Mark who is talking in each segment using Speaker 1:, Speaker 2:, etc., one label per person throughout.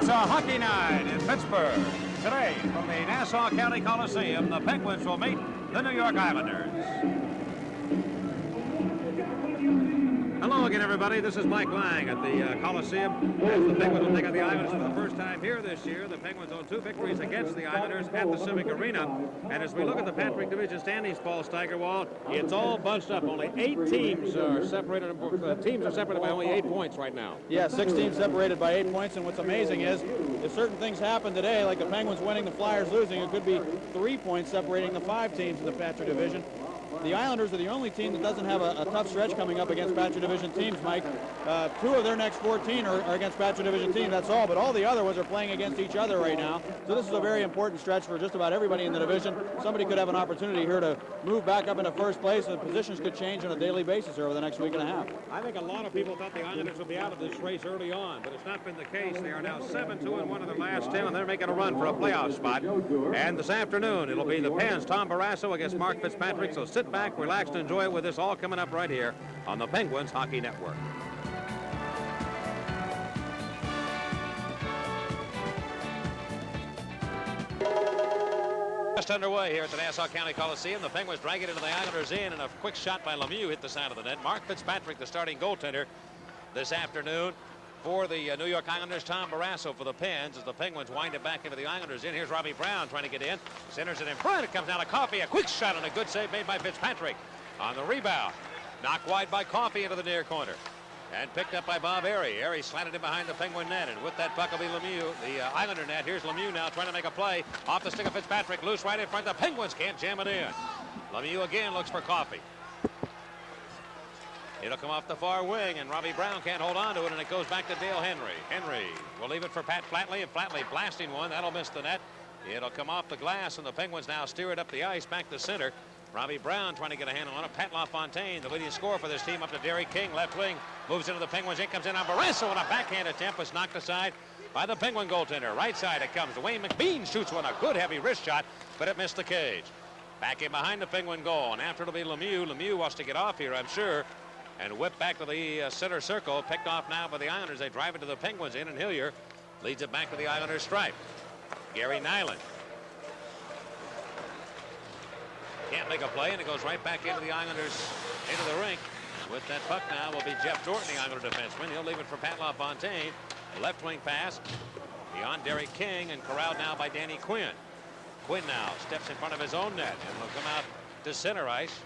Speaker 1: It's a hockey night in Pittsburgh. Today, from the Nassau County Coliseum, the Penguins will meet the New York Islanders. Hello again, everybody. This is Mike Lang at the Coliseum. As the Penguins will take on the Islanders for the first time here this year. The Penguins own 2 victories against the Islanders at the Civic Arena. And as we look at the Patrick Division standings, Paul Steigerwald, it's all bunched up. Only 8 teams are separated. Teams are separated by only 8 points right now.
Speaker 2: Yeah, 6 teams separated by 8 points. And what's amazing is, if certain things happen today, like the Penguins winning, the Flyers losing, it could be 3 points separating the 5 teams in the Patrick Division. The Islanders are the only team that doesn't have a tough stretch coming up against Patrick Division teams, Mike. 2 of their next 14 are against Patrick Division teams, that's all. But all the other ones are playing against each other right now. So this is a very important stretch for just about everybody in the division. Somebody could have an opportunity here to move back up into first place, and positions could change on a daily basis here over the next week and a half.
Speaker 1: I think a lot of people thought the Islanders would be out of this race early on, but it's not been the case. They are now 7-2-1 in their last 10, and they're making a run for a playoff spot. And this afternoon, it'll be the Pens, Tom Barrasso against Mark Fitzpatrick. So sit back, relax, and enjoy it with this all coming up right here on the Penguins Hockey Network. Just underway here at the Nassau County Coliseum. The Penguins drag it into the Islanders in, and a quick shot by Lemieux hit the side of the net. Mark Fitzpatrick, the starting goaltender this afternoon for the New York Islanders. Tom Barrasso for the Pens as the Penguins wind it back into the Islanders in. Here's Robbie Brown trying to get in. Centers it in front. It comes down to Coffey. A quick shot and a good save made by Fitzpatrick. On the rebound, knocked wide by Coffey into the near corner. And picked up by Bob Airy. Airy slanted in behind the Penguin net, and with that puck will be Lemieux, the Islander net. Here's Lemieux now trying to make a play. Off the stick of Fitzpatrick, loose right in front. The Penguins can't jam it in. Lemieux again looks for Coffey. It'll come off the far wing, and Robbie Brown can't hold on to it, and it goes back to Dale Henry. Henry will leave it for Pat Flatley, and Flatley blasting one. That'll miss the net. It'll come off the glass, and the Penguins now steer it up the ice back to center. Robbie Brown trying to get a handle on it. Pat LaFontaine, the leading scorer for this team, up to Derek King. Left wing, moves into the Penguins. In comes in on Barrasso, and a backhand attempt was knocked aside by the Penguin goaltender. Right side it comes. Wayne McBean shoots one, a good heavy wrist shot, but it missed the cage. Back in behind the Penguin goal, and after it'll be Lemieux. Lemieux wants to get off here, I'm sure, and whip back to the center circle. Picked off now by the Islanders. They drive it to the Penguins in, and Hillier leads it back to the Islanders stripe. Gary Nyland can't make a play, and it goes right back into the Islanders, into the rink. With that puck now will be Jeff Jordan, the Islander defenseman. He'll leave it for Pat LaFontaine. Left wing pass beyond Derek King, and corralled now by Danny Quinn. Quinn now steps in front of his own net, and will come out to center ice.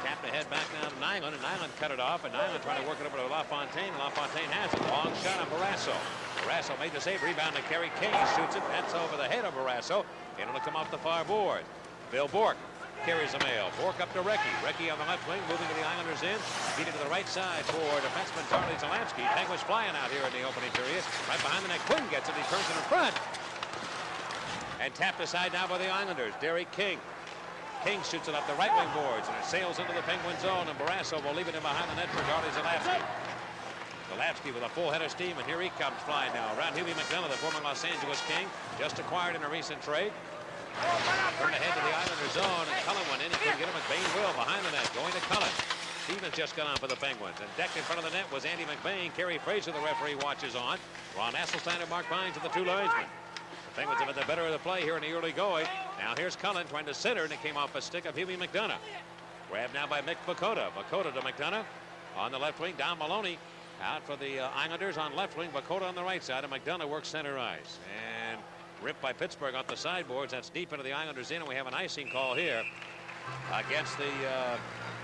Speaker 1: Tapped ahead back now to Nyland, and Nyland cut it off, and Nyland trying to work it over to LaFontaine. LaFontaine has it. Long shot on Barrasso. Barrasso made the save, rebound to Kerry King. He shoots it. That's over the head of Barrasso, and it'll come off the far board. Bill Bourque carries the mail. Bourque up to Recky. Recky on the left wing, moving to the Islanders in. Feed it to the right side for defenseman Charlie Zalapski. Penguins flying out here in the opening period. Right behind the net, Quinn gets it. He turns it in front. And tapped aside now by the Islanders. Derek King. King shoots it up the right wing boards, and it sails into the Penguin zone, and Barrasso will leave it in behind the net for Charlie Zalapski. Zalapski with a full head of steam, and here he comes flying now. Around Huey McDonough, the former Los Angeles King, just acquired in a recent trade. Turned ahead to the Islanders zone, and Cullen went in. He couldn't get him. McBain will behind the net, going to Cullen. Stevens just got on for the Penguins, and decked in front of the net was Andy McBain. Kerry Fraser, the referee, watches on. Ron Esselstein and Mark Vines are the 2 linesmen. The Penguins have been the better of the play here in the early going. Now here's Cullen trying to center, and it came off a stick of Huey McDonough. Grabbed now by Mick Bakota. Bakota to McDonough on the left wing. Don Maloney out for the Islanders on left wing. Bakota on the right side, and McDonough works center ice. And ripped by Pittsburgh off the sideboards. That's deep into the Islanders in, and we have an icing call here against the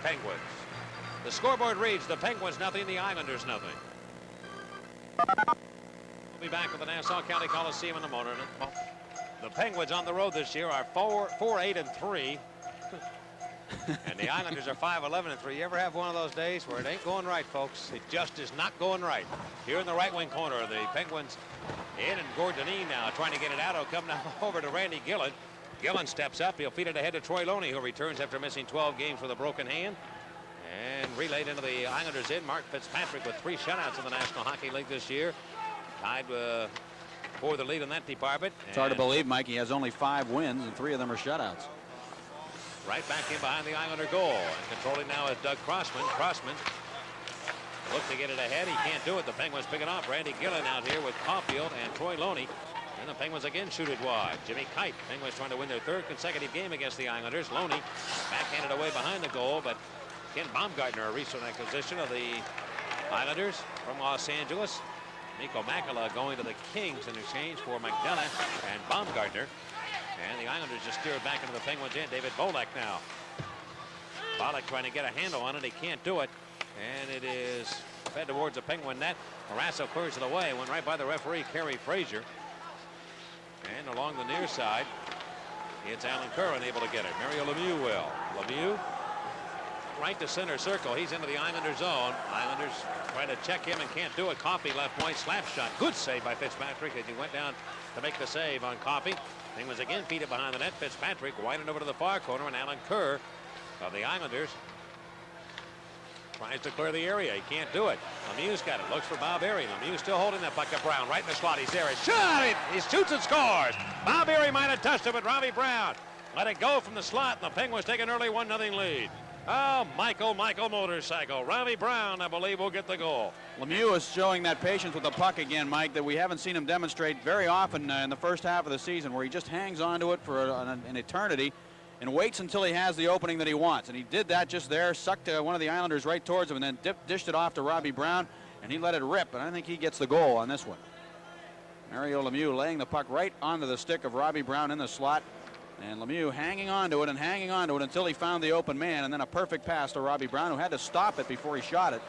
Speaker 1: Penguins. The scoreboard reads the Penguins nothing, the Islanders nothing. We'll be back at the Nassau County Coliseum in the morning. The Penguins on the road this year are 4-8-3. And the Islanders are 5-11-3. You ever have one of those days where it ain't going right, folks? It just is not going right. Here in the right wing corner, the Penguins in, and Gordonine now trying to get it out. It'll come now over to Randy Gillen. Gillen steps up. He'll feed it ahead to Troy Loney, who returns after missing 12 games with a broken hand. And relayed into the Islanders in. Mark Fitzpatrick with 3 shutouts in the National Hockey League this year. Tied for the lead in that department.
Speaker 2: It's hard to believe, Mike. He has only 5 wins, and 3 of them are shutouts.
Speaker 1: Right back in behind the Islander goal. And controlling now is Doug Crossman. Crossman Look to get it ahead. He can't do it. The Penguins pick it off. Randy Gillen out here with Caulfield and Troy Loney. And the Penguins again shoot it wide. Jimmy Kite. Penguins trying to win their third consecutive game against the Islanders. Loney backhanded away behind the goal, but Ken Baumgartner, a recent acquisition of the Islanders from Los Angeles. Nico Makala going to the Kings in exchange for McDonough and Baumgartner. And the Islanders just steered back into the Penguins end. David Bolek now. Bolek trying to get a handle on it. He can't do it. And it is fed towards the Penguin net. Morasso clears it away. Went right by the referee, Kerry Frazier. And along the near side, it's Alan Kerr unable to get it. Mario Lemieux will. Lemieux right to center circle. He's into the Islander zone. Islanders trying to check him and can't do it. Coffey left point slap shot. Good save by Fitzpatrick as he went down to make the save on Coffey. Thing was again feeded behind the net. Fitzpatrick winding over to the far corner, and Alan Kerr of the Islanders tries to clear the area. He can't do it. Lemieux's got it. Looks for Bob Erie. Lemieux still holding that puck to Brown. Right in the slot. He's there. He shoots and scores. Bob Erie might have touched it, but Robbie Brown let it go from the slot, and the Penguins take an early 1-0 lead. Oh, Michael Motorcycle. Robbie Brown, I believe, will get the goal.
Speaker 2: Lemieux is showing that patience with the puck again, Mike, that we haven't seen him demonstrate very often in the first half of the season, where he just hangs on to it for an eternity and waits until he has the opening that he wants. And he did that just there, sucked one of the Islanders right towards him, and then dished it off to Robbie Brown, and he let it rip. And I think he gets the goal on this one. Mario Lemieux laying the puck right onto the stick of Robbie Brown in the slot. And Lemieux hanging on to it and hanging on to it until he found the open man, and then a perfect pass to Robbie Brown, who had to stop it before he shot it.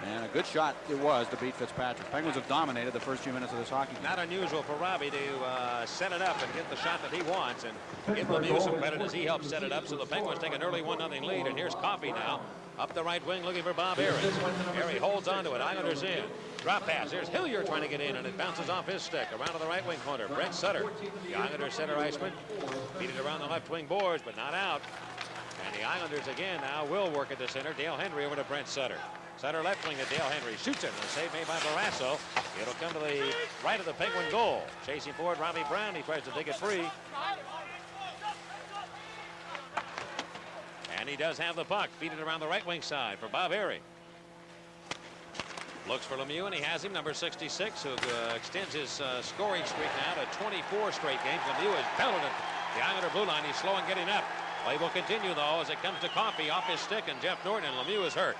Speaker 2: And a good shot it was to beat Fitzpatrick. Penguins have dominated the first few minutes of this hockey game.
Speaker 1: Not unusual for Robbie to set it up and get the shot that he wants, and give Lemieux some credit as he helps set it up. So the Penguins take an early 1-0 lead, and here's Coffey now up the right wing looking for Bob Erie. Erie holds on to it. Islanders in. Drop pass. There's Hillier trying to get in, and it bounces off his stick. Around to the right wing corner. Brent Sutter, the Islanders center iceman, beat it around the left wing boards, but not out. And the Islanders again now will work at the center. Dale Henry over to Brent Sutter. Sutter left wing to Dale Henry. Shoots it. And a save made by Barrasso. It'll come to the right of the Penguin goal. Chasing forward Robbie Brown. He tries to take it free. And he does have the puck. Feed it around the right wing side for Bob Erie. Looks for Lemieux, and he has him, number 66, who extends his scoring streak now to 24 straight games. Lemieux is belted at the Islander blue line. He's slow and getting up. Play will continue, though, as it comes to Coffey off his stick, and Jeff Norton, and Lemieux is hurt.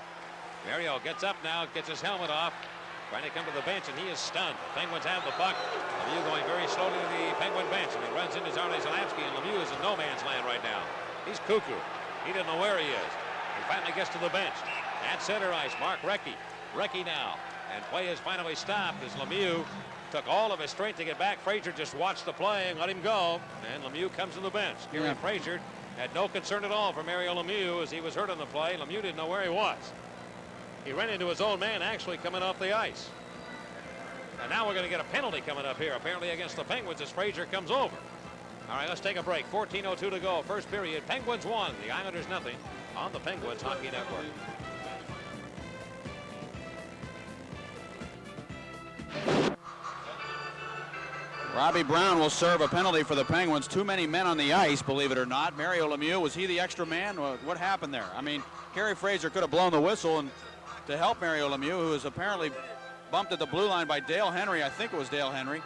Speaker 1: Mario gets up now, gets his helmet off, trying to come to the bench, and he is stunned. The Penguins have the puck. Lemieux going very slowly to the Penguin bench, and he runs into Zarley Zalapski, and Lemieux is in no man's land right now. He's cuckoo. He doesn't know where he is. He finally gets to the bench. At center ice, Mark Recky. Recky now, and play is finally stopped as Lemieux took all of his strength to get back. Frazier just watched the play and let him go, and Lemieux comes to the bench. Gary Frazier had no concern at all for Mario Lemieux as he was hurt on the play. Lemieux didn't know where he was. He ran into his own man actually coming off the ice. And now we're going to get a penalty coming up here, apparently against the Penguins as Frazier comes over. All right, let's take a break. 14:02 to go. First period. Penguins 1, the Islanders nothing on the Penguins Hockey Network.
Speaker 2: Robbie Brown will serve a penalty for the Penguins. Too many men on the ice, believe it or not. Mario Lemieux, was he the extra man? What happened there? I mean, Kerry Frazier could have blown the whistle and to help Mario Lemieux, who was apparently bumped at the blue line by Dale Henry. I think it was Dale Henry.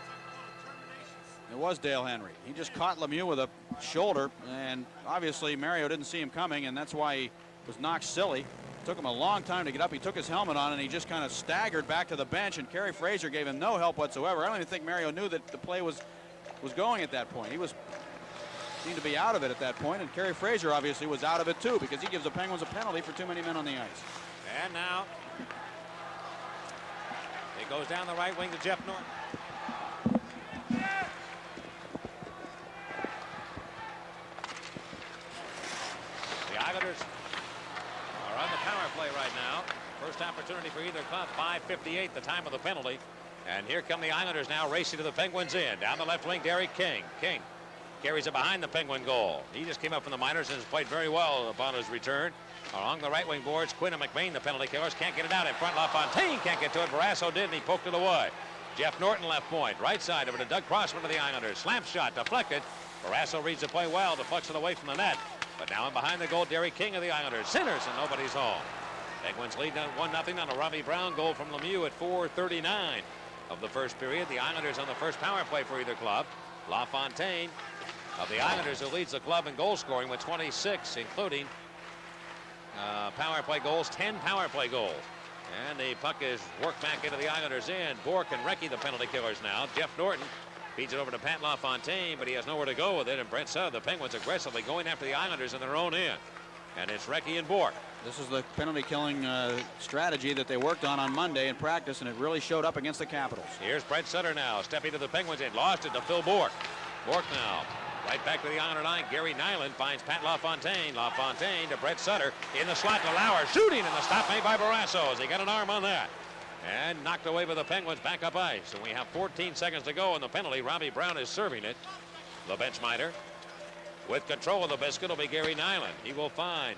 Speaker 2: It was Dale Henry. He just caught Lemieux with a shoulder, and obviously Mario didn't see him coming, and that's why he was knocked silly. Took him a long time to get up. He took his helmet on, and he just kind of staggered back to the bench, and Kerry Frazier gave him no help whatsoever. I don't even think Mario knew that the play was going at that point. He seemed to be out of it at that point, and Kerry Frazier obviously was out of it too, because he gives the Penguins a penalty for too many men on the ice.
Speaker 1: And now it goes down the right wing to Jeff Norton. The Islanders are on the power play right now. First opportunity for either club. 5:58, the time of the penalty. And here come the Islanders now racing to the Penguins end. Down the left wing, Derek King. King carries it behind the Penguin goal. He just came up from the minors and has played very well upon his return. Along the right wing boards, Quinn and McBain, the penalty killers, can't get it out in front. LaFontaine can't get to it. Barrasso did, and he poked it away. Jeff Norton left point, right side over to Doug Crossman of the Islanders. Slap shot deflected. Barrasso reads the play well, deflects it away from the net. But now in behind the goal, Derek King of the Islanders. Centers, and nobody's home. Penguins lead 1-0 on a Robbie Brown goal from Lemieux at 4:39 of the first period. The Islanders on the first power play for either club. LaFontaine of the Islanders, who leads the club in goal scoring with 26, including power play goals, 10 power play goals. And the puck is worked back into the Islanders' end. Bourque and Recky, the penalty killers now. Jeff Norton feeds it over to Pat LaFontaine, but he has nowhere to go with it. And Brent Sutter, the Penguins, aggressively going after the Islanders in their own end. And it's Recky and Bourque.
Speaker 2: This is the penalty killing strategy that they worked on Monday in practice, and it really showed up against the Capitals.
Speaker 1: Here's Brent Sutter now, stepping to the Penguins end. Lost it to Phil Bourque. Bourque now. Right back to the Islander line. Gary Nyland finds Pat LaFontaine. LaFontaine to Brett Sutter in the slot to Lauer. Shooting, and the stop made by Barrasso as he got an arm on that. And knocked away by the Penguins back up ice. And we have 14 seconds to go in the penalty. Robbie Brown is serving it. The bench miter with control of the biscuit will be Gary Nyland. He will find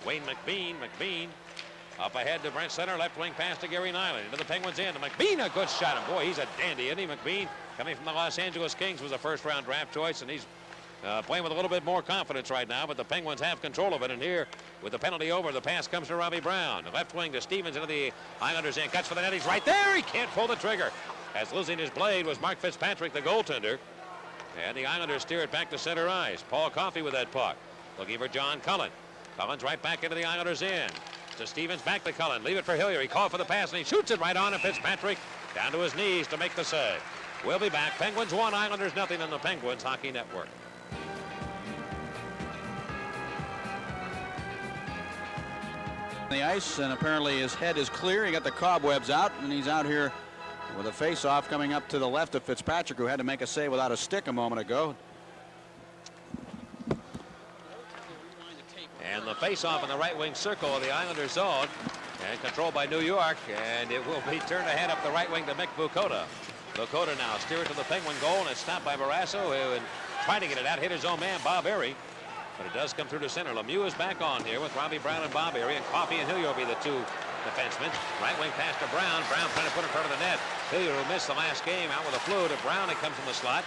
Speaker 1: Wayne McBean. McBean up ahead to Brent Sutter. Left wing pass to Gary Nyland. Into the Penguins end. McBean, a good shot. And boy, he's a dandy, isn't he? McBean, coming from the Los Angeles Kings, was a first-round draft choice, and he's playing with a little bit more confidence right now, but the Penguins have control of it. And here, with the penalty over, the pass comes to Robbie Brown. The left wing to Stevens into the Islanders end. Cuts for the net. He's right there. He can't pull the trigger. As losing his blade was Mark Fitzpatrick, the goaltender. And the Islanders steer it back to center ice. Paul Coffey with that puck. Looking for John Cullen. Cullen's right back into the Islanders end. To Stevens, back to Cullen. Leave it for Hillier. He called for the pass, and he shoots it right on, and Fitzpatrick down to his knees to make the save. We'll be back. Penguins 1, Islanders nothing on the Penguins Hockey Network.
Speaker 2: The ice, and apparently his head is clear. He got the cobwebs out, and he's out here with a face-off coming up to the left of Fitzpatrick, who had to make a save without a stick a moment ago.
Speaker 1: And the face-off in the right wing circle of the Islanders zone, and controlled by New York, and it will be turned ahead up the right wing to Mick Vukoda. Vukoda now steer it to the Penguin goal, and it's stopped by Barrasso, who tried to get it out, hit his own man, Bob Airy. But it does come through to center. Lemieux is back on here with Robbie Brown and Bob Airy, and Coffey and Hillier will be the two defensemen. Right wing pass to Brown. Brown trying to put it in front of the net. Hillier, who missed the last game, out with a flu. To Brown, it comes from the slot.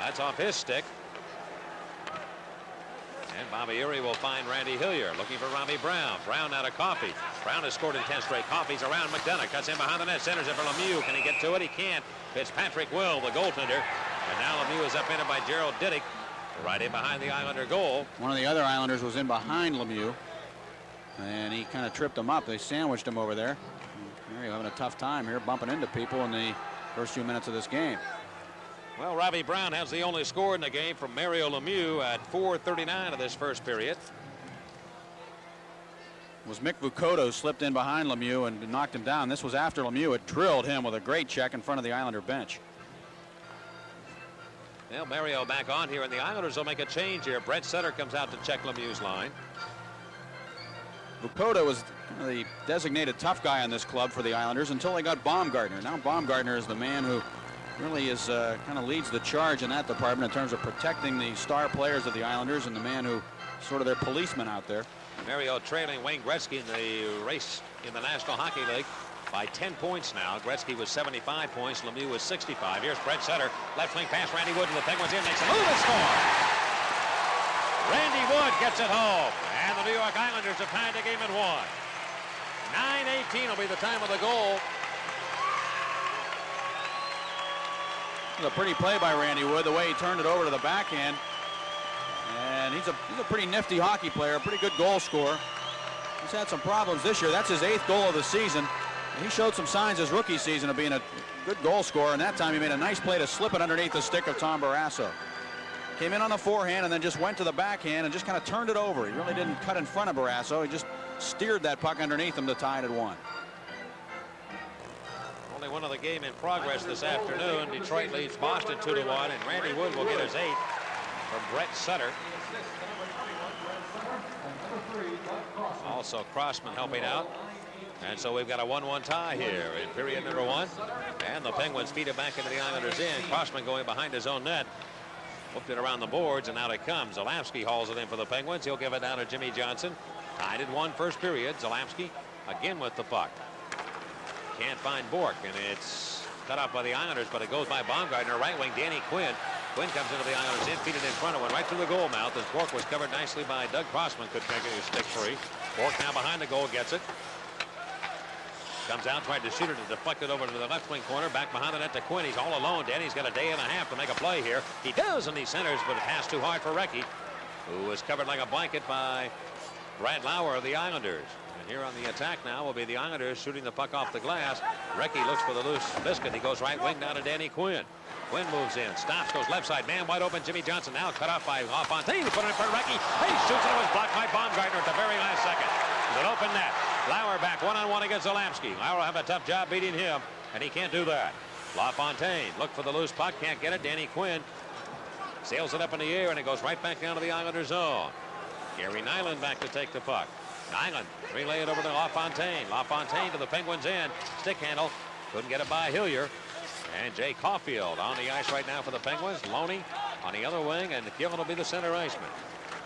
Speaker 1: That's off his stick. And Bobby Airy will find Randy Hillier looking for Robbie Brown. Brown out of Coffey. Brown has scored in 10 straight. Coffey's around McDonough. Cuts in behind the net. Centers it for Lemieux. Can he get to it? He can't. Fitzpatrick will, the goaltender. And now Lemieux is up in it by Gerald Diddick. Right in behind the Islander goal.
Speaker 2: One of the other Islanders was in behind Lemieux, and he kind of tripped him up. They sandwiched him over there. They're having a tough time here, bumping into people in the first few minutes of this game.
Speaker 1: Well, Robbie Brown has the only score in the game from Mario Lemieux at 4:39 of this first period.
Speaker 2: It was Mick Vukoda who slipped in behind Lemieux and knocked him down. This was after Lemieux had drilled him with a great check in front of the Islander bench.
Speaker 1: Well, Mario back on here, and the Islanders will make a change here. Brett Sutter comes out to check Lemieux's line.
Speaker 2: Vukoda was the designated tough guy on this club for the Islanders until they got Baumgartner. Now Baumgartner is the man who really is kind of leads the charge in that department in terms of protecting the star players of the Islanders, and the man who sort of their policeman out there.
Speaker 1: Mario trailing Wayne Gretzky in the race in the National Hockey League by 10 points now. Gretzky was 75 points. Lemieux was 65. Here's Brett Sutter. Left wing pass. Randy Wood to the Penguins in. Makes a move and score. Randy Wood gets it home. And the New York Islanders have tied the game at 1. 9:18 will be the time of the goal.
Speaker 2: It was a pretty play by Randy Wood, the way he turned it over to the backhand. And he's a pretty nifty hockey player, a pretty good goal scorer. He's had some problems this year. That's his 8th goal of the season. He showed some signs his rookie season of being a good goal scorer, and that time he made a nice play to slip it underneath the stick of Tom Barrasso. Came in on the forehand and then just went to the backhand and just kind of turned it over. He really didn't cut in front of Barrasso. He just steered that puck underneath him to tie it at 1.
Speaker 1: Only one of the game in progress this afternoon. Detroit leads Boston 2-1, and Randy Wood will get his 8th from Brett Sutter. Also Crossman helping out. And so we've got a 1-1 tie here in period number 1. And the Penguins feed it back into the Islanders' end. Crossman going behind his own net. Hooked it around the boards, and out it comes. Zalapski hauls it in for the Penguins. He'll give it down to Jimmy Johnson. Tied at 1 first period. Zalapski again with the puck. Can't find Bourque, and it's cut off by the Islanders, but it goes by Baumgartner. Right wing, Danny Quinn. Quinn comes into the Islanders' end, feed it in front of one, right through the goal mouth, as Bourque was covered nicely by Doug Crossman. Could make his stick free. Bourque now behind the goal, gets it. Comes out, tried to shoot it, and deflected over to the left wing corner. Back behind the net to Quinn. He's all alone. Danny's got a day and a half to make a play here. He does, and he centers, but it passed too hard for Recky, who was covered like a blanket by Brad Lauer of the Islanders. And here on the attack now will be the Islanders shooting the puck off the glass. Recky looks for the loose biscuit. He goes right wing down to Danny Quinn. Quinn moves in, stops, goes left side, man wide open. Jimmy Johnson now cut off by LaFontaine. Put it in front of Recky. He shoots it. It was blocked by Baumgartner at the very last second. It's an open net. Lauer back one-on-one against Zalapski. Lauer will have a tough job beating him, and he can't do that. LaFontaine look for the loose puck, can't get it. Danny Quinn sails it up in the air, and it goes right back down to the Islander zone. Gary Nyland back to take the puck. Nyland relay it over to LaFontaine. LaFontaine to the Penguins' end. Stick handle. Couldn't get it by Hillier. And Jay Caulfield on the ice right now for the Penguins. Loney on the other wing, and Gillen will be the center iceman.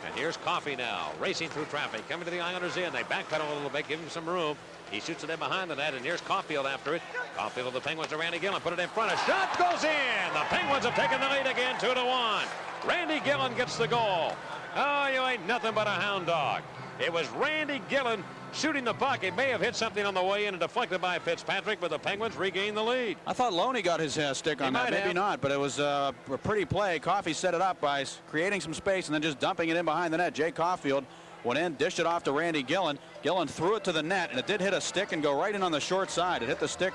Speaker 1: And here's Coffey now, racing through traffic, coming to the Islanders' end. They backpedal a little bit, give him some room. He shoots it in behind the net, and here's Caulfield after it. Caulfield of the Penguins to Randy Gillen. Put it in front. A shot goes in. The Penguins have taken the lead again, 2-1. Randy Gillen gets the goal. Oh, you ain't nothing but a hound dog. It was Randy Gillen shooting the puck. It may have hit something on the way in and deflected by Fitzpatrick, but the Penguins regained the lead.
Speaker 2: I thought Loney got his stick on that. Maybe not, but it was a pretty play. Coffey set it up by creating some space and then just dumping it in behind the net. Jay Caulfield went in, dished it off to Randy Gillen. Gillen threw it to the net, and it did hit a stick and go right in on the short side. It hit the stick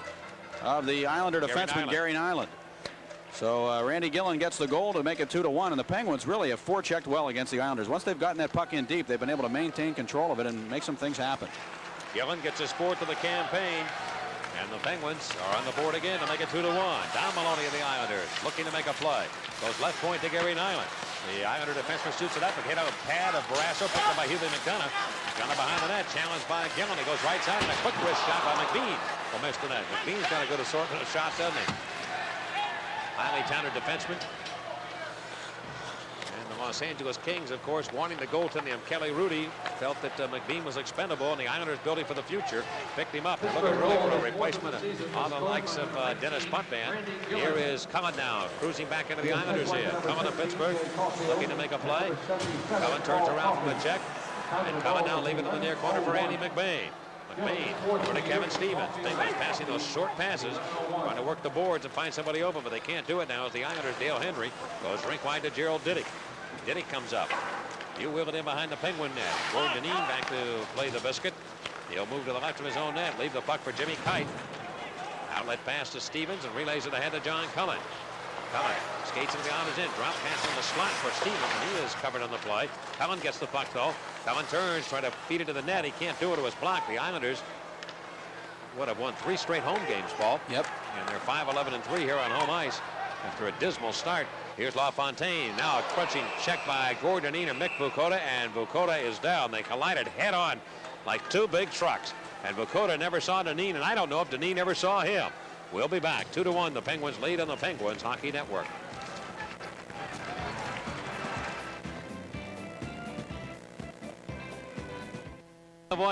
Speaker 2: of the Islander defenseman, Gary Nyland. So Randy Gillen gets the goal to make it 2-1, and the Penguins really have forechecked well against the Islanders. Once they've gotten that puck in deep, they've been able to maintain control of it and make some things happen.
Speaker 1: Gillen gets his fourth of the campaign, and the Penguins are on the board again to make it 2-1. Don Maloney of the Islanders looking to make a play. Goes left point to Gary Nyland. The Islander defenseman shoots it up and hit a pad of Barrasso, picked up by Hubie McDonough. McDonough behind the net, challenged by Gillen. He goes right side, and a quick wrist shot by McBean will miss the net. McBean's got a good assortment of shots, doesn't he? Highly talented defenseman. And the Los Angeles Kings, of course, wanting the goaltending of Kelly Rudy, felt that McBean was expendable, and the Islanders building for the future picked him up. They're looking really for a replacement on the likes of Dennis Potvin. Here is Cullen now, cruising back into the Islanders here. Cullen of Pittsburgh, looking to make a play. Cullen turns around from the check, and Cullen now leaving in the near corner for Andy McBain. McBain over to Kevin Stevens. Penguins passing those short passes, trying to work the boards and find somebody open, but they can't do it now as the Islanders. Dale Henry goes rink wide to Gerald Diddick. Diddick comes up. You wheel it in behind the Penguin net. Gord Deneen back to play the biscuit. He'll move to the left of his own net. Leave the puck for Jimmy Kite. Outlet pass to Stevens and relays it ahead to John Cullen. Cullen skates into the Islanders in. Drop pass in the slot for Stevens, and he is covered on the play. Cullen gets the puck, though. Cullen turns, trying to feed it to the net. He can't do it. It was blocked. The Islanders would have won 3 straight home games, Paul.
Speaker 2: Yep.
Speaker 1: And they're 5-11-3 here on home ice after a dismal start. Here's LaFontaine. Now a crunching check by Gordon Deneen and Mick Vukoda, and Vukoda is down. They collided head-on like 2 big trucks. And Vukoda never saw Deneen, and I don't know if Deneen ever saw him. We'll be back. 2-1. The Penguins lead on the Penguins Hockey Network.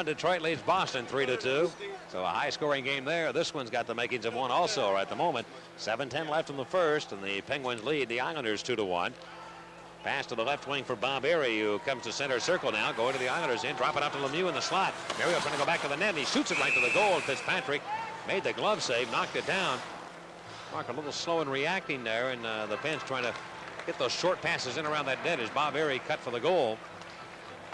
Speaker 1: Detroit leads Boston 3-2. So a high-scoring game there. This one's got the makings of one also at the moment. 7:10 left in the first, and the Penguins lead the Islanders 2-1. Pass to the left wing for Bob Airy, who comes to center circle now, going to the Islanders in, drop it out to Lemieux in the slot. Mario trying to go back to the net, and he shoots it right to the goal. Fitzpatrick made the glove save, knocked it down. Mark a little slow in reacting there, and the Pens trying to get those short passes in around that net as Bob Airy cut for the goal.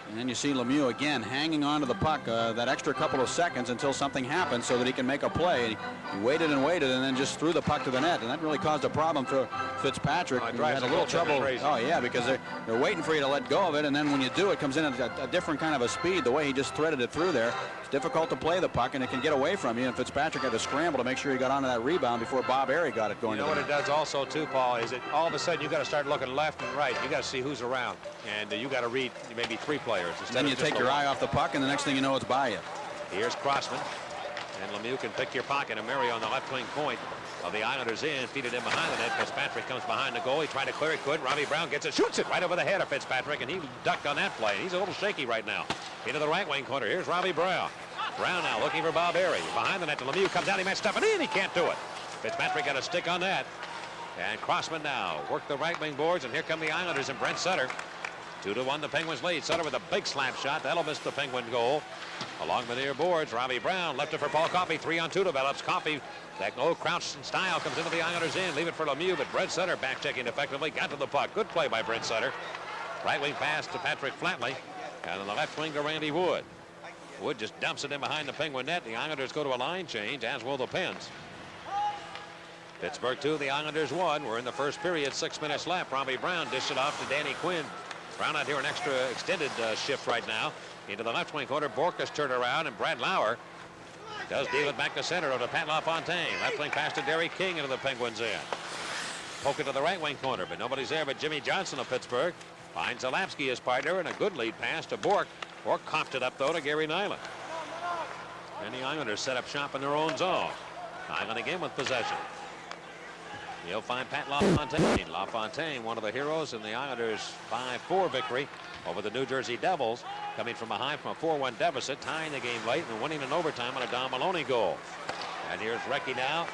Speaker 2: And then you see Lemieux again hanging on to the puck that extra couple of seconds until something happened so that he can make a play. He waited and waited and then just threw the puck to the net, and that really caused a problem for Fitzpatrick. He had a little trouble. Oh yeah, because they're waiting for you to let go of it, and then when you do, it comes in at a different kind of a speed. The way he just threaded it through there, it's difficult to play the puck, and it can get away from you. And Fitzpatrick had to scramble to make sure he got onto that rebound before Bob Airy got it going.
Speaker 3: You know what it does also too, Paul, is that all of a sudden you got to start looking left and right. You got to see who's around, and you got to read maybe 3 players.
Speaker 2: Then you take your eye off the puck, and the next thing you know, it's by you.
Speaker 1: Here's Crossman, and Lemieux can pick your pocket. And Murray on the left wing point of the Islanders in, feed it in behind the net. Fitzpatrick comes behind the goal. He tried to clear it, couldn't. Robbie Brown gets it, shoots it right over the head of Fitzpatrick, and he ducked on that play. He's a little shaky right now. Into the right wing corner. Here's Robbie Brown. Brown now looking for Bob Airy. Behind the net to Lemieux, comes out, he might stuff it in. He can't do it. Fitzpatrick got a stick on that. And Crossman now work the right wing boards, and here come the Islanders and Brent Sutter. 2-1, the Penguins lead. Sutter with a big slap shot. That'll miss the Penguin goal. Along the near boards, Robbie Brown left it for Paul Coffey. 3-on-2 develops. Coffey, that old crouch in style, comes into the Islanders end. Leave it for Lemieux, but Brent Sutter back checking effectively. Got to the puck. Good play by Brent Sutter. Right wing pass to Patrick Flatley. And on the left wing to Randy Wood. Wood just dumps it in behind the Penguin net. The Islanders go to a line change, as will the Pens. Pittsburgh 2, the Islanders 1. We're in the first period, 6 minutes left. Robbie Brown dished it off to Danny Quinn. Brown out here an extra extended shift right now. Into the left wing corner, Borkus turned around, and Brad Lauer does deal it back to center over to Pat LaFontaine. Left wing pass to Derek King into the Penguins end. Poke it to the right wing corner, but nobody's there but Jimmy Johnson of Pittsburgh. Finds Zalapski, his partner, and a good lead pass to Bourque. Bourque coughed it up, though, to Gary Nyland. And the Islanders set up shop in their own zone. Nyland again with possession. He'll find Pat LaFontaine. LaFontaine, one of the heroes in the Islanders' 5-4 victory over the New Jersey Devils, coming from behind from a 4-1 deficit, tying the game late and winning in overtime on a Don Maloney goal. And here's Recky now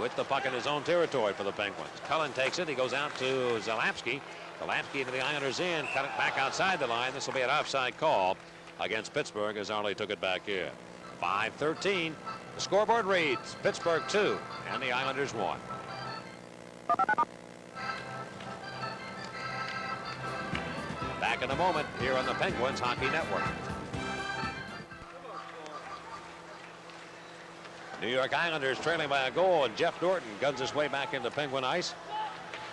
Speaker 1: with the puck in his own territory for the Penguins. Cullen takes it. He goes out to Zalapski. Zalapski into the Islanders in, cut it back outside the line. This will be an offside call against Pittsburgh as Arley took it back in. 5:13. The scoreboard reads Pittsburgh 2 and the Islanders 1. Back in a moment here on the Penguins Hockey Network. New York Islanders trailing by a goal, and Jeff Norton guns his way back into Penguin ice.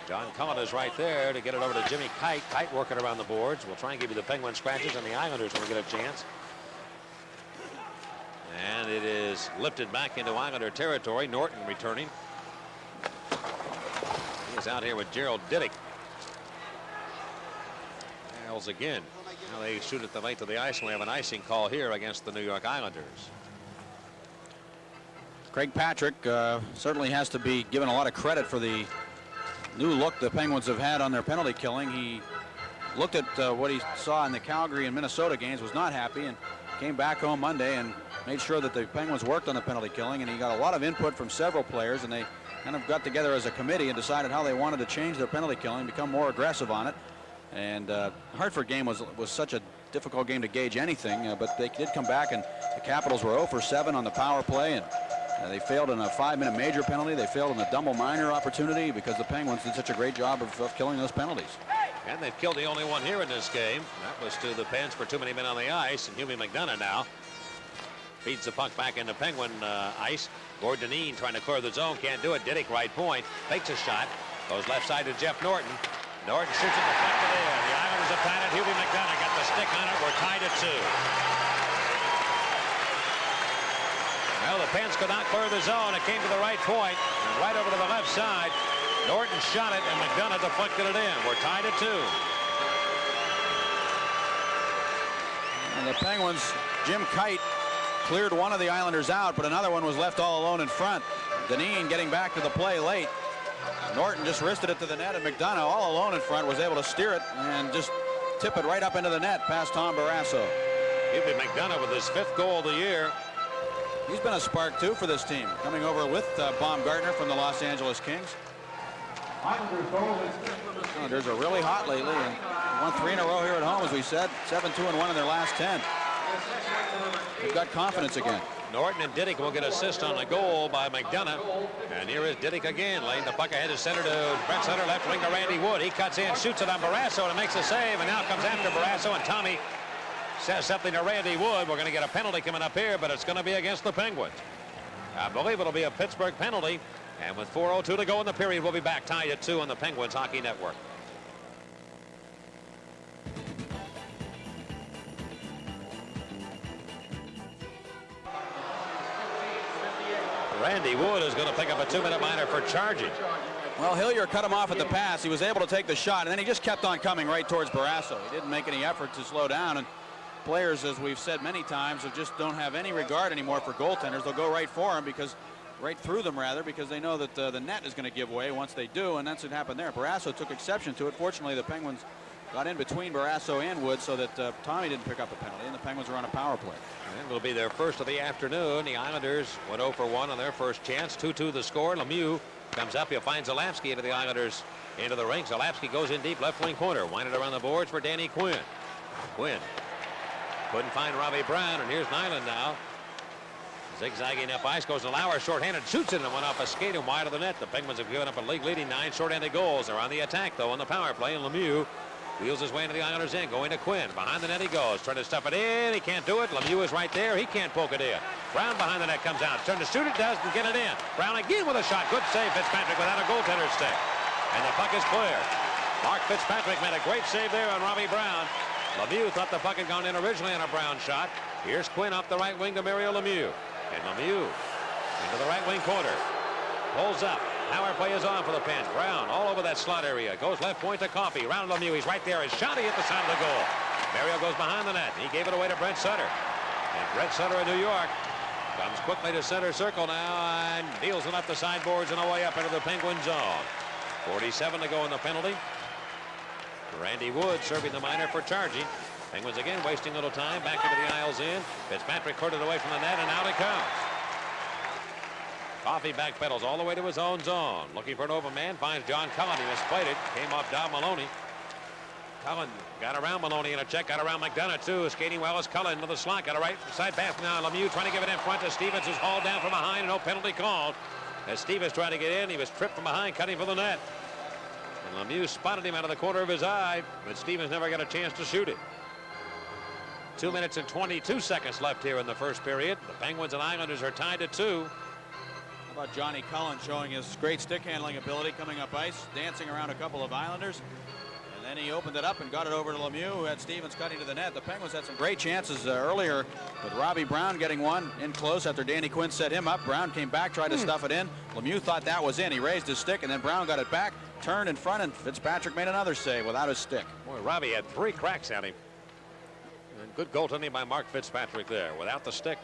Speaker 1: John Cullen is right there to get it over to Jimmy Kite. Kite working around the boards. We'll try and give you the Penguin scratches, and the Islanders will get a chance. And it is lifted back into Islander territory. Norton returning. He's out here with Gerald Diddick. Nails again. Now they shoot at the length of the ice, and we have an icing call here against the New York Islanders.
Speaker 2: Craig Patrick certainly has to be given a lot of credit for the new look the Penguins have had on their penalty killing. He looked at what he saw in the Calgary and Minnesota games, was not happy, and came back home Monday and made sure that the Penguins worked on the penalty killing, and he got a lot of input from several players, and they kind of got together as a committee and decided how they wanted to change their penalty killing, become more aggressive on it. And the Hartford game was such a difficult game to gauge anything, but they did come back, and the Capitals were 0 for 7 on the power play, and they failed in a 5-minute major penalty. They failed in a double minor opportunity because the Penguins did such a great job of killing those penalties.
Speaker 1: And they've killed the only one here in this game. That was to the Pens for too many men on the ice, and Hubie McDonough now feeds the puck back into Penguin ice. Gordon Dineen trying to clear the zone, can't do it. Diddick right point, fakes a shot, goes left side to Jeff Norton. Norton shoots it deflected in. The Islanders have tied it. Hubie McDonough got the stick on it. We're tied at 2. Well, the Pens could not clear the zone. It came to the right point, and right over to the left side. Norton shot it, and McDonough deflected it in. We're tied at 2.
Speaker 2: And the Penguins, Jim Kite cleared one of the Islanders out, but another one was left all alone in front. Dineen getting back to the play late. Norton just wristed it to the net, and McDonough, all alone in front, was able to steer it and just tip it right up into the net past Tom Barrasso.
Speaker 1: Hubie McDonough with his 5th goal of the year.
Speaker 2: He's been a spark, too, for this team, coming over with Baumgartner from the Los Angeles Kings. Islanders are really hot lately, and won 3 in a row here at home, as we said. 7-2-1 in their last 10. They've got confidence again.
Speaker 1: Norton and Diddick will get assist on a goal by McDonough. And here is Diddick again, laying the puck ahead to center to Brent Sutter, left wing to Randy Wood. He cuts in, shoots it on Barrasso, and makes the save. And now comes after Barrasso, and Tommy says something to Randy Wood. We're going to get a penalty coming up here, but it's going to be against the Penguins. I believe it'll be a Pittsburgh penalty. And with 4:02 to go in the period, we'll be back tied at 2 on the Penguins Hockey Network. Randy Wood is going to pick up a 2-minute minor for charging.
Speaker 2: Well, Hillier cut him off at the pass. He was able to take the shot, and then he just kept on coming right towards Barrasso. He didn't make any effort to slow down, and players, as we've said many times, just don't have any regard anymore for goaltenders. They'll go right for them, right through them rather, because they know that the net is going to give way once they do, and that's what happened there. Barrasso took exception to it. Fortunately, the Penguins got in between Barrasso and Wood so that Tommy didn't pick up the penalty, and the Penguins are on a power play.
Speaker 1: And it'll be their first of the afternoon. The Islanders went 0 for 1 on their first chance. 2-2 the score. Lemieux comes up. He'll find Zalapski into the Islanders into the ring. Zalapski goes in deep left wing corner. Winded around the boards for Danny Quinn. Quinn Couldn't find Robbie Brown, and here's Nyland now. Zigzagging up ice, goes to Lauer, shorthanded, shoots it, and went off a skate and wide of the net. The Penguins have given up a league-leading 9 shorthanded goals. They're on the attack, though, on the power play, and Lemieux wheels his way into the Islanders' end, going to Quinn. Behind the net he goes, trying to stuff it in. He can't do it. Lemieux is right there. He can't poke it in. Brown behind the net comes out, trying to shoot it, does, and get it in. Brown again with a shot. Good save, Fitzpatrick, without a goaltender stick. And the puck is clear. Mark Fitzpatrick made a great save there on Robbie Brown. Lemieux thought the puck had gone in originally on a Brown shot. Here's Quinn up the right wing to Mario Lemieux. And Lemieux into the right wing corner. Pulls up. Power play is on for the Pens. Brown all over that slot area. Goes left point to Coffey. Round Lemieux. He's right there. His shot. He hit the side of the goal. Mario goes behind the net. He gave it away to Brent Sutter. And Brent Sutter of New York comes quickly to center circle now and deals it up the sideboards and away up into the Penguin zone. 47 to go in the penalty. Randy Wood serving the minor for charging. Penguins again wasting a little time. Back into the aisles in. Fitzpatrick cleared it away from the net, and out it comes. Coffey backpedals all the way to his own zone. Looking for an open man. Finds John Cullen. He misplayed it. Came off Dom Maloney. Cullen got around Maloney in a check. Got around McDonough, too. Skating well as Cullen to the slot. Got a right side pass now. Lemieux trying to give it in front to Stevens, who's hauled down from behind, and no penalty called. As Stevens tried to get in, he was tripped from behind, cutting for the net. And Lemieux spotted him out of the corner of his eye, but Stevens never got a chance to shoot it. 2 minutes and 22 seconds left here in the first period. The Penguins and Islanders are tied at 2.
Speaker 2: How about Johnny Cullen showing his great stick handling ability, coming up ice, dancing around a couple of Islanders. And then he opened it up and got it over to Lemieux, who had Stevens cutting to the net. The Penguins had some great chances earlier with Robbie Brown getting one in close after Danny Quinn set him up. Brown came back, tried to stuff it in. Lemieux thought that was in. He raised his stick, and then Brown got it back, turned in front, and Fitzpatrick made another save without his stick.
Speaker 1: Boy, Robbie had 3 cracks at him. And good goaltending by Mark Fitzpatrick there without the stick.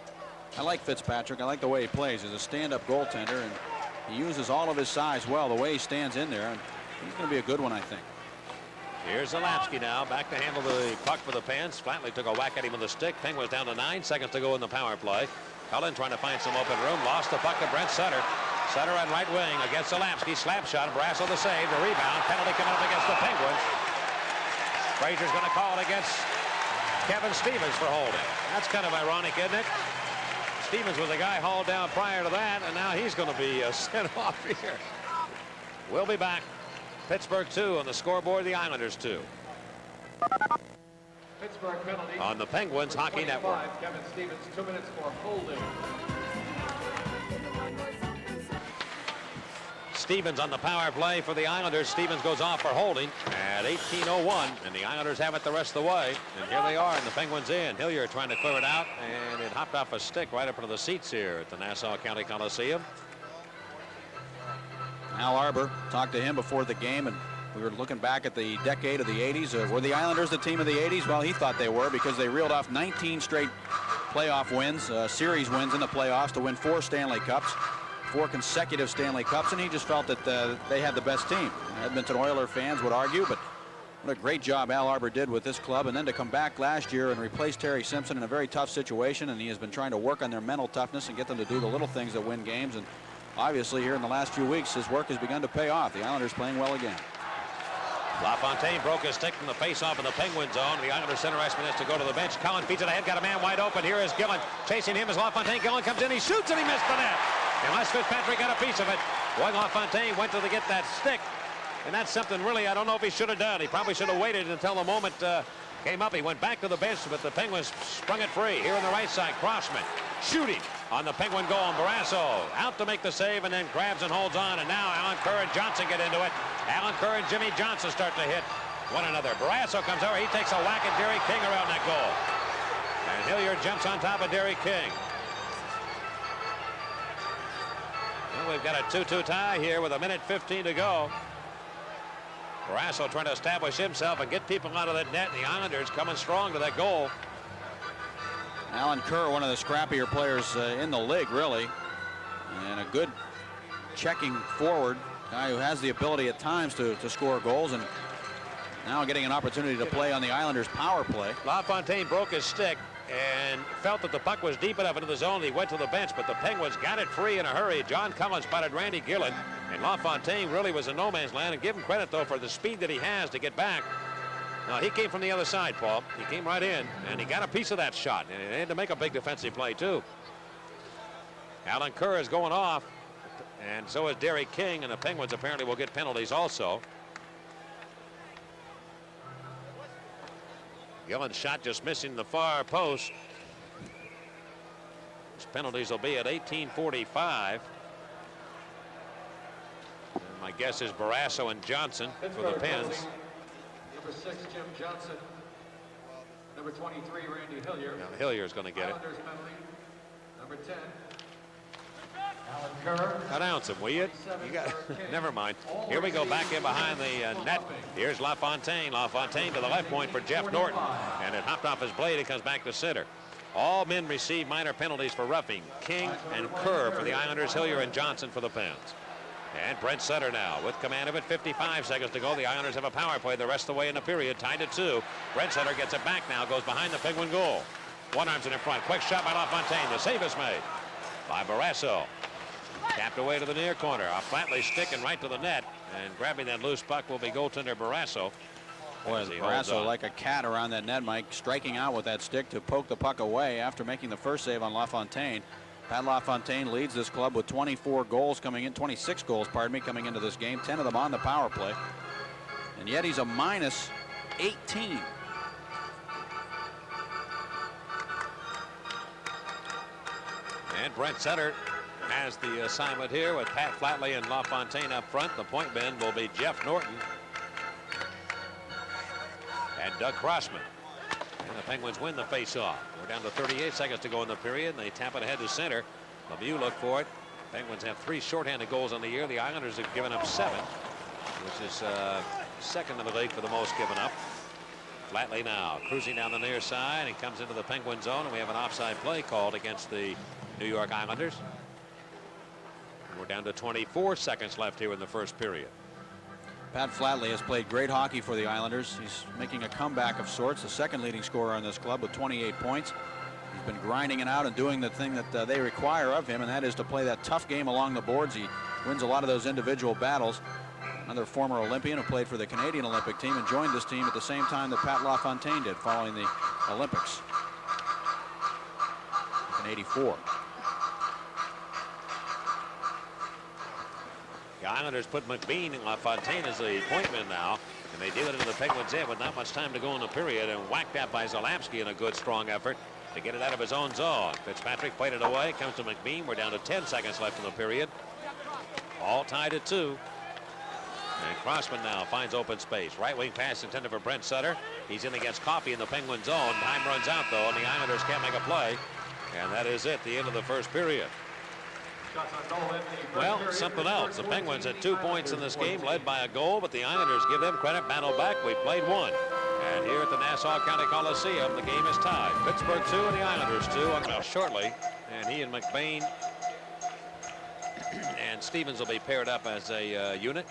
Speaker 2: I like Fitzpatrick. I like the way he plays. He's a stand-up goaltender, and he uses all of his size well, the way he stands in there. And he's going to be a good one, I think.
Speaker 1: Here's Zalapsky now, back to handle the puck for the Pens. Flatley took a whack at him with the stick. Penguins down to 9 seconds to go in the power play. Cullen trying to find some open room. Lost the puck to Brent Sutter. Sutter on right wing against Zalapsky. Slap shot. Brasso the save. The rebound. Penalty coming up against the Penguins. Frazier's going to call it against Kevin Stevens for holding. That's kind of ironic, isn't it? Stevens was a guy hauled down prior to that, and now he's going to be sent off here. We'll be back. Pittsburgh 2 on the scoreboard, the Islanders 2.
Speaker 4: Pittsburgh penalty
Speaker 1: on the Penguins Hockey Network.
Speaker 4: Kevin Stevens, 2 minutes for holding.
Speaker 1: Stevens on the power play for the Islanders. Stevens goes off for holding at 18:01, and the Islanders have it the rest of the way. And here they are, and the Penguins in. Hilliard trying to clear it out, and it hopped off a stick right up into the seats here at the Nassau County Coliseum.
Speaker 2: Al Arbor talked to him before the game, and we were looking back at the decade of the 80s. Were the Islanders the team of the 80s? Well, he thought they were, because they reeled off 19 straight playoff wins, series wins in the playoffs to win 4 Stanley Cups, 4 consecutive Stanley Cups, and he just felt that they had the best team. Edmonton Oilers fans would argue, but what a great job Al Arbor did with this club, and then to come back last year and replace Terry Simpson in a very tough situation, and he has been trying to work on their mental toughness and get them to do the little things that win games. And obviously, here in the last few weeks, his work has begun to pay off. The Islanders playing well again.
Speaker 1: LaFontaine broke his stick from the face-off in the Penguin zone. The Islanders center iceman has to go to the bench. Cullen feeds it ahead, got a man wide open. Here is Gillen chasing him as LaFontaine. Gillen comes in, he shoots, and he missed the net. Unless Fitzpatrick got a piece of it. Boy, LaFontaine went to get that stick, and that's something really I don't know if he should have done. He probably should have waited until the moment came up. He went back to the bench, but the Penguins sprung it free. Here on the right side, Crossman shooting on the Penguin goal, and Barrasso out to make the save, and then grabs and holds on, and now Alan Kerr and Johnson get into it. Alan Kerr and Jimmy Johnson start to hit one another. Barrasso comes over, he takes a whack at Derek King around that goal, and Hilliard jumps on top of Derek King. Well, we've got a 2-2 tie here with 1:15 to go. Barrasso trying to establish himself and get people out of that net. The Islanders coming strong to that goal.
Speaker 2: Alan Kerr, one of the scrappier players in the league, really, and a good checking forward, guy who has the ability at times to score goals, and now getting an opportunity to play on the Islanders' power play.
Speaker 1: LaFontaine broke his stick and felt that the puck was deep enough into the zone. He went to the bench, but the Penguins got it free in a hurry. John Cullen spotted Randy Gillen, and LaFontaine really was in no man's land. And give him credit, though, for the speed that he has to get back. No, he came from the other side, Paul. He came right in, and he got a piece of that shot. And he had to make a big defensive play, too. Alan Kerr is going off, and so is Derek King, and the Penguins apparently will get penalties also. Gillen's shot just missing the far post. His penalties will be at 18:45. And my guess is Barrasso and Johnson for the Pens.
Speaker 4: Number 6, Jim Johnson. Number 23, Randy Hillier.
Speaker 1: Now, Hillier's going to get it.
Speaker 4: Islanders penalty. Number 10, Alan Kerr.
Speaker 1: Announce him, will you? You got. Never mind. Here we go back in behind the net. Here's LaFontaine. LaFontaine to the left point for Jeff Norton, and it hopped off his blade. It comes back to center. All men receive minor penalties for roughing. King and Kerr for the Islanders, Hillier and Johnson for the Pens. And Brent Sutter now with command of it. 55 seconds to go. The Islanders have a power play the rest of the way in the period, tied at 2. Brent Sutter gets it back now, goes behind the Penguin goal. One arm's in front. Quick shot by LaFontaine. The save is made by Barrasso. Tapped away to the near corner. A Flatley sticking right to the net, and grabbing that loose puck will be goaltender Barrasso.
Speaker 2: Boy, Barrasso like a cat around that net, Mike, striking out with that stick to poke the puck away after making the first save on LaFontaine. Pat LaFontaine leads this club with 26 goals coming into this game, 10 of them on the power play. And yet he's a minus 18.
Speaker 1: And Brent Sutter has the assignment here with Pat Flatley and LaFontaine up front. The point men will be Jeff Norton and Doug Crossman. And the Penguins win the face-off. We're down to 38 seconds to go in the period, and they tap it ahead to center. Lemieux look for it. Penguins have 3 shorthanded goals on the year. The Islanders have given up 7, which is second in the league for the most given up. Flatley now cruising down the near side and comes into the Penguin zone, and we have an offside play called against the New York Islanders. We're down to 24 seconds left here in the first period.
Speaker 2: Pat Flatley has played great hockey for the Islanders. He's making a comeback of sorts, the second leading scorer on this club with 28 points. He's been grinding it out and doing the thing that they require of him, and that is to play that tough game along the boards. He wins a lot of those individual battles. Another former Olympian who played for the Canadian Olympic team and joined this team at the same time that Pat LaFontaine did following the Olympics in '84.
Speaker 1: The Islanders put McBean and LaFontaine as the point men now, and they deal it into the Penguins' end with not much time to go in the period, and whacked that by Zalapski in a good strong effort to get it out of his own zone. Fitzpatrick played it away. Comes to McBean. We're down to 10 seconds left in the period. All tied at 2. And Crossman now finds open space. Right wing pass intended for Brent Sutter. He's in against Coffey in the Penguin zone. Time runs out though, and the Islanders can't make a play. And that is it, the end of the first period. Well, something else. The Penguins had 2 points in this game, led by a goal, but the Islanders, give them credit, battle back. We played 1. And here at the Nassau County Coliseum, the game is tied. Pittsburgh 2 and the Islanders 2 shortly. And he and McBain and Stevens will be paired up as a unit.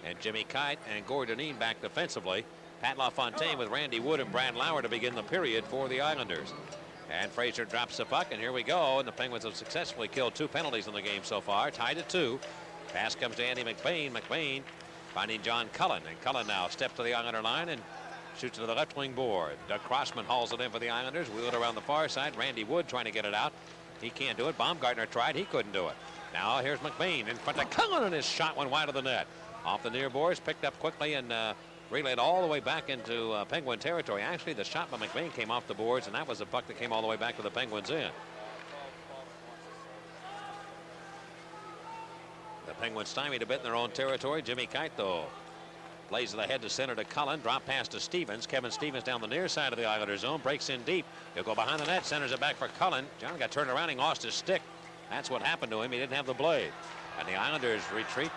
Speaker 1: And Jimmy Kite and Gordonine back defensively. Pat LaFontaine with Randy Wood and Brad Lauer to begin the period for the Islanders. And Fraser drops the puck, and here we go. And the Penguins have successfully killed 2 penalties in the game so far, tied at 2. Pass comes to Andy McBain. McBain finding John Cullen, and Cullen now steps to the Islander line and shoots to the left wing board. Doug Crossman hauls it in for the Islanders. Wheel it around the far side. Randy Wood trying to get it out. He can't do it. Baumgartner tried. He couldn't do it. Now here's McBain in front of Cullen, and his shot went wide of the net. Off the near boards, picked up quickly and relayed all the way back into Penguin territory. Actually, the shot by McBain came off the boards, and that was a puck that came all the way back to the Penguins' end. The Penguins stymied a bit in their own territory. Jimmy Kite, though, plays it ahead to center to Cullen. Drop pass to Stevens. Kevin Stevens down the near side of the Islander zone. Breaks in deep. He'll go behind the net. Centers it back for Cullen. John got turned around. He lost his stick. That's what happened to him. He didn't have the blade. And the Islanders retreat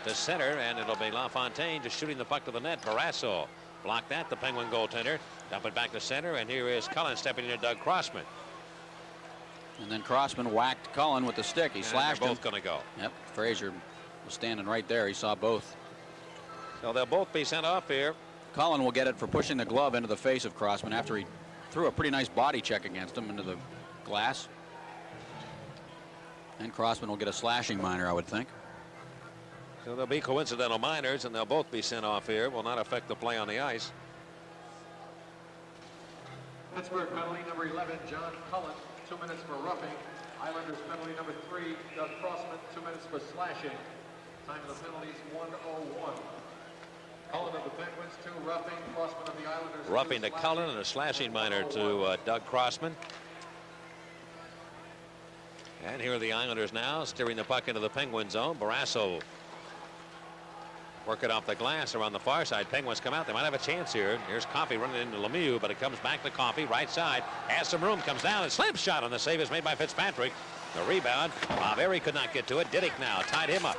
Speaker 1: to center, and it'll be LaFontaine just shooting the puck to the net. Barrasso blocked that, the Penguin goaltender. Dump it back to center, and here is Cullen stepping into Doug Crossman.
Speaker 2: And then Crossman whacked Cullen with the stick. He slashed him.
Speaker 1: Both going to go.
Speaker 2: Yep, Fraser was standing right there. He saw both.
Speaker 1: So they'll both be sent off here.
Speaker 2: Cullen will get it for pushing the glove into the face of Crossman after he threw a pretty nice body check against him into the glass. And Crossman will get a slashing minor, I would think.
Speaker 1: So there'll be coincidental minors, and they'll both be sent off here. Will not affect the play on the ice.
Speaker 4: Pittsburgh penalty number 11, John Cullen, 2 minutes for roughing. Islanders penalty number 3, Doug Crossman, 2 minutes for slashing. Time of the penalties 1:01. Cullen of the Penguins, 2 roughing. Crossman of the Islanders.
Speaker 1: Roughing to Cullen and a slashing minor to Doug Crossman. And here are the Islanders now steering the puck into the Penguin zone. Barrasso work it off the glass around the far side. Penguins come out. They might have a chance here. Here's Coffey running into Lemieux, but it comes back to Coffey. Right side. Has some room. Comes down. And slap shot on the save is made by Fitzpatrick. The rebound. Barry could not get to it. Diddick now tied him up.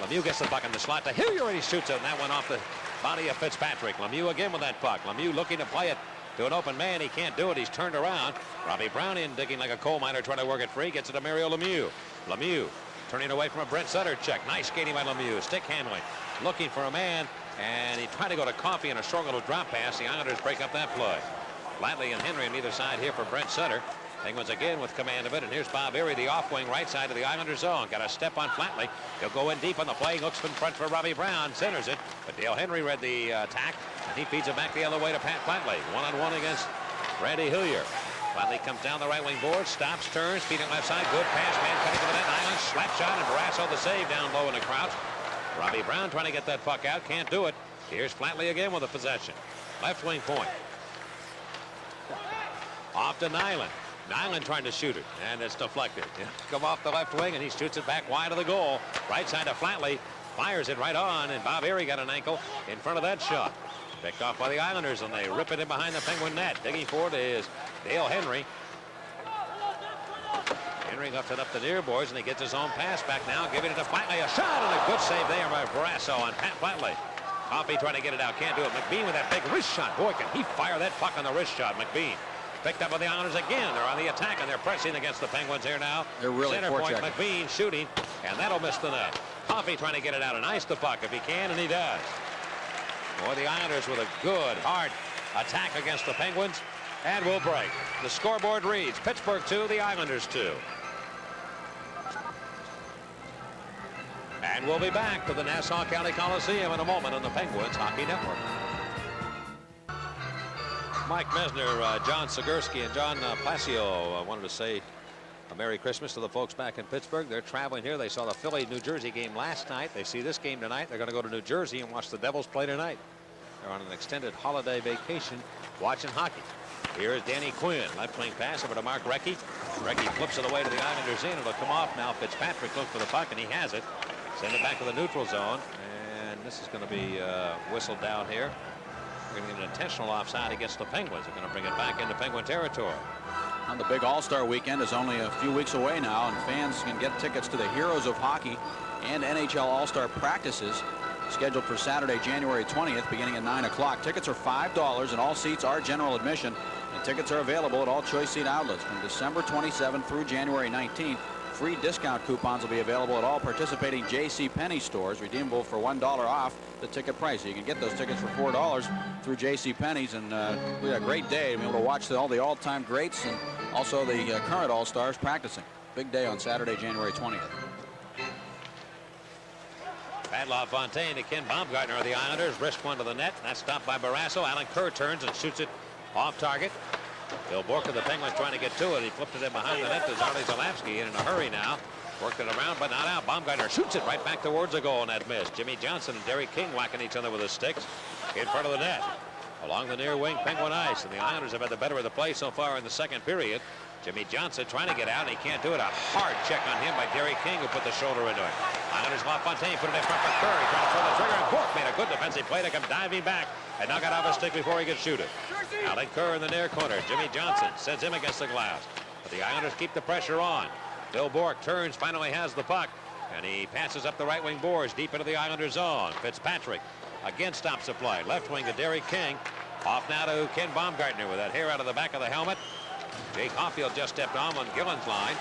Speaker 1: Lemieux gets the puck in the slot to Hillier, and he shoots it. And that went off the body of Fitzpatrick. Lemieux again with that puck. Lemieux looking to play it to an open man. He can't do it. He's turned around. Robbie Brown in digging like a coal miner trying to work it free. Gets it to Mario Lemieux. Lemieux turning away from a Brent Sutter check. Nice skating by Lemieux. Stick handling. Looking for a man. And he tried to go to Coffey in a strong little drop pass. The Islanders break up that play. Flatley and Henry on either side here for Brent Sutter. Penguins again with command of it. And here's Bob Erie, the off wing right side of the Islanders zone. Got a step on Flatley. He'll go in deep on the play. Looks in front for Robbie Brown. Centers it. But Dale Henry read the attack. And he feeds it back the other way to Pat Flatley. One-on-one against Randy Hillier. Flatley comes down the right wing board. Stops, turns, feeding left side. Good pass. Man cutting to the net. Island slap shot. And Barrasso the save down low in the crouch. Robbie Brown trying to get that puck out. Can't do it. Here's Flatley again with a possession. Left wing point. Off to Nyland. Nyland trying to shoot it, and it's deflected. Come off the left wing, and he shoots it back wide of the goal. Right side to Flatley. Fires it right on, and Bob Erie got an ankle in front of that shot. Picked off by the Islanders, and they rip it in behind the Penguin net. Digging forward is Dale Henry. Henry left it up the near boards, and he gets his own pass back now, giving it to Flatley. A shot, and a good save there by Barrasso on Pat Flatley. Coffey trying to get it out, can't do it. McBean with that big wrist shot. Boy, can he fire that puck on the wrist shot, McBean. Picked up by the Islanders again. They're on the attack, and they're pressing against the Penguins here now.
Speaker 2: They're really
Speaker 1: center point, McBean shooting, and that'll miss the net. Coffey trying to get it out and ice the puck if he can, and he does. Boy, the Islanders with a good, hard attack against the Penguins, and will break. The scoreboard reads Pittsburgh 2, the Islanders 2. And we'll be back to the Nassau County Coliseum in a moment on the Penguins Hockey Network. Mike Mesner, John Segursky, and John Placio wanted to say a Merry Christmas to the folks back in Pittsburgh. They're traveling here. They saw the Philly-New Jersey game last night. They see this game tonight. They're going to go to New Jersey and watch the Devils play tonight. They're on an extended holiday vacation watching hockey. Here is Danny Quinn. Left wing pass over to Mark Recky. Recky flips it away to the Islanders in. It'll come off now. Fitzpatrick looks for the puck, and he has it. Send it back to the neutral zone. And this is going to be whistled down here. We're going to get an intentional offside against the Penguins. They're going to bring it back into Penguin territory.
Speaker 2: And the big All-Star weekend is only a few weeks away now, and fans can get tickets to the Heroes of Hockey and NHL All-Star practices scheduled for Saturday, January 20th, beginning at 9 o'clock. Tickets are $5, and all seats are general admission. And tickets are available at all choice seat outlets from December 27th through January 19th. Free discount coupons will be available at all participating JCPenney stores, redeemable for $1 off the ticket price. So you can get those tickets for $4 through JCPenney's, and we had a great day. We'll be able to watch all the all-time greats and also the current All-Stars practicing. Big day on Saturday, January 20th.
Speaker 1: Padloff Fontaine to Ken Baumgartner of the Islanders. Wrist one to the net. That's stopped by Barrasso. Alan Kerr turns and shoots it off target. Bill Bourque of the Penguins trying to get to it. He flipped it in behind the net to Zarley Zalapski in a hurry now. Worked it around, but not out. Baumgartner shoots it right back towards the goal, and that missed. Jimmy Johnson and Derek King whacking each other with his sticks in front of the net. Along the near wing, Penguin ice, and the Islanders have had the better of the play so far in the second period. Jimmy Johnson trying to get out, and he can't do it. A hard check on him by Derek King, who put the shoulder into it. Islanders LaFontaine put it in front for Curry, trying to throw the trigger, and Bourque made a good defensive play to come diving back and knock it off a stick before he could shoot it. Alan Kerr in the near corner. Jimmy Johnson sends him against the glass. But the Islanders keep the pressure on. Bill Bourque turns, finally has the puck, and he passes up the right wing boards deep into the Islanders zone. Fitzpatrick again stops the play. Left wing to Derek King. Off now to Ken Baumgartner with that hair out of the back of the helmet. Jake Caulfield just stepped on Gillen's line,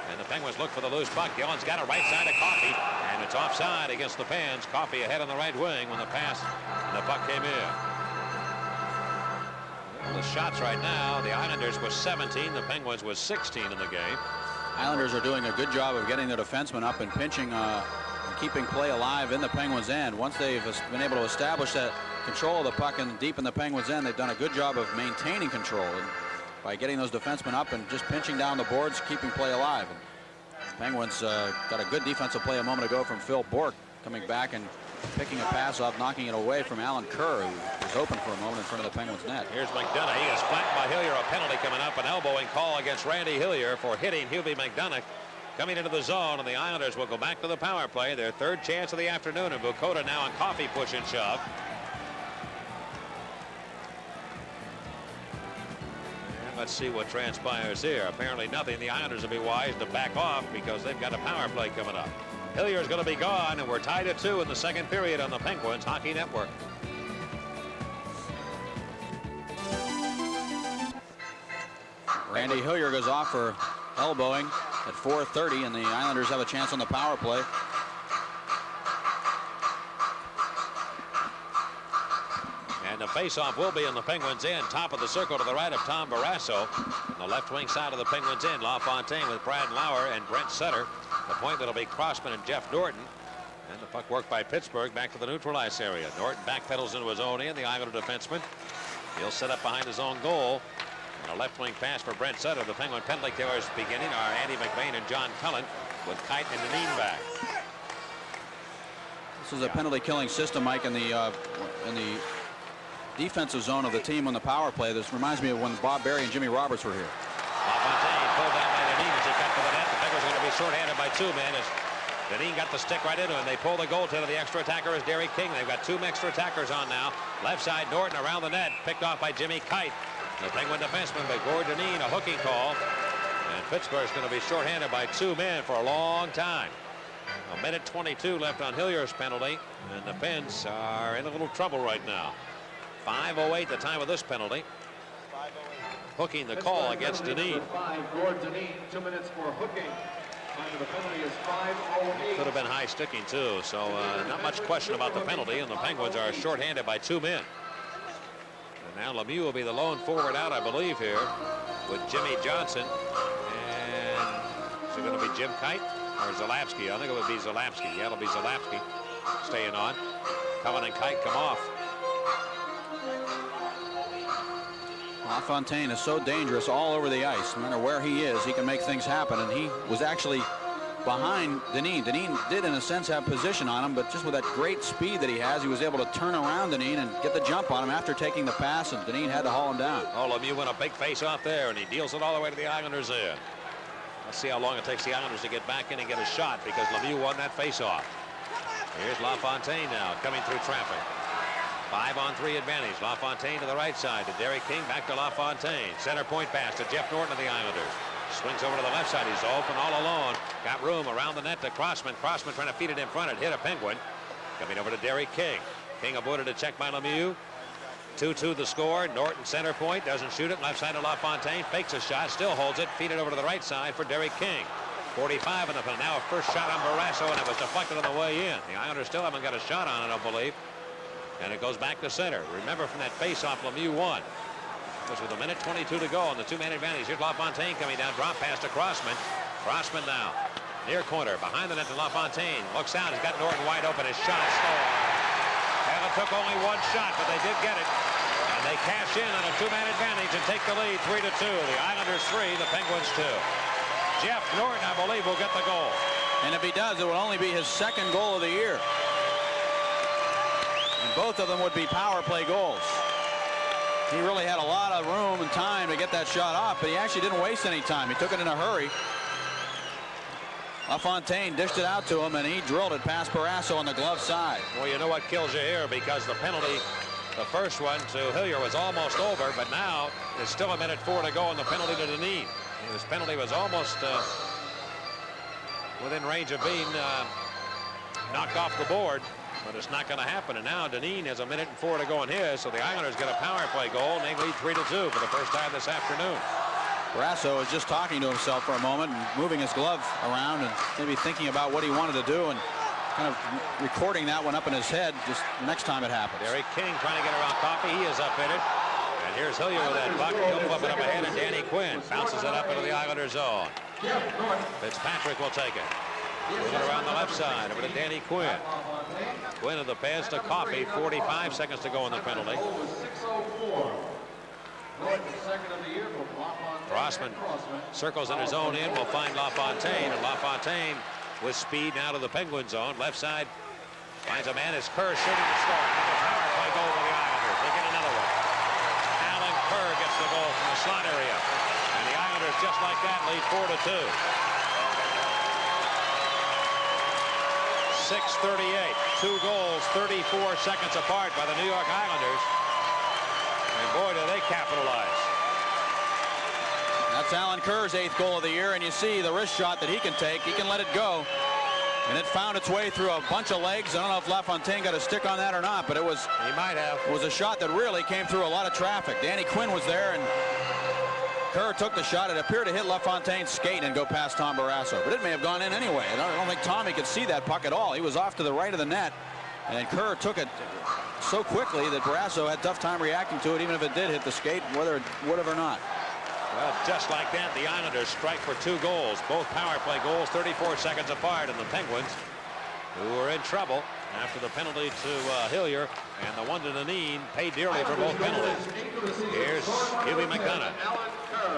Speaker 1: and the Penguins look for the loose puck. Gillen's got it right side of Coffey, and it's offside against the Pens. Coffey ahead on the right wing when the pass and the puck came in. The shots right now, the Islanders was 17, the Penguins was 16 in the game.
Speaker 2: Islanders are doing a good job of getting their defensemen up and pinching keeping play alive in the Penguins' end. Once they've been able to establish that control of the puck and deep in the Penguins' end, they've done a good job of maintaining control and by getting those defensemen up and just pinching down the boards, keeping play alive. And the Penguins got a good defensive play a moment ago from Phil Bourque, coming back and picking a pass off, knocking it away from Alan Kerr, who was open for a moment in front of the Penguins' net.
Speaker 1: Here's McDonough. He is flanked by Hillier. A penalty coming up, an elbowing call against Randy Hillier for hitting Hubie McDonough coming into the zone, and the Islanders will go back to the power play. Their third chance of the afternoon, and Bucota now on coffee push and shove. And let's see what transpires here. Apparently nothing. The Islanders will be wise to back off because they've got a power play coming up. Hillier's going to be gone, and we're tied at 2 in the second period on the Penguins Hockey Network.
Speaker 2: Randy Hillier goes off for elbowing at 4:30, and the Islanders have a chance on the power play.
Speaker 1: And the face-off will be in the Penguins' end. Top of the circle to the right of Tom Barrasso. On the left wing side of the Penguins' end, LaFontaine with Brad Lauer and Brent Sutter. The point that'll be Crossman and Jeff Norton. And the puck worked by Pittsburgh back to the neutral ice area. Norton backpedals into his own end, the Islander defenseman. He'll set up behind his own goal. And a left wing pass for Brent Sutter. The Penguin penalty killers beginning are Andy McBain and John Cullen with Kite and Deneen back.
Speaker 2: This is a penalty killing system, Mike, in the defensive zone of the team on the power play. This reminds me of when Bob Berry and Jimmy Roberts were here.
Speaker 1: LaFontaine pulled down by Deneen as he cut for the net. The Penguins are going to be shorthanded by 2 men as Deneen got the stick right into him. They pull the goaltender. The extra attacker is Derek King. They've got 2 extra attackers on now. Left side, Norton around the net, picked off by Jimmy Kite. The Penguin defenseman, but Gord Deneen, a hooking call. And Pittsburgh's going to be shorthanded by 2 men for a long time. A minute 22 left on Hillier's penalty, and the Pens are in a little trouble right now. 5:08 the time of this penalty. Hooking the call against Deneen.
Speaker 4: Gord Deneen, 2 minutes for hooking. Time of the penalty is 5:08.
Speaker 1: Could have been high sticking too, so not much question about the penalty, and the Penguins are shorthanded by 2 men. And now Lemieux will be the lone forward out, I believe, here with Jimmy Johnson. And is it going to be Jim Kite or Zalapski? I think it would be Zalapski. Yeah, it'll be Zalapski staying on. Cullen and Kite come off.
Speaker 2: LaFontaine is so dangerous all over the ice. No matter where he is, he can make things happen, and he was actually behind Deneen. Deneen did, in a sense, have position on him, but just with that great speed that he has, he was able to turn around Deneen and get the jump on him after taking the pass, and Deneen had to haul him down.
Speaker 1: Oh, Lemieux went a big face off there, and he deals it all the way to the Islanders end. Let's see how long it takes the Islanders to get back in and get a shot, because Lemieux won that face off. Here's LaFontaine now coming through traffic. 5-on-3 advantage. LaFontaine to the right side to Derek King, back to LaFontaine. Center point pass to Jeff Norton of the Islanders. Swings over to the left side. He's open all alone. Got room around the net to Crossman. Crossman trying to feed it in front. It hit a Penguin. Coming over to Derek King. King avoided a check by Lemieux. 2-2 the score. Norton center point. Doesn't shoot it. Left side to LaFontaine. Fakes a shot. Still holds it. Feed it over to the right side for Derek King. 45 in the penalty. Now a first shot on Barrasso, and it was deflected on the way in. The Islanders still haven't got a shot on it, I believe. And it goes back to center. Remember, from that face-off, Lemieux won. It was with a minute 22 to go on the 2-man advantage. Here's LaFontaine coming down. Drop pass to Crossman. Crossman now. Near corner. Behind the net to LaFontaine. Looks out. He's got Norton wide open. His shot is scored. And it took only 1 shot, but they did get it. And they cash in on a 2-man advantage and take the lead 3-2. The Islanders 3, the Penguins 2. Jeff Norton, I believe, will get the goal.
Speaker 2: And if he does, it will only be his 2nd goal of the year. And both of them would be power play goals. He really had a lot of room and time to get that shot off, but he actually didn't waste any time. He took it in a hurry. LaFontaine dished it out to him, and he drilled it past Barrasso on the glove side.
Speaker 1: Well, you know what kills you here, because the penalty, the first one to Hillier, was almost over, but now there's still a minute 4 to go, and the penalty to Deneen. His penalty was almost within range of being knocked off the board, but it's not going to happen. And now Deneen has a minute and 4 to go in his, so the Islanders get a power play goal, and they lead 3-2 for the first time this afternoon.
Speaker 2: Barrasso was just talking to himself for a moment and moving his glove around and maybe thinking about what he wanted to do and kind of recording that one up in his head just next time it happens.
Speaker 1: Derek King trying to get around Coffey. He is up in it. And here's Hillier with that puck. He'll flip it up ahead, and Danny Quinn bounces it up into the Islanders zone. Fitzpatrick will take it. Moving around the left side over to Danny Quinn. Quinn of the pass to Coffey. 45 seconds to go in the penalty. Crossman circles in his own end. Will find LaFontaine. And LaFontaine with speed now to the Penguin zone. Left side finds a man. It's Kerr shooting to start. A power play goal for the Islanders. They get another one. Alan Kerr gets the goal from the slot area. And the Islanders, just like that, lead 4-2. 6:38. 2 goals, 34 seconds apart by the New York Islanders. And boy, do they capitalize.
Speaker 2: That's Alan Kerr's 8th goal of the year, and you see the wrist shot that he can take. He can let it go. And it found its way through a bunch of legs. I don't know if LaFontaine got a stick on that or not, but it was,
Speaker 1: he might have.
Speaker 2: It was a shot that really came through a lot of traffic. Danny Quinn was there, and Kerr took the shot. It appeared to hit LaFontaine's skate and go past Tom Barrasso, but it may have gone in anyway. I don't think Tommy could see that puck at all. He was off to the right of the net, and Kerr took it so quickly that Barrasso had a tough time reacting to it, even if it did hit the skate, whether it would have or not.
Speaker 1: Well, just like that, the Islanders strike for 2 goals. Both power play goals, 34 seconds apart, and the Penguins, who were in trouble after the penalty to Hillier and the one to Nanine, paid dearly for both penalties. Here's Huey McDonough,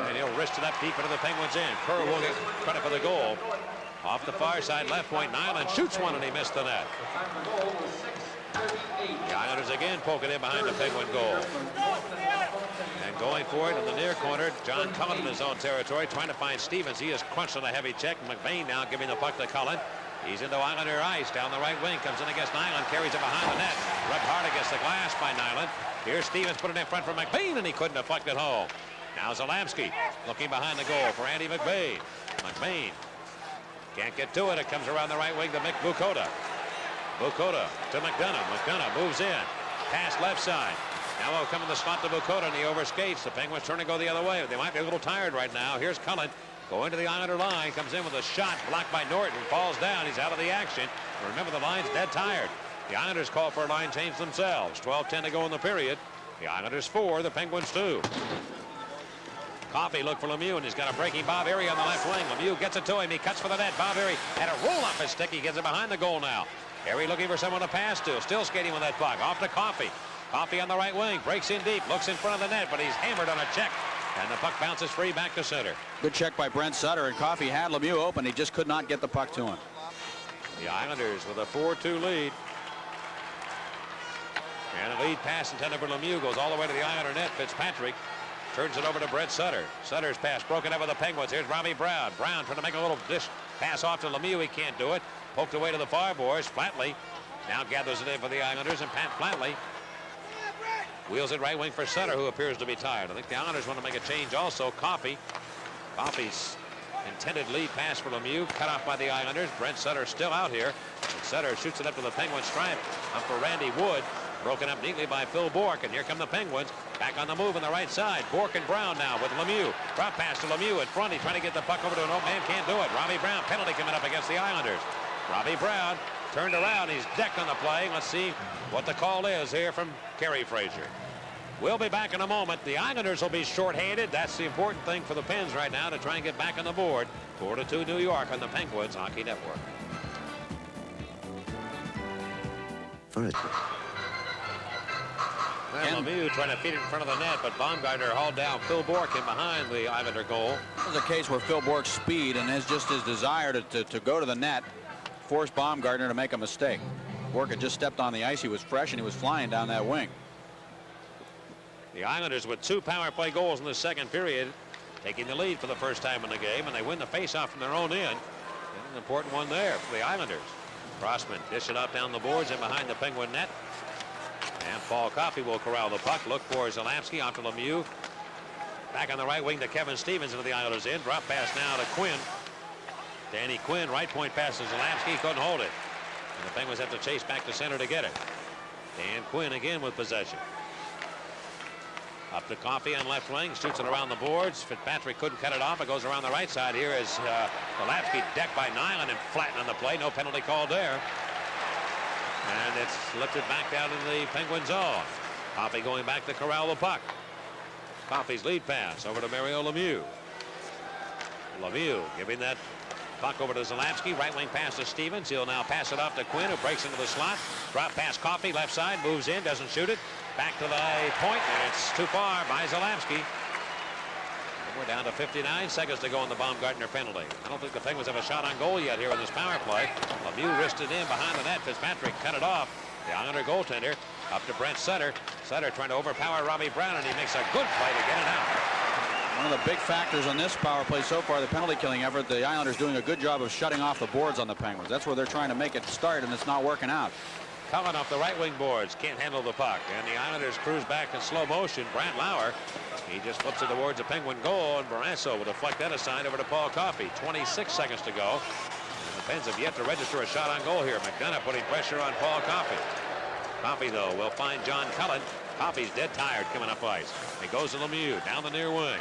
Speaker 1: and he'll wrist it up deep into the Penguins' end. Kerr will get credit for the goal. Off the far side left point, Nyland shoots one, and he missed the net. The Islanders again poking in behind the Penguin goal. And going for it in the near corner, John Cullen in his own territory, trying to find Stevens. He is crunched on a heavy check. McBain now giving the puck to Cullen. He's into Islander ice. Down the right wing, comes in against Nyland, carries it behind the net. Rubbed hard against the glass by Nyland. Here's Stevens put it in front for McBain, and he couldn't deflect it home. Now Zelamsky looking behind the goal for Andy McBain. McBain can't get to it. It comes around the right wing to Mick Bukoda. Bukoda to McDonough. McDonough moves in. Pass left side. Now will come in the slot to Bukoda, and he overskates. The Penguins turn to go the other way. They might be a little tired right now. Here's Cullen going to the Islander line. Comes in with a shot blocked by Norton. Falls down. He's out of the action. Remember, the line's dead tired. The Islanders call for a line change themselves. 12:10 to go in the period. The Islanders 4, the Penguins 2. Coffey looked for Lemieux, and he's got a breaking Bob Erie on the left wing. Lemieux gets it to him. He cuts for the net. Bob Erie had a roll off his stick. He gets it behind the goal now. Erie looking for someone to pass to. Still skating with that puck. Off to Coffey. Coffey on the right wing. Breaks in deep. Looks in front of the net, but he's hammered on a check. And the puck bounces free back to center.
Speaker 2: Good check by Brent Sutter, and Coffey had Lemieux open. He just could not get the puck to him.
Speaker 1: The Islanders with a 4-2 lead. And a lead pass intended for Lemieux goes all the way to the Islander net. Fitzpatrick turns it over to Brett Sutter. Sutter's pass broken up with the Penguins. Here's Robbie Brown. Brown trying to make a little dish pass off to Lemieux. He can't do it. Poked away to the far boards. Flatley now gathers it in for the Islanders, and Pat Flatley wheels it right wing for Sutter, who appears to be tired. I think the Islanders want to make a change also. Coffey's intended lead pass for Lemieux, cut off by the Islanders. Brent Sutter still out here. And Sutter shoots it up to the Penguin stripe. Up for Randy Wood. Broken up neatly by Phil Bourque, and here come the Penguins. Back on the move on the right side. Bourque and Brown now with Lemieux. Drop pass to Lemieux in front. He's trying to get the puck over to an open man. Can't do it. Robbie Brown, penalty coming up against the Islanders. Robbie Brown turned around. He's decked on the play. Let's see what the call is here from Kerry Fraser. We'll be back in a moment. The Islanders will be shorthanded. That's the important thing for the Pens right now, to try and get back on the board. 4-2 New York on the Penguins Hockey Network.
Speaker 5: All right.
Speaker 1: Well, Lemieux trying to feed it in front of the net, but Baumgartner hauled down Phil Bourque in behind the Islander goal.
Speaker 2: This is a case where Phil Bourque's speed and his desire to go to the net forced Baumgartner to make a mistake. Bourque had just stepped on the ice. He was fresh, and he was flying down that wing.
Speaker 1: The Islanders with 2 power play goals in the second period, taking the lead for the first time in the game, and they win the faceoff from their own end. An important one there for the Islanders. Crossman dish it out down the boards and behind the Penguin net. And Paul Coffey will corral the puck. Look for Zelamsky off to Lemieux. Back on the right wing to Kevin Stevens into the Islanders' end. Drop pass now to Quinn. Danny Quinn, right point pass to Zelamsky. Couldn't hold it. And the Penguins have to chase back to center to get it. Dan Quinn again with possession. Up to Coffey on left wing. Shoots it around the boards. Fitzpatrick couldn't cut it off. It goes around the right side. Here is Zelamsky decked by Nyland and flattened on the play. No penalty called there. And it's lifted back down in the Penguin zone. Coffey going back to corral the puck. Coffey's lead pass over to Mario Lemieux. Lemieux giving that Puck over to Zalapski. Right wing pass to Stevens. He'll now pass it off to Quinn, who breaks into the slot. Drop pass Coffey, left side, moves in, doesn't shoot it. Back to the point, and it's too far by Zalapski. We're down to 59 seconds to go on the Baumgartner penalty. I don't think the Penguins have a shot on goal yet here in this power play. Lemieux wristed in behind the net. Fitzpatrick cut it off. The Islander goaltender up to Brent Sutter. Sutter trying to overpower Robbie Brown, and he makes a good play to get it out.
Speaker 2: One of the big factors on this power play so far, the penalty killing effort, the Islanders doing a good job of shutting off the boards on the Penguins. That's where they're trying to make it start, and it's not working out.
Speaker 1: Cullen off the right wing boards, can't handle the puck, and the Islanders cruise back in slow motion. Brant Lauer, he just flips it towards the Penguin goal, and Barrasso will deflect that aside over to Paul Coffey. 26 seconds to go. And the Pens have yet to register a shot on goal here. McDonough putting pressure on Paul Coffey. Coffey, though, will find John Cullen. Coffey's dead tired coming up ice. He goes to Lemieux down the near wing.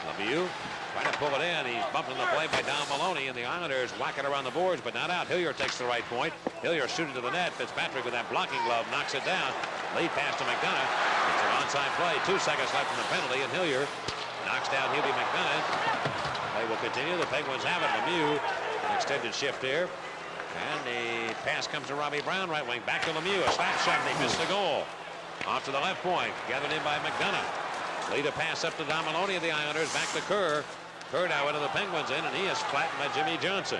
Speaker 1: Lemieux trying to pull it in. He's bumped in the play by Don Maloney, and the Islanders whack it around the boards, but not out. Hillier takes the right point. Hillier shooting to the net. Fitzpatrick with that blocking glove knocks it down. Lead pass to McDonough. It's an onside play. 2 seconds left in the penalty, and Hillier knocks down Hubie McDonough. Play will continue. The Penguins have it. Lemieux, an extended shift here. And the pass comes to Robbie Brown, right wing. Back to Lemieux. A slap shot, and he missed the goal. Off to the left point. Gathered in by McDonough. Lead a pass up to Don Maloney of the Islanders. Back to Kerr. Kerr now into the Penguins in, and he is flattened by Jimmy Johnson.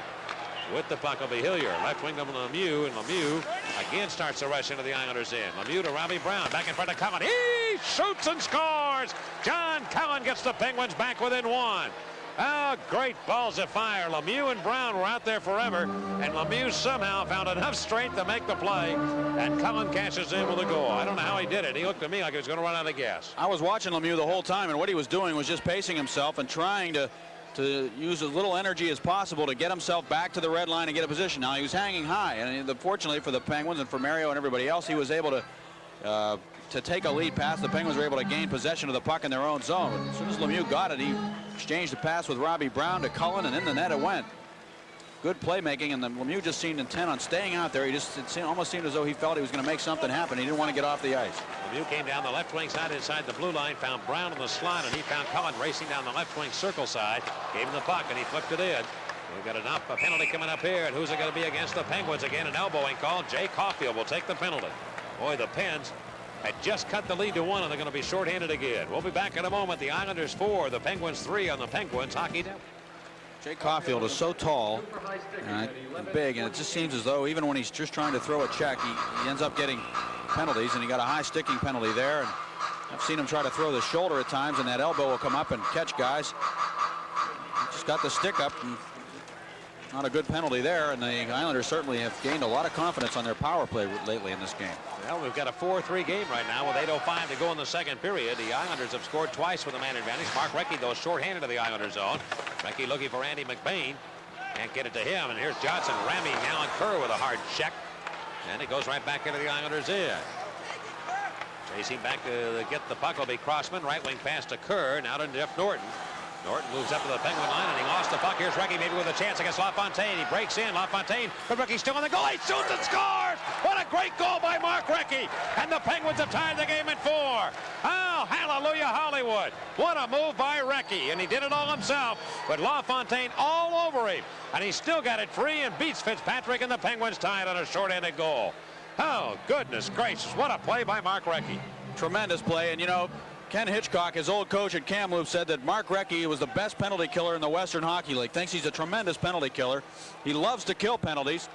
Speaker 1: With the puck will be Hillier. Left wing to Lemieux, and Lemieux again starts to rush into the Islanders in. Lemieux to Robbie Brown. Back in front of Cullen. He shoots and scores. John Cullen gets the Penguins back within one. Oh, great balls of fire. Lemieux and Brown were out there forever, and Lemieux somehow found enough strength to make the play, and Cullen cashes in with a goal. I don't know how he did it. He looked to me like he was going to run out of gas.
Speaker 2: I was watching Lemieux the whole time, and what he was doing was just pacing himself and trying to use as little energy as possible to get himself back to the red line and get a position. Now, he was hanging high, and fortunately for the Penguins and for Mario and everybody else, he was able to take a lead pass. The Penguins were able to gain possession of the puck in their own zone. But as soon as Lemieux got it, he exchanged a pass with Robbie Brown to Cullen, and in the net it went. Good playmaking, and then Lemieux just seemed intent on staying out there. It almost seemed as though he felt he was going to make something happen. He didn't want to get off the ice.
Speaker 1: Lemieux came down the left wing side inside the blue line, found Brown in the slot, and he found Cullen racing down the left wing circle side. Gave him the puck, and he flipped it in. We've got a penalty coming up here, and who's it going to be against the Penguins? Again, an elbowing call. Jay Caulfield will take the penalty. Boy, the Pens had just cut the lead to 1, and they're going to be shorthanded again. We'll be back in a moment. The Islanders 4, the Penguins 3 on the Penguins Hockey Network.
Speaker 2: Jay Caulfield is so tall and big, and it just seems as though even when he's just trying to throw a check, he ends up getting penalties, and he got a high sticking penalty there. And I've seen him try to throw the shoulder at times, and that elbow will come up and catch guys. He just got the stick up, and not a good penalty there, and the Islanders certainly have gained a lot of confidence on their power play lately in this game.
Speaker 1: Well, we've got a 4-3 game right now with 8:05 to go in the second period. The Islanders have scored twice with a man advantage. Mark Recky, though, shorthanded to the Islander zone. Recky looking for Andy McBain. Can't get it to him, and here's Johnson ramming now on Kerr with a hard check. And it goes right back into the Islanders in. Chasing back to get the puck will be Crossman. Right wing pass to Kerr. Now to Jeff Norton. Norton moves up to the Penguin line, and he lost the puck. Here's Recky maybe with a chance against LaFontaine. He breaks in. LaFontaine, but Recky's still on the goal. He shoots and scores! What a great goal by Mark Recky! And the Penguins have tied the game at 4. Oh, hallelujah, Hollywood! What a move by Recky, and he did it all himself, with LaFontaine all over him. And he still got it free and beats Fitzpatrick, and the Penguins tied on a short-handed goal. Oh, goodness gracious, what a play by Mark Recky.
Speaker 2: Tremendous play, and you know, Ken Hitchcock, his old coach at Kamloops, said that Mark Recky was the best penalty killer in the Western Hockey League. Thinks he's a tremendous penalty killer. He loves to kill penalties.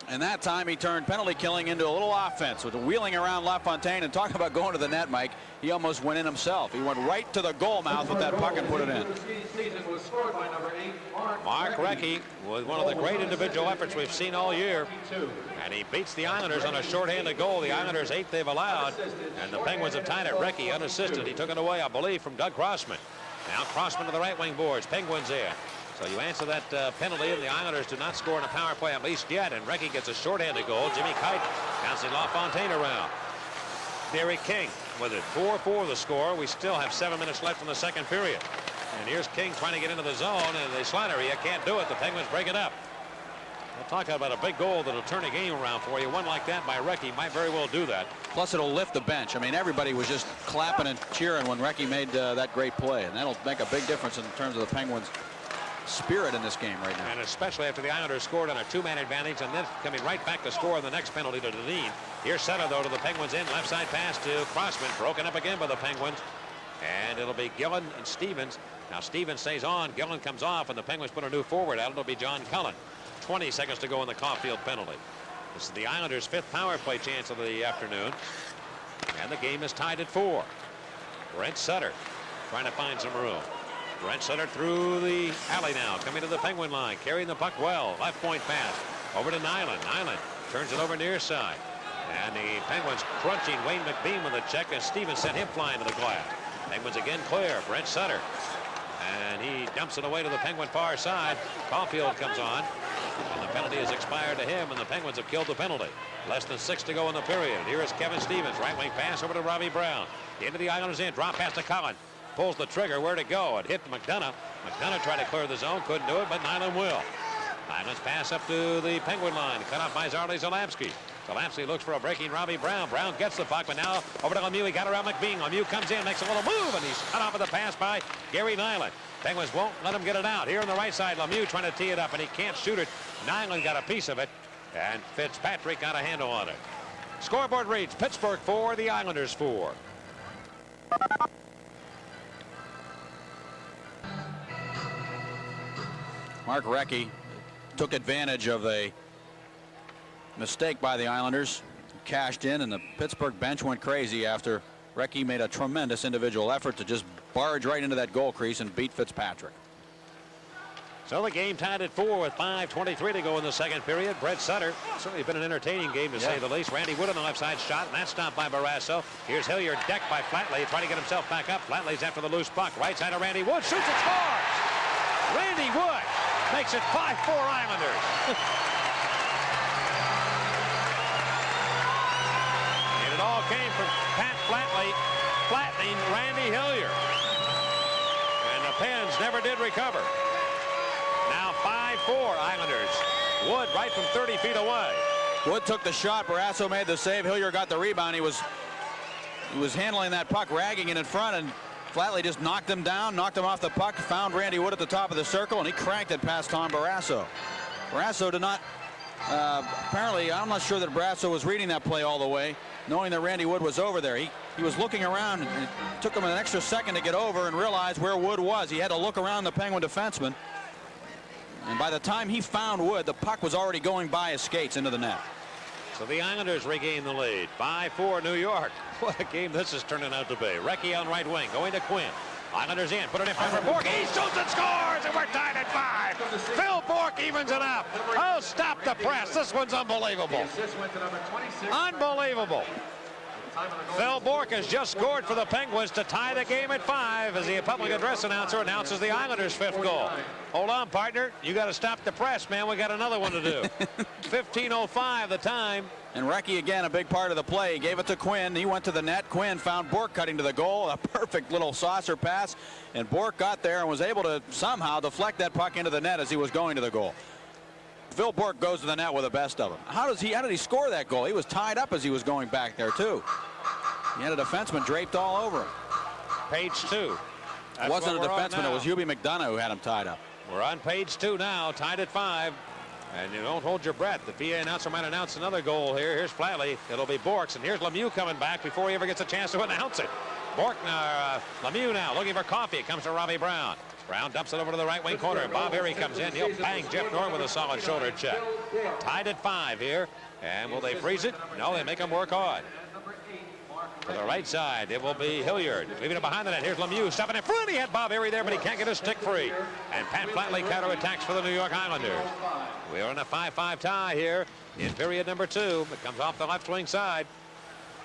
Speaker 2: And that time he turned penalty killing into a little offense with wheeling around LaFontaine, and talking about going to the net, Mike. He almost went in himself. He went right to the goal mouth with that puck and put it in.
Speaker 1: Mark Recky was one of the great individual efforts we've seen all year. And he beats the Islanders on a shorthanded goal. The Islanders 8 they've allowed. And the Penguins have tied it. Recky unassisted. He took it away, I believe, from Doug Crossman. Now Crossman to the right wing boards. Penguins in. So you answer that penalty, and the Islanders do not score in a power play at least yet. And Recky gets a shorthanded goal. Jimmy Kite bouncing LaFontaine around. Derek King with it. 4-4 the score. We still have 7 minutes left in the second period. And here's King trying to get into the zone, and the slot area can't do it. The Penguins break it up. We'll talk about a big goal that'll turn a game around for you. One like that by Recky might very well do that.
Speaker 2: Plus, it'll lift the bench. I mean, everybody was just clapping and cheering when Recky made that great play, and that'll make a big difference in terms of the Penguins
Speaker 6: spirit in this game right now.
Speaker 1: And especially after the Islanders scored on a 2-man advantage and then coming right back to score on the next penalty to Deneen. Here's Sutter, though, to the Penguins end. Left side pass to Crossman. Broken up again by the Penguins. And it'll be Gillen and Stevens. Now Stevens stays on. Gillen comes off, and the Penguins put a new forward out. It'll be John Cullen. 20 seconds to go in the Caulfield penalty. This is the Islanders' 5th power play chance of the afternoon. And the game is tied at 4. Brent Sutter trying to find some room. Brent Sutter through the alley now, coming to the Penguin line, carrying the puck well. Left point pass over to Nyland. Nyland turns it over near side. And the Penguins crunching Wayne McBean with a check, and Stevens sent him flying to the glass. Penguins again clear. Brent Sutter. And he dumps it away to the Penguin far side. Caulfield comes on. And the penalty has expired to him, and the Penguins have killed the penalty. Less than 6 to go in the period. Here is Kevin Stevens. Right wing pass over to Robbie Brown. Into the Islanders end. Drop pass to Cullen. Pulls the trigger. Where to go? It hit McDonough. McDonough tried to clear the zone. Couldn't do it, but Nyland will. Nyland's pass up to the Penguin line. Cut off by Zarley Zalapski. Zalapski looks for a breaking Robbie Brown. Brown gets the puck, but now over to Lemieux. He got around McBean. Lemieux comes in, makes a little move, and he's cut off of the pass by Gary Nyland. Penguins won't let him get it out. Here on the right side, Lemieux trying to tee it up, and he can't shoot it. Nyland got a piece of it, and Fitzpatrick got a handle on it. Scoreboard reads Pittsburgh 4, the Islanders 4.
Speaker 6: Mark Recky took advantage of a mistake by the Islanders, cashed in, and the Pittsburgh bench went crazy after Recky made a tremendous individual effort to just barge right into that goal crease and beat Fitzpatrick.
Speaker 1: So the game tied at 4 with 5:23 to go in the second period. Brett Sutter, certainly been an entertaining game to say the least. Randy Wood on the left side shot, and that's stopped by Barrasso. Here's Hilliard, decked by Flatley, trying to get himself back up. Flatley's after the loose puck. Right side of Randy Wood, shoots and scores! Randy Wood makes it 5-4 Islanders. And it all came from Pat Flatley, flattening Randy Hilliard. And the Pens never did recover. Now 5-4 Islanders. Wood right from 30 feet away.
Speaker 6: Wood took the shot. Barrasso made the save. Hilliard got the rebound. He was handling that puck, ragging it in front, and Flatley just knocked him down, knocked him off the puck, found Randy Wood at the top of the circle, and he cranked it past Tom Barrasso. Barrasso did not, apparently, I'm not sure that Barrasso was reading that play all the way, knowing that Randy Wood was over there. He was looking around, and it took him an extra second to get over and realize where Wood was. He had to look around the Penguin defenseman, and by the time he found Wood, the puck was already going by his skates into the net.
Speaker 1: So the Islanders regain the lead. 5-4 New York. What a game this is turning out to be. Recky on right wing, going to Quinn. Islanders in, put it in front for Bourque. He shoots and scores, and we're tied at 5. Phil Bourque evens it up. Oh, stop the press. This one's unbelievable. Unbelievable. Phil Bourque has just scored for the Penguins to tie the game at 5 as the public address announcer announces the Islanders' 5th goal. Hold on, partner. You got to stop the press, man. We got another one to do. 15:05 the time.
Speaker 6: And Recky again a big part of the play. He gave it to Quinn. He went to the net. Quinn found Bourque cutting to the goal. A perfect little saucer pass. And Bourque got there and was able to somehow deflect that puck into the net as he was going to the goal. Phil Bourque goes to the net with the best of them. How did he score that goal? He was tied up as he was going back there too. He had a defenseman draped all over him.
Speaker 1: Page 2.
Speaker 6: It wasn't a defenseman. It was Hubie McDonough who had him tied up.
Speaker 1: We're on page 2 now, tied at 5. And you don't hold your breath. The PA announcer might announce another goal here. Here's Flatley. It'll be Bourque's. And here's Lemieux coming back before he ever gets a chance to announce it. Lemieux now looking for coffee. It comes to Robbie Brown. Brown dumps it over to the right wing corner. Bob Erie comes in. He'll bang Jeff Norton with a solid shoulder check. Tied at 5 here. And will they freeze it? No, they make him work hard. To the right side, it will be Hilliard. Leaving it behind the net. Here's Lemieux stuffing in front. He had Bob Erie there, but he can't get his stick free. And Pat Flatley counterattacks for the New York Islanders. We're in a 5-5 tie here in period number 2. It comes off the left wing side.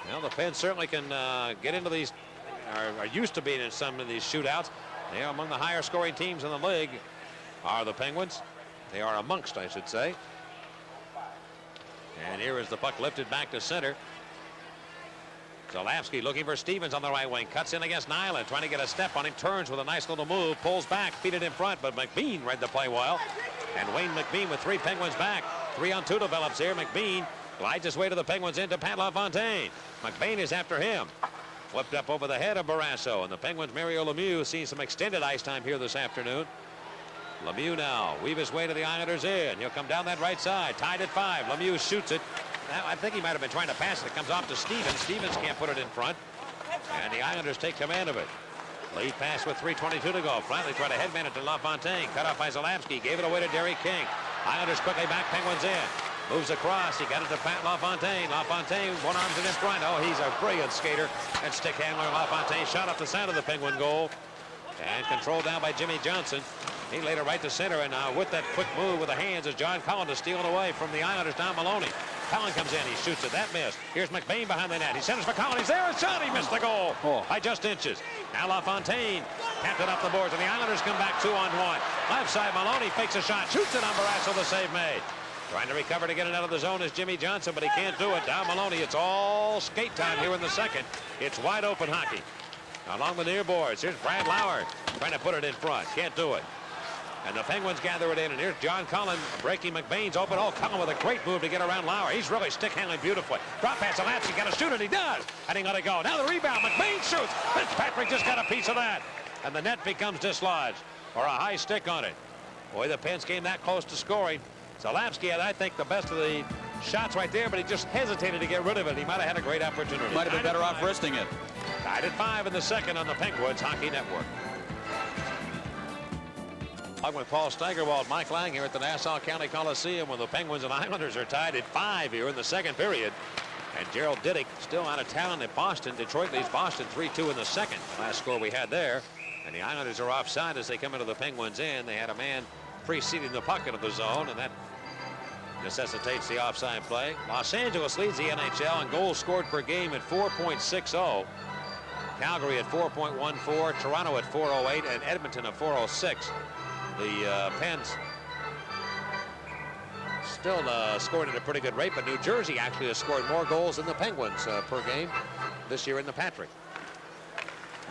Speaker 1: Well, the Pens certainly can get into these, are used to being in some of these shootouts. They are among the higher scoring teams in the league, are the Penguins. They are amongst, I should say. And here is the puck lifted back to center. Zalapski looking for Stevens on the right wing. Cuts in against Nyland, trying to get a step on him. Turns with a nice little move. Pulls back, feed it in front, but McBean read the play well. And Wayne McBean with 3 Penguins back. 3-on-2 develops here. McBean glides his way to the Penguins into Pat LaFontaine. McBean is after him. Flipped up over the head of Barrasso. And the Penguins' Mario Lemieux seeing some extended ice time here this afternoon. Lemieux now weave his way to the Islanders end. He'll come down that right side. Tied at 5. Lemieux shoots it. Now, I think he might have been trying to pass it. It comes off to Stevens. Stevens can't put it in front. And the Islanders take command of it. Lead pass with 3:22 to go. Flatley tried to headman it to LaFontaine. Cut off by Zalapski. Gave it away to Derry King. Islanders quickly back. Penguins in. Moves across. He got it to Pat LaFontaine. LaFontaine, one arm's in front. Oh, he's a brilliant skater. And stick handler LaFontaine shot up the side of the Penguin goal. And controlled down by Jimmy Johnson. He laid it right to center. And with that quick move with the hands is John Cullen to steal it away from the Islanders down Maloney. Cullen comes in. He shoots it. That missed. Here's McBain behind the net. He centers for Cullen. He's there. A shot. He missed the goal by just inches. Now LaFontaine tapped it up the boards. And the Islanders come back 2-on-1. Left side, Maloney fakes a shot. Shoots it on Barrasso. The save made. Trying to recover to get it out of the zone is Jimmy Johnson, but he can't do it. Down Maloney. It's all skate time here in the second. It's wide open hockey. Along the near boards. Here's Brad Lauer trying to put it in front. Can't do it. And the Penguins gather it in. And here's John Cullen breaking McBain's open. Oh, Cullen with a great move to get around Lauer. He's really stick handling beautifully. Drop pass to Lasky. Got to shoot it. He does. And he let it go. Now the rebound. McBain shoots. Fitzpatrick just got a piece of that. And the net becomes dislodged. Or a high stick on it. Boy, the Pens came that close to scoring. Zalapski had, I think, the best of the shots right there, but he just hesitated to get rid of it. He might have had a great opportunity.
Speaker 6: Might have been better off wristing it.
Speaker 1: Tied at 5 in the second on the Penguins Hockey Network. Along with Paul Steigerwald, Mike Lang here at the Nassau County Coliseum when the Penguins and Islanders are tied at 5 here in the second period. And Gerald Diddick still out of town at Boston. Detroit leads Boston 3-2 in the second. The last score we had there. And the Islanders are offside as they come into the Penguins end. They had a man preceding the puck into the zone, and that necessitates the offside play. Los Angeles leads the NHL in goals scored per game at 4.60. Calgary at 4.14. Toronto at 4.08, and Edmonton at 4.06. The Pens still scored at a pretty good rate, but New Jersey actually has scored more goals than the Penguins per game this year in the Patrick.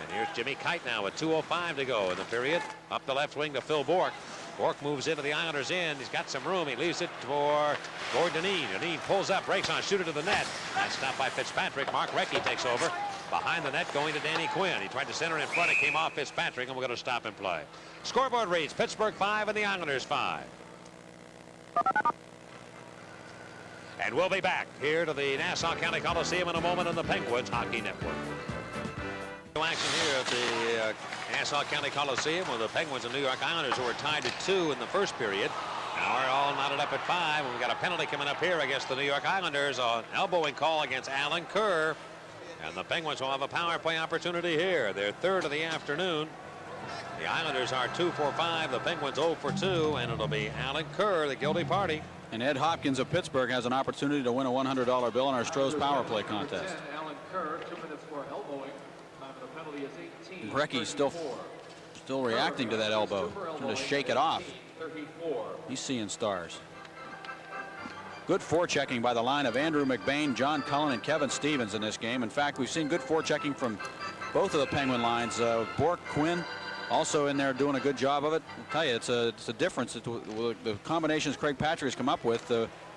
Speaker 1: And here's Jimmy Kite now with 2:05 to go in the period. Up the left wing to Phil Bourque. Bourque moves into the Islanders end. He's got some room. He leaves it for Gordon Dineen. Dineen pulls up, breaks on, shoot it to the net. That's stopped by Fitzpatrick. Mark Recky takes over. Behind the net going to Danny Quinn. He tried to center in front. It came off Fitzpatrick, and we're going to stop and play. Scoreboard reads Pittsburgh 5 and the Islanders 5. And we'll be back here to the Nassau County Coliseum in a moment on the Penguins Hockey Network. Action here at the Nassau County Coliseum with the Penguins and New York Islanders, who were tied at 2 in the first period. Now we're all knotted up at 5. And we've got a penalty coming up here against the New York Islanders. An elbowing call against Alan Kerr. And the Penguins will have a power play opportunity here. Their third of the afternoon. The Islanders are 2 for 5. The Penguins 0 for 2. And it'll be Alan Kerr, the guilty party.
Speaker 6: And Ed Hopkins of Pittsburgh has an opportunity to win a $100 bill in our Stroh's power play contest.
Speaker 4: Alan Kerr, 2 minutes for elbowing. Time of the penalty is 18.
Speaker 6: Recky's still reacting to that elbow, trying to shake it off.
Speaker 4: 34.
Speaker 6: He's seeing stars. Good forechecking by the line of Andrew McBain, John Cullen, and Kevin Stevens in this game. In fact, we've seen good forechecking from both of the Penguin lines. Bourque, Quinn also in there doing a good job of it. I'll tell you, it's a difference. The combinations Craig Patrick has come up with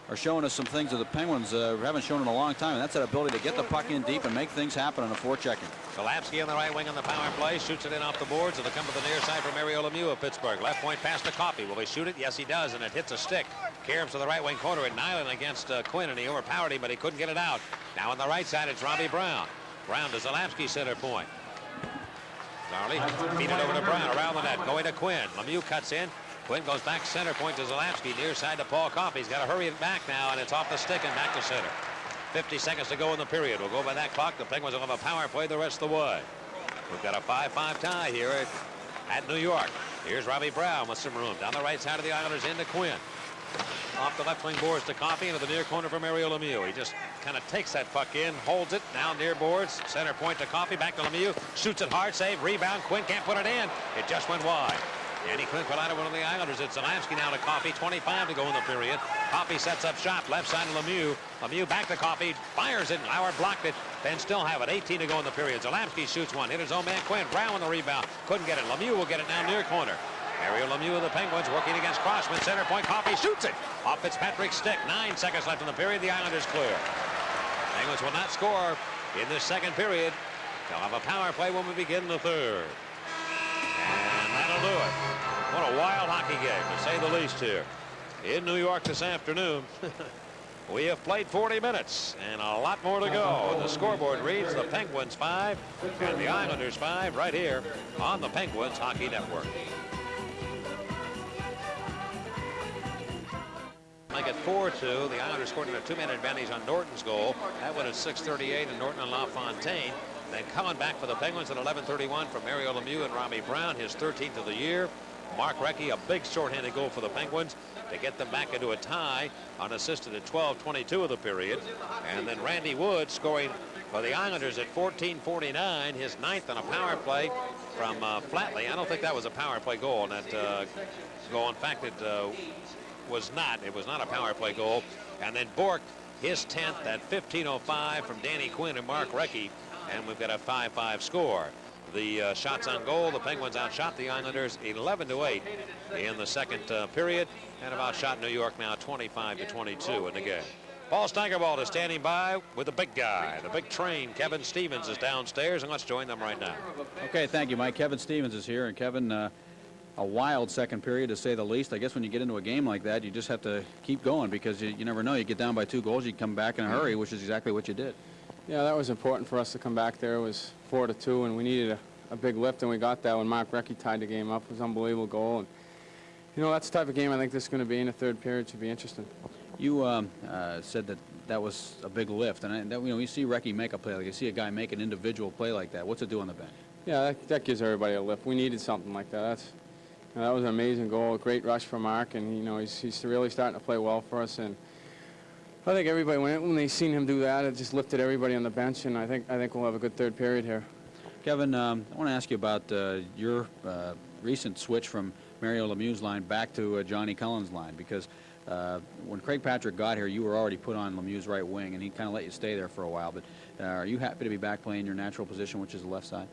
Speaker 6: are showing us some things that the Penguins haven't shown in a long time, and that's that ability to get the puck in deep and make things happen on a forechecking.
Speaker 1: Zalapski on the right wing on the power play, shoots it in off the boards. It'll come to the near side for Mario Lemieux of Pittsburgh. Left point pass to Coffey. Will he shoot it? Yes, he does, and it hits a stick. Caroms to the right wing corner at Nyland against Quinn, and he overpowered him, but he couldn't get it out. Now on the right side, it's Robbie Brown. Brown to Zalapski, center point. Zarley feed it over to Brown around the net, going to Quinn. Lemieux cuts in. Quinn goes back center point to Zalapski, near side to Paul Coffey. He's got to hurry it back now, and it's off the stick and back to center. 50 seconds to go in the period. We'll go by that clock. The Penguins will have a power play the rest of the way. We've got a 5-5 tie here at New York. Here's Robbie Brown with some room. Down the right side of the Islanders into Quinn. Off the left wing boards to Coffey into the near corner for Mario Lemieux. He just kind of takes that puck in, holds it, now near boards, center point to Coffey, back to Lemieux, shoots it hard, save, rebound, Quinn can't put it in. It just went wide. Danny Quinn put out one of the Islanders. It's Zalapski now to Coffey, 25 to go in the period. Coffey sets up shot, left side to Lemieux. Lemieux back to Coffey, fires it, Lauer blocked it, then still have it, 18 to go in the period. Zalapski shoots one, hit his own man Quinn, Brown on the rebound, couldn't get it. Lemieux will get it now near corner. Mario Lemieux of the Penguins working against Crossman, center point, Coffey shoots it off Fitzpatrick's stick. 9 seconds left in the period, the Islanders clear. Penguins will not score in this second period. They'll have a power play when we begin the third. And that'll do it. What a wild hockey game, to say the least, here in New York this afternoon. We have played 40 minutes and a lot more to go. The scoreboard reads the Penguins 5 and the Islanders 5 right here on the Penguins Hockey Network. Make it 4-2. The Islanders scored in a 2-man advantage on Norton's goal. That one at 6:38, and Norton and LaFontaine. Then coming back for the Penguins at 11:31 from Mario Lemieux and Robbie Brown, his 13th of the year. Mark Recky, a big shorthanded goal for the Penguins to get them back into a tie, unassisted at 12:22 of the period. And then Randy Wood scoring for the Islanders at 14:49, his 9th on a power play from Flatley. I don't think that was a power play goal on that goal. In fact, it was not. It was not a power play goal. And then Bourque, his 10th at 15:05 from Danny Quinn and Mark Recky. And we've got a 5-5 score. The shots on goal, the Penguins outshot the Islanders 11-8 in the second period, and have outshot New York now 25-22 in the game. Paul Steigerwald is standing by with the big guy, the big train. Kevin Stevens is downstairs, and let's join them right now.
Speaker 6: Okay, thank you, Mike. Kevin Stevens is here, and Kevin, a wild second period to say the least. I guess when you get into a game like that, you just have to keep going because you never know. You get down by 2 goals, you come back in a hurry, which is exactly what you did.
Speaker 7: Yeah, that was important for us to come back there. It was 4-2, and we needed a big lift, and we got that when Mark Recky tied the game up. It was an unbelievable goal. And, you know, that's the type of game I think this is going to be in the third period. Should be interesting.
Speaker 6: You said that was a big lift, and you know, you see Recky make a play like you see a guy make an individual play like that. What's it do on the bench?
Speaker 7: Yeah, that gives everybody a lift. We needed something like that. That was an amazing goal, a great rush for Mark, and you know he's really starting to play well for us. And I think everybody, when they seen him do that, it just lifted everybody on the bench, and I think we'll have a good third period here.
Speaker 6: Kevin, I want to ask you about your recent switch from Mario Lemieux's line back to Johnny Cullen's line, because when Craig Patrick got here, you were already put on Lemieux's right wing, and he kind of let you stay there for a while. But are you happy to be back playing your natural position, which is the left side?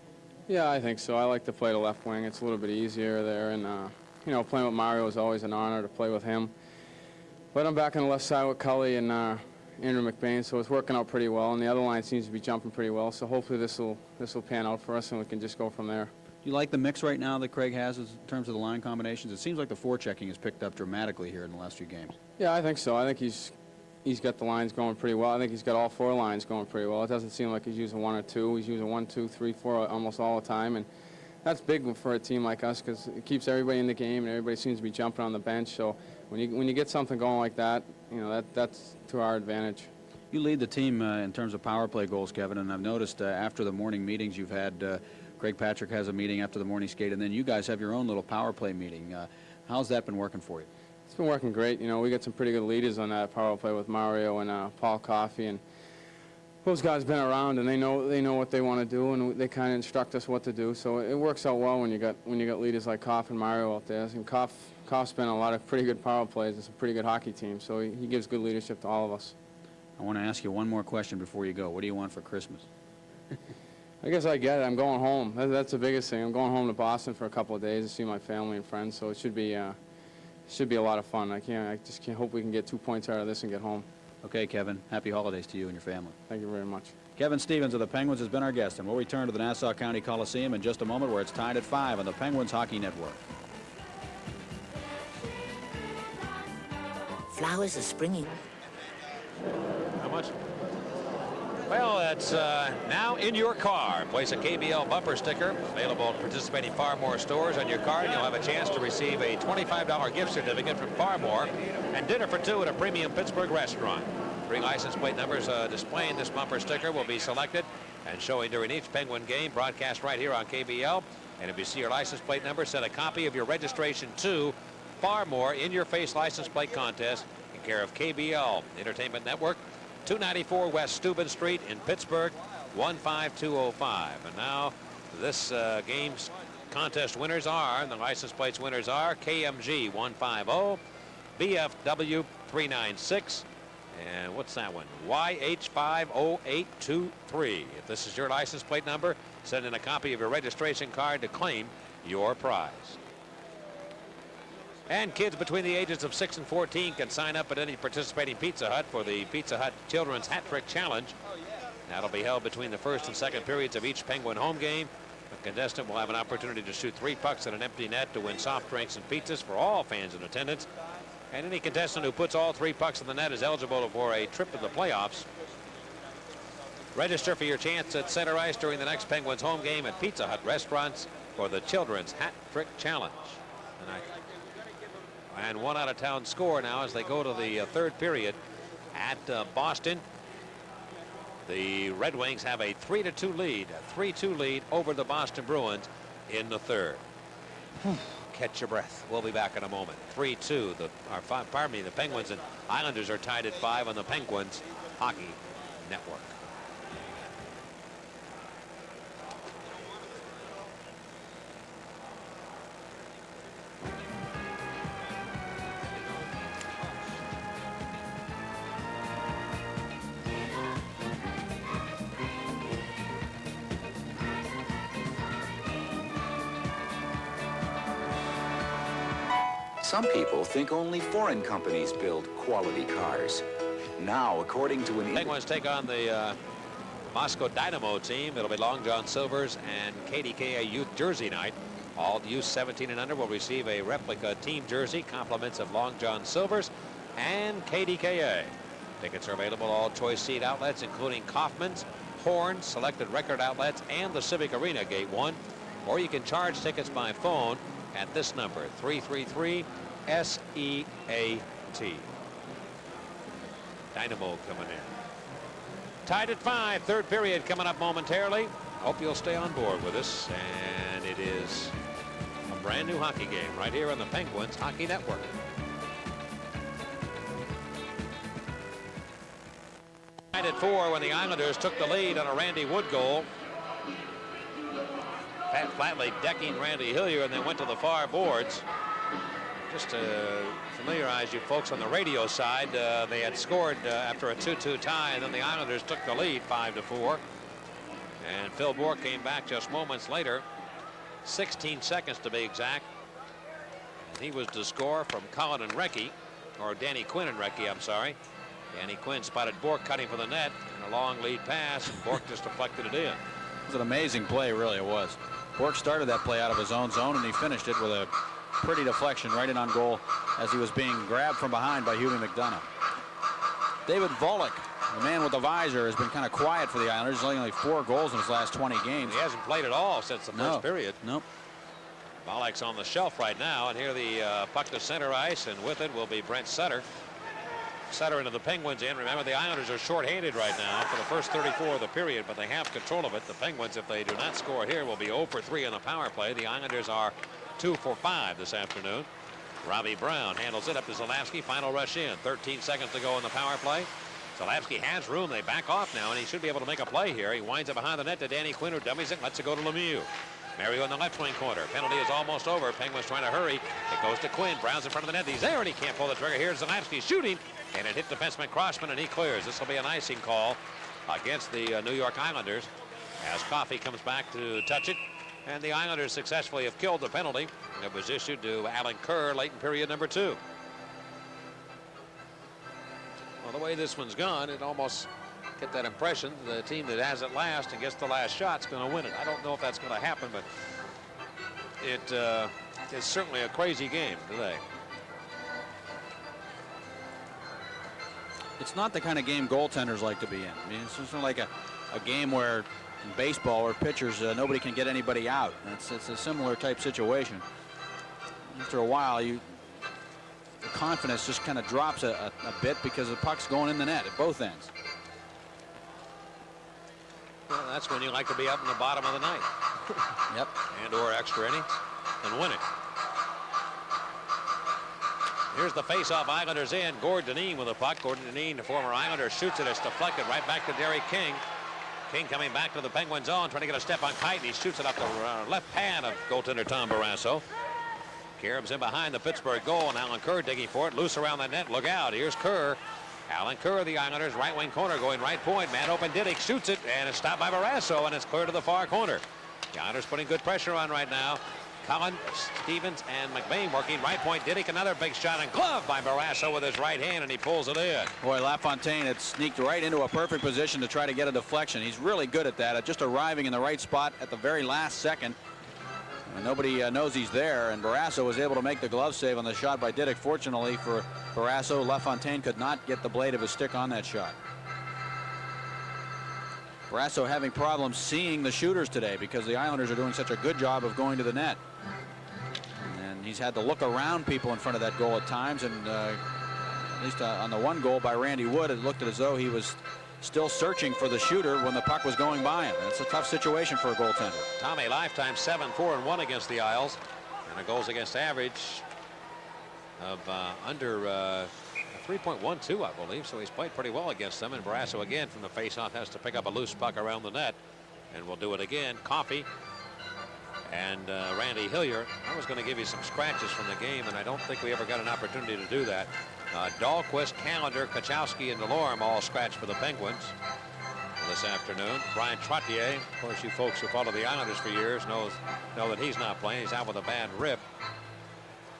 Speaker 6: Yeah, I think so. I like to play the left wing. It's a little bit easier there, and you know, playing with Mario is always an honor to play with him. But I'm back on the left side with Cully and Andrew McBain, so it's working out pretty well, and the other line seems to be jumping pretty well. So hopefully this will pan out for us, and we can just go from there. Do you like the mix right now that Craig has in terms of the line combinations? It seems like the forechecking has picked up dramatically here in the last few games. Yeah, I think so. I think he's got the lines going pretty well. I think he's got all 4 lines going pretty well. It doesn't seem like he's using 1 or 2. He's using 1, 2, 3, 4 almost all the time, and that's big for a team like us because it keeps everybody in the game, and everybody seems to be jumping on the bench. So when you get something going like that, you know, that's to our advantage. You lead the team in terms of power play goals, Kevin, and I've noticed after the morning meetings you've had, Craig Patrick has a meeting after the morning skate, and then you guys have your own little power play meeting. How's that been working for you? It's been working great. You know, we got some pretty good leaders on that power play with Mario and Paul Coffey, and those guys been around, and they know what they want to do, and they kind of instruct us what to do. So it works out well when you got leaders like Koff and Mario out there. And Koff's been a lot of pretty good power plays. It's a pretty good hockey team, so he gives good leadership to all of us. I want to ask you one more question before you go. What do you want for Christmas? I guess I get it. I'm going home. That's the biggest thing. I'm going home to Boston for a couple of days to see my family and friends, so it should be a lot of fun. I just can't hope we can get 2 points out of this and get home. Okay, Kevin. Happy holidays to you and your family. Thank you very much. Kevin Stevens of the Penguins has been our guest, and we'll return to the Nassau County Coliseum in just a moment, where it's tied at 5 on the Penguins Hockey Network.
Speaker 5: Flowers are springing.
Speaker 1: How much? Well, it's now in your car. Place a KBL bumper sticker available at participating Farmore stores on your car, and you'll have a chance to receive a $25 gift certificate from Farmore and dinner for 2 at a premium Pittsburgh restaurant. 3 license plate numbers displaying this bumper sticker will be selected and showing during each Penguin game, broadcast right here on KBL. And if you see your license plate number, send a copy of your registration to Farmore in your face license plate contest in care of KBL Entertainment Network, 294 West Steuben Street in Pittsburgh, 15205. And now this game's contest winners are, and the license plates winners are, KMG 150, BFW 396, and what's that one? YH50823. If this is your license plate number, send in a copy of your registration card to claim your prize. And kids between the ages of 6 and 14 can sign up at any participating Pizza Hut for the Pizza Hut Children's Hat Trick Challenge. That'll be held between the first and second periods of each Penguin home game. A contestant will have an opportunity to shoot 3 pucks at an empty net to win soft drinks and pizzas for all fans in attendance. And any contestant who puts all 3 pucks in the net is eligible for a trip to the playoffs. Register for your chance at center ice during the next Penguins home game at Pizza Hut restaurants for the Children's Hat Trick Challenge. And one out of town score now as they go to the third period at Boston. The Red Wings have a 3-2 lead, a 3-2 lead over the Boston Bruins in the third. Catch your breath. We'll be back in a moment. 3-2. The Penguins and Islanders are tied at 5 on the Penguins Hockey Network.
Speaker 8: Some people think only foreign companies build quality cars. Now, according to an...
Speaker 1: Penguins take on the Moscow Dynamo team. It'll be Long John Silver's and KDKA Youth Jersey night. All youth 17 and under will receive a replica team jersey, compliments of Long John Silver's and KDKA. Tickets are available at all choice seat outlets, including Kaufman's, Horn, selected record outlets, and the Civic Arena Gate 1. Or you can charge tickets by phone at this number, 333-SEAT. Dynamo coming in. Tied at 5, third period coming up momentarily. Hope you'll stay on board with us. And it is a brand new hockey game right here on the Penguins Hockey Network. Tied at 4 when the Islanders took the lead on a Randy Wood goal. Pat Flatley decking Randy Hillier and then went to the far boards. Just to familiarize you folks on the radio side, they had scored after a 2-2 tie, and then the Islanders took the lead 5-4. And Phil Bourque came back just moments later, 16 seconds to be exact. And he was to score from Colin and Recky, or Danny Quinn and Recky, I'm sorry. Danny Quinn spotted Bourque cutting for the net, and a long lead pass, and Bourque just deflected it in.
Speaker 6: It was an amazing play, really it was. Bourque started that play out of his own zone, and he finished it with a pretty deflection right in on goal as he was being grabbed from behind by Hughie McDonough. David Volek, the man with the visor, has been kind of quiet for the Islanders. He's only 4 goals in his last 20 games.
Speaker 1: He hasn't played at all since the first period.
Speaker 6: Nope.
Speaker 1: Volek's on the shelf right now, and here the puck to center ice, and with it will be Brent Sutter. Sutter into the Penguins in. Remember, the Islanders are shorthanded right now for the first 34 of the period, but they have control of it. The Penguins, if they do not score here, will be 0 for 3 on the power play. The Islanders are 2 for 5 this afternoon. Robbie Brown handles it up to Zalapsky. Final rush in. 13 seconds to go in the power play. Zalapsky has room. They back off now, and he should be able to make a play here. He winds it behind the net to Danny Quinn, who dummies it, lets it go to Lemieux. Mario in the left wing corner. Penalty is almost over. Penguins trying to hurry. It goes to Quinn. Brown's in front of the net. He's there, and he can't pull the trigger. Here's Zalapsky shooting, and it hit defenseman Crossman, and he clears. This will be an icing call against the New York Islanders as Coffey comes back to touch it, and the Islanders successfully have killed the penalty. It was issued to Alan Kerr late in period number 2. Well, the way this one's gone, it almost get that impression the team that has it last and gets the last shot's going to win it. I don't know if that's going to happen, but it's certainly a crazy game today.
Speaker 6: It's not the kind of game goaltenders like to be in. I mean, it's just like a game where in baseball where pitchers, nobody can get anybody out. It's a similar type situation. After a while, the confidence just kind of drops a bit because the puck's going in the net at both ends.
Speaker 1: Well, that's when you like to be up in the bottom of the ninth.
Speaker 6: Yep.
Speaker 1: And or extra innings and win it. Here's the face-off. Islanders in. Gord Dineen with the puck. Gordon Dineen, the former Islander, shoots it. It's deflected right back to Derek King. King coming back to the Penguin zone, trying to get a step on Kite. He shoots it up the left pad of goaltender Tom Barrasso. Carib's in behind the Pittsburgh goal, and Alan Kerr digging for it. Loose around the net. Look out. Here's Kerr. Alan Kerr, the Islanders, right wing corner, going right point. Man open. Diddick shoots it, and it's stopped by Barrasso, and it's clear to the far corner. The Islanders putting good pressure on right now. Cullen, Stevens, and McBain working right point. Diddick, another big shot and glove by Barrasso with his right hand, and he pulls it in.
Speaker 6: Boy, LaFontaine had sneaked right into a perfect position to try to get a deflection. He's really good at that, at just arriving in the right spot at the very last second. And nobody knows he's there, and Barrasso was able to make the glove save on the shot by Diddick. Fortunately for Barrasso, LaFontaine could not get the blade of his stick on that shot. Barrasso having problems seeing the shooters today because the Islanders are doing such a good job of going to the net. And he's had to look around people in front of that goal at times, and at least on the one goal by Randy Wood, it looked as though he was still searching for the shooter when the puck was going by him. It's a tough situation for a goaltender.
Speaker 1: Tommy lifetime 7-4-1 against the Isles, and a goals against average of under 3.12, I believe, so he's played pretty well against them. And Barrasso again from the faceoff has to pick up a loose puck around the net, and we'll do it again. Coffey and Randy Hillier. I was going to give you some scratches from the game, and I don't think we ever got an opportunity to do that. Dahlquist, Callender, Kachowski, and Delorme all scratched for the Penguins this afternoon. Brian Trottier, of course, you folks who follow the Islanders for years know that he's not playing. He's out with a bad rib,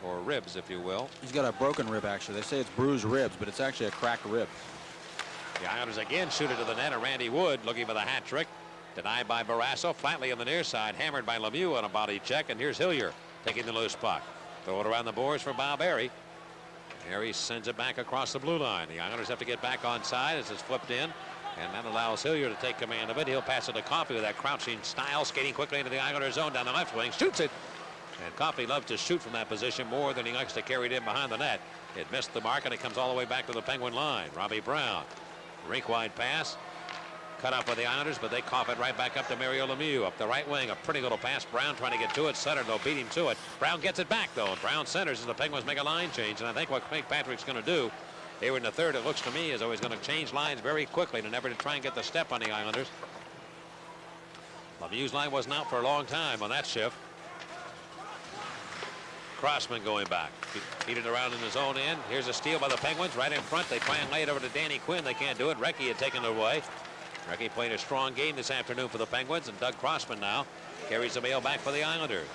Speaker 1: or ribs, if you will.
Speaker 6: He's got a broken rib, actually. They say it's bruised ribs, but it's actually a cracked rib.
Speaker 1: The Islanders again shoot it to the net, and Randy Wood looking for the hat trick. Denied by Barrasso, flatly on the near side, hammered by Lemieux on a body check, and here's Hillier taking the loose puck. Throw it around the boards for Bob Airy. Airy sends it back across the blue line. The Islanders have to get back on side as it's flipped in, and that allows Hillier to take command of it. He'll pass it to Coffey with that crouching style, skating quickly into the Islander zone down the left wing, shoots it. And Coffey loves to shoot from that position more than he likes to carry it in behind the net. It missed the mark, and it comes all the way back to the Penguin line. Robbie Brown, rink-wide pass. Cut off by the Islanders, but they cough it right back up to Mario Lemieux. Up the right wing, a pretty little pass. Brown trying to get to it. Sutter, though, beat him to it. Brown gets it back, though, and Brown centers as the Penguins make a line change. And I think what Patrick's going to do here in the third, it looks to me as though he's going to change lines very quickly to never to try and get the step on the Islanders. Lemieux's line wasn't out for a long time on that shift. Crossman going back. Feed it around in his own end. Here's a steal by the Penguins right in front. They try and lay it over to Danny Quinn. They can't do it. Recky had taken it away. Recky played a strong game this afternoon for the Penguins, and Doug Crossman now carries the mail back for the Islanders.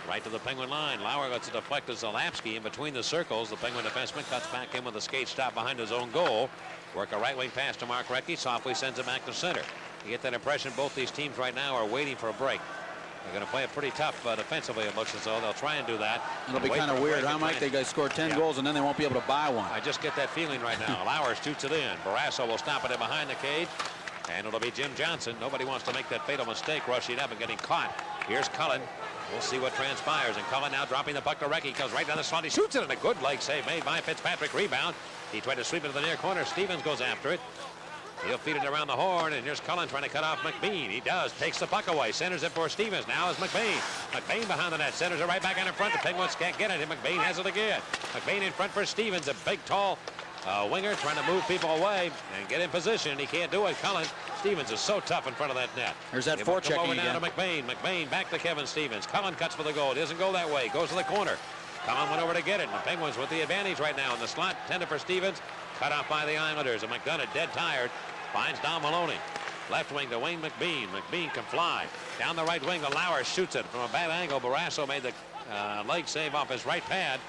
Speaker 1: Right to the Penguin line. Lauer lets it deflect to Zalapski in between the circles. The Penguin defenseman cuts back in with a skate stop behind his own goal. Work a right wing pass to Mark Recky. Softly sends it back to center. You get that impression both these teams right now are waiting for a break. They're going to play it pretty tough defensively, it looks as though. They'll try and do that.
Speaker 6: It'll be kind of weird, huh, Mike? They score 10 goals, and then they won't be able to buy one.
Speaker 1: I just get that feeling right now. Lauer shoots it in. Barrasso will stop it in behind the cage. And it'll be Jim Johnson. Nobody wants to make that fatal mistake, rushing up and getting caught. Here's Cullen. We'll see what transpires. And Cullen now dropping the puck to Recky. Comes right down the slot. He shoots it, and a good leg save made by Fitzpatrick. Rebound. He tried to sweep it to the near corner. Stevens goes after it. He'll feed it around the horn, and here's Cullen trying to cut off McBean. He does. Takes the puck away. Centers it for Stevens. Now is McBain. McBain behind the net. Centers it right back in front. The Penguins can't get it, and McBain has it again. McBain in front for Stevens. A big, tall winger trying to move people away and get in position. He can't do it. Cullen. Stevens is so tough in front of that net.
Speaker 6: There's that forechecking again.
Speaker 1: Now to McBain. McBain back to Kevin Stevens. Cullen cuts for the goal. It doesn't go that way. Goes to the corner. Cullen went over to get it. And the Penguins with the advantage right now in the slot. Tender for Stevens. Cut off by the Islanders. And McDonough dead tired. Finds Don Maloney. Left wing to Wayne McBean. McBean can fly. Down the right wing, the Lauer shoots it from a bad angle. Barrasso made the leg save off his right pad.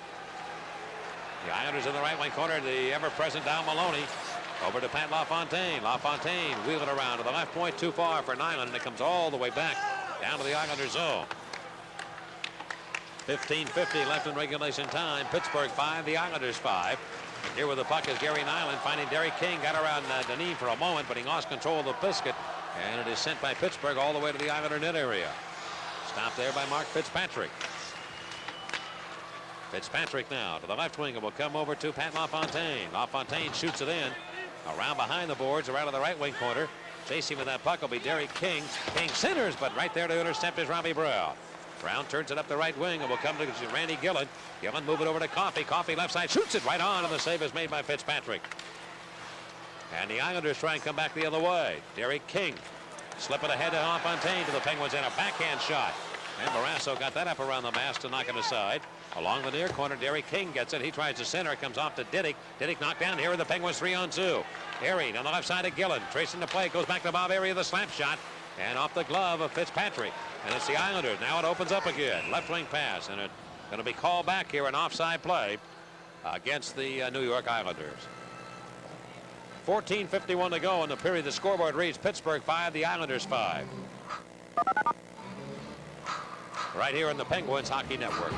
Speaker 1: The Islanders in the right wing corner. The ever-present Don Maloney. Over to Pat LaFontaine. LaFontaine wheel it around to the left point. Too far for Nyland. And it comes all the way back down to the Islanders zone. 15:50 left in regulation time. Pittsburgh 5, the Islanders 5. Here with the puck is Gary Nyland finding Derek King. Got around Denis for a moment, but he lost control of the biscuit. And it is sent by Pittsburgh all the way to the Islander net area. Stopped there by Mark Fitzpatrick. Fitzpatrick now to the left wing and will come over to Pat LaFontaine. LaFontaine shoots it in. Around behind the boards, around to the right wing corner. Chasing with that puck will be Derek King. King centers, but right there to intercept is Robbie Brown. Brown turns it up the right wing and will come to Randy Gillen. Gillen move it over to Coffey. Coffey left side shoots it right on, and the save is made by Fitzpatrick. And the Islanders try and come back the other way. Derek King slip it ahead to LaFontaine to the Penguins and a backhand shot. And Barrasso got that up around the mast to knock it aside. Along the near corner, Derek King gets it. He tries to center. It comes off to Diddick. Diddick knocked down. Here are the Penguins 3-on-2. Airy on the left side of Gillen. Tracing the play. Goes back to Bob Airy of the slap shot. And off the glove of Fitzpatrick. And it's the Islanders. Now it opens up again. Left wing pass. And it's going to be called back here, an offside play against the New York Islanders. 14:51 to go in the period. The scoreboard reads Pittsburgh 5, the Islanders 5. Right here on the Penguins Hockey Network.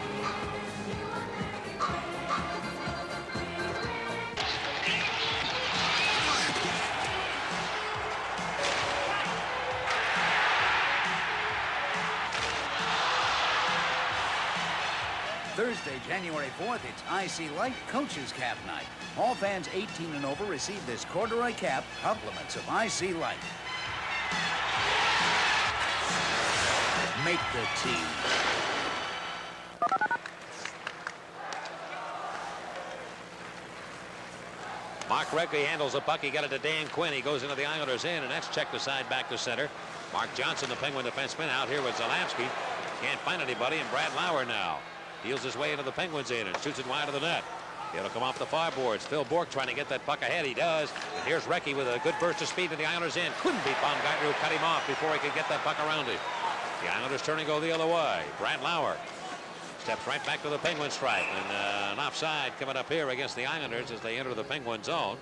Speaker 9: Thursday, January 4th, it's IC Light Coach's Cap Night. All fans 18 and over receive this corduroy cap, compliments of IC Light. Make the team.
Speaker 1: Mark Recky handles the puck. He got it to Dan Quinn. He goes into the Islanders' end, and that's checked aside back to center. Mark Johnson, the Penguin defenseman, out here with Zalapsky. Can't find anybody, and Brad Lauer now deals his way into the Penguins' end and shoots it wide of the net. It'll come off the far boards. Phil Bourque trying to get that puck ahead. He does. And here's Recky with a good burst of speed to the Islanders' end. Couldn't beat Baumgartner, who cut him off before he could get that puck around him. The Islanders turn and go the other way. Brad Lauer steps right back to the Penguin stripe. And an offside coming up here against the Islanders as they enter the Penguin zone.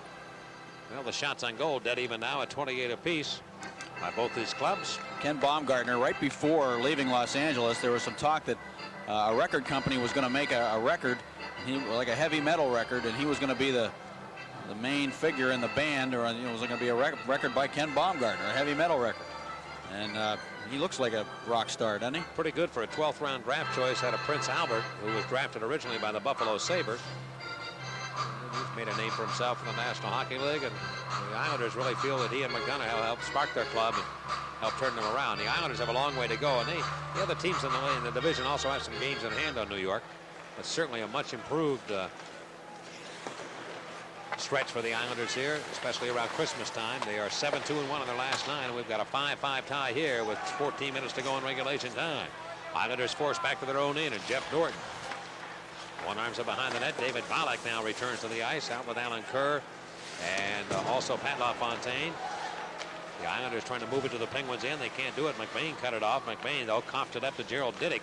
Speaker 1: Well, the shots on goal dead even now at 28 apiece by both these clubs.
Speaker 6: Ken Baumgartner, right before leaving Los Angeles, there was some talk that a record company was going to make a record, like a heavy metal record, and he was going to be the main figure in the band, or it was going to be a record by Ken Baumgartner, a heavy metal record. And he looks like a rock star, doesn't he?
Speaker 1: Pretty good for a 12th round draft choice out of Prince Albert, who was drafted originally by the Buffalo Sabres. He's made a name for himself in the National Hockey League, and the Islanders really feel that he and McDonough helped spark their club and help turn them around. The Islanders have a long way to go, and the other teams in the division also have some games in hand on New York. But certainly a much improved stretch for the Islanders here, especially around Christmas time. They are 7-2-1 in their last 9. We've got a 5-5 tie here with 14 minutes to go in regulation time. Islanders forced back to their own end, and Jeff Norton. One arms up behind the net. David Ballack now returns to the ice, out with Alan Kerr and also Pat LaFontaine. The Islanders trying to move it to the Penguins' end. They can't do it. McBain cut it off. McBain, though, coughed it up to Gerald Diddick.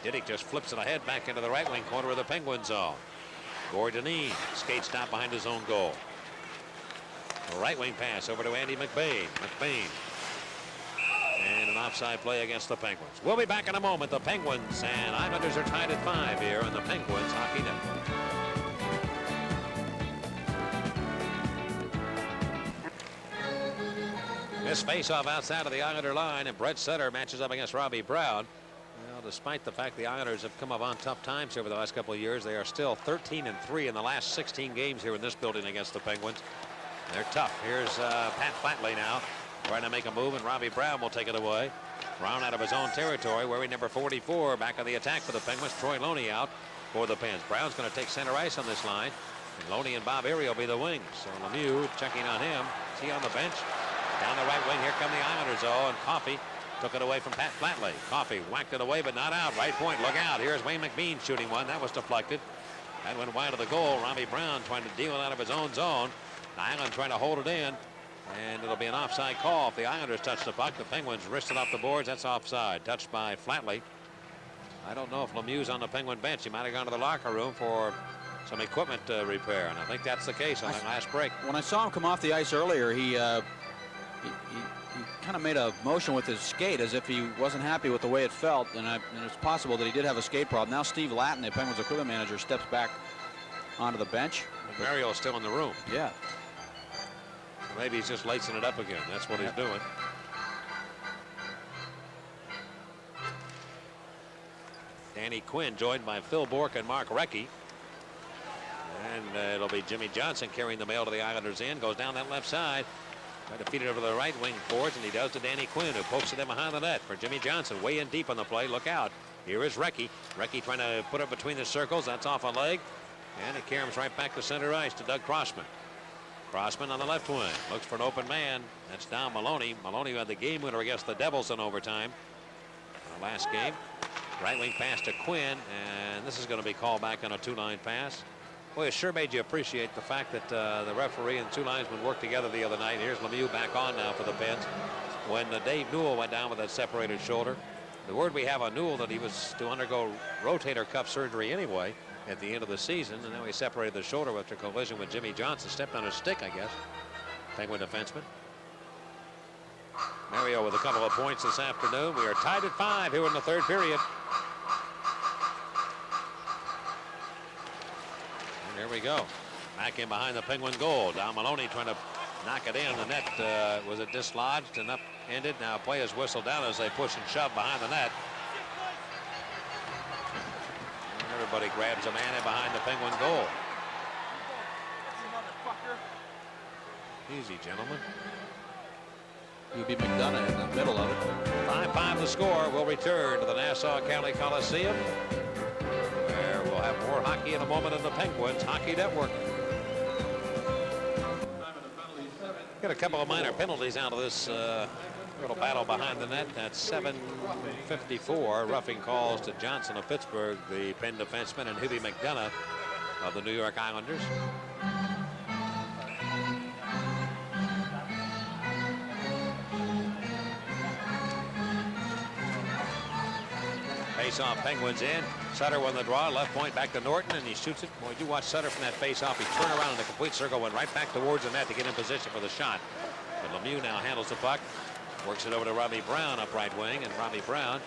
Speaker 1: Diddick just flips it ahead back into the right wing corner of the Penguin zone. Gordonine skates down behind his own goal. A right wing pass over to Andy McBain. McBain. And an offside play against the Penguins. We'll be back in a moment. The Penguins and Islanders are tied at 5 here on the Penguins Hockey Network. This face-off outside of the Islander line, and Brett Sutter matches up against Robbie Brown. Well, despite the fact the Islanders have come up on tough times over the last couple of years, they are still 13-3 in the last 16 games here in this building against the Penguins. They're tough. Here's Pat Flatley now trying to make a move, and Robbie Brown will take it away. Brown out of his own territory, wearing number 44, back on the attack for the Penguins. Troy Loney out for the Pens. Brown's going to take center ice on this line, and Loney and Bob Erie will be the wings. So Lemieux checking on him. Is he on the bench? Down the right wing, here come the Islanders, though, and Coffey took it away from Pat Flatley. Coffey whacked it away, but not out. Right point, look out. Here's Wayne McBean shooting one. That was deflected. That went wide of the goal. Robbie Brown trying to deal it out of his own zone. The Islanders trying to hold it in, and it'll be an offside call. If the Islanders touch the puck, the Penguins wristed off the boards. That's offside. Touched by Flatley. I don't know if Lemieux's on the Penguin bench. He might have gone to the locker room for some equipment repair, and I think that's the case on that last break.
Speaker 6: When I saw him come off the ice earlier, he kind of made a motion with his skate as if he wasn't happy with the way it felt, and it's possible that he did have a skate problem. Now Steve Lattin, the Penguins equipment manager, steps back onto the bench.
Speaker 1: Mario's still in the room.
Speaker 6: Yeah.
Speaker 1: Maybe he's just lacing it up again. That's what he's doing. Danny Quinn joined by Phil Bourque and Mark Recky. And it'll be Jimmy Johnson carrying the mail to the Islanders end. Goes down that left side. Trying to feed it over the right wing boards, and he does to Danny Quinn, who pokes it in behind the net for Jimmy Johnson. Way in deep on the play. Look out. Here is Recky. Recky trying to put it between the circles. That's off a leg. And it carries right back to center ice to Doug Crossman. Crossman on the left wing. Looks for an open man. That's Don Maloney. Maloney had the game winner against the Devils in overtime. Last game. Right wing pass to Quinn, and this is going to be called back on a 2-line pass. Boy, it sure made you appreciate the fact that the referee and 2 linesmen worked together the other night. Here's Lemieux back on now for the Pens. when Dave Newell went down with that separated shoulder. The word we have on Newell that he was to undergo rotator cuff surgery anyway at the end of the season, and now he separated the shoulder after collision with Jimmy Johnson. Stepped on his stick, I guess. Penguin defenseman. Mario with a couple of points this afternoon. We are tied at 5 here in the third period. And here we go. Back in behind the Penguin goal. Don Maloney trying to knock it in. The net was it dislodged and upended. Now play is whistled down as they push and shove behind the net. And everybody grabs a man in behind the Penguin goal. Easy, gentlemen.
Speaker 6: UB McDonough in the middle of it.
Speaker 1: 5-5 the score. We'll return to the Nassau Coliseum, where we'll have more hockey in a moment on the Penguins Hockey Network. Get a couple of minor penalties out of this little battle behind the net. That's 7:54. Roughing calls to Johnson of Pittsburgh, the Penn defenseman, and Hubie McDonough of the New York Islanders. Face-off, Penguins in. Sutter won the draw. Left point back to Norton, and he shoots it. Boy, you watch Sutter from that face-off. He turned around in a complete circle, went right back towards the net to get in position for the shot. But Lemieux now handles the puck, works it over to Robbie Brown up right wing, and Robbie Brown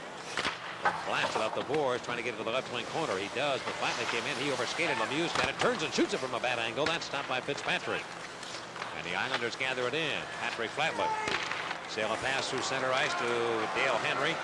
Speaker 1: blasts it off the boards, trying to get it to the left wing corner. He does, but Flatley came in. He overskated. Lemieux's got it, turns and shoots it from a bad angle. That's stopped by Fitzpatrick. And the Islanders gather it in. Patrick Flatley. Sail a pass through center ice to Dale Henry.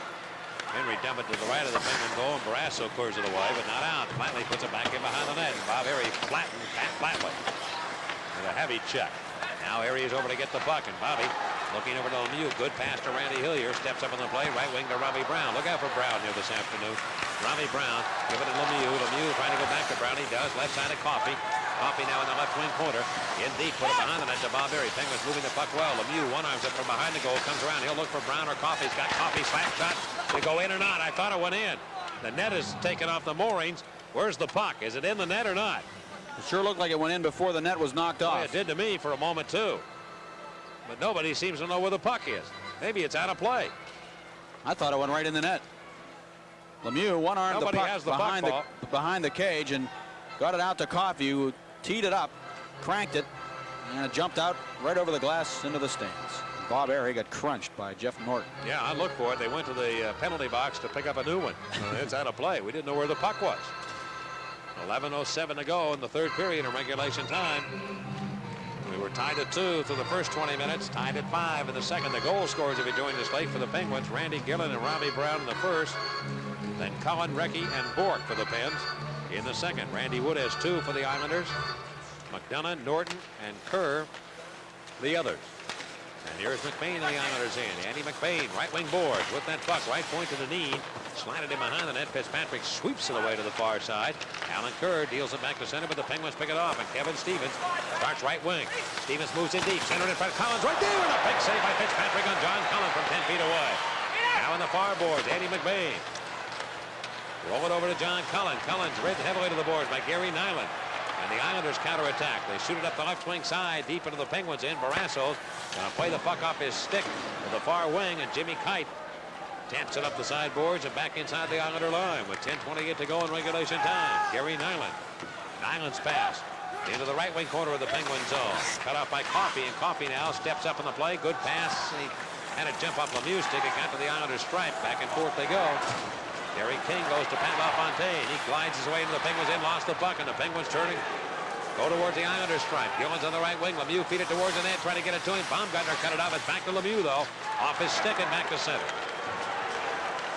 Speaker 1: Henry dump it to the right of the Penguin goal, and Barrasso clears it away, but not out. Flatley puts it back in behind the net. Bob Erie flattened Pat Flatley with a heavy check. Now Erie is over to get the puck, and Bobby looking over to Lemieux. Good pass to Randy Hillier. Steps up on the play. Right wing to Robbie Brown. Look out for Brown here this afternoon. Robbie Brown give it to Lemieux. Lemieux trying to go back to Brown. He does. Left side of Coffey. Coffey now in the left wing corner. In deep. Put it behind the net to Bob Erie. Penguins moving the puck well. Lemieux one arms up from behind the goal. Comes around. He'll look for Brown or Coffey. He's got Coffey. Slap shot. They go in or not? I thought it went in. The net is taken off the moorings. Where's the puck? Is it in the net or not?
Speaker 6: It sure looked like it went in before the net was knocked off.
Speaker 1: It did to me for a moment too. But nobody seems to know where the puck is. Maybe it's out of play.
Speaker 6: I thought it went right in the net. Lemieux one-armed the puck
Speaker 1: has the
Speaker 6: behind the cage and got it out to Coffey, who teed it up, cranked it, and it jumped out right over the glass into the stands. Bob Erie got crunched by Jeff Norton.
Speaker 1: Yeah, I looked for it. They went to the penalty box to pick up a new one. It's out of play. We didn't know where the puck was. 11:07 to go in the third period of regulation time. We were tied at 2 through the first 20 minutes, tied at 5 in the second. The goal scorers have joined us late for the Penguins. Randy Gillen and Robbie Brown in the first. Then Cullen, Recky, and Bourque for the Pens in the second. Randy Wood has 2 for the Islanders. McDonough, Norton, and Kerr the others. And here's McBain and the Islanders in. Andy McBain, right wing boards with that puck, right point to the knee. Slided in behind the net. Fitzpatrick sweeps it away to the far side. Alan Kerr deals it back to center, but the Penguins pick it off. And Kevin Stevens starts right wing. Stevens moves in deep, centered in front of Collins right there. And a big save by Fitzpatrick on John Cullen from 10 feet away. Now in the far boards, Andy McBain. Roll it over to John Cullen. Cullen's ridden heavily to the boards by Gary Nyland. And the Islanders counterattack. They shoot it up the left wing side, deep into the Penguins in. Barrasso's going to play the puck off his stick to the far wing, and Jimmy Kite taps it up the sideboards and back inside the Islander line with 10:28 to go in regulation time. Gary Nyland. Nyland's pass into the right wing corner of the Penguin zone. Cut off by Coffey, and Coffey now steps up in the play. Good pass. He had it jump off Lemieux's stick. It got to the Islanders' stripe. Back and forth they go. Gary King goes to Pat LaFontaine. He glides his way into the Penguins in, lost the puck, and the Penguins turning. Go towards the Islanders' stripe. Gillen's on the right wing. Lemieux feed it towards the net, trying to get it to him. Baumgartner cut it off. It's back to Lemieux, though. Off his stick and back to center.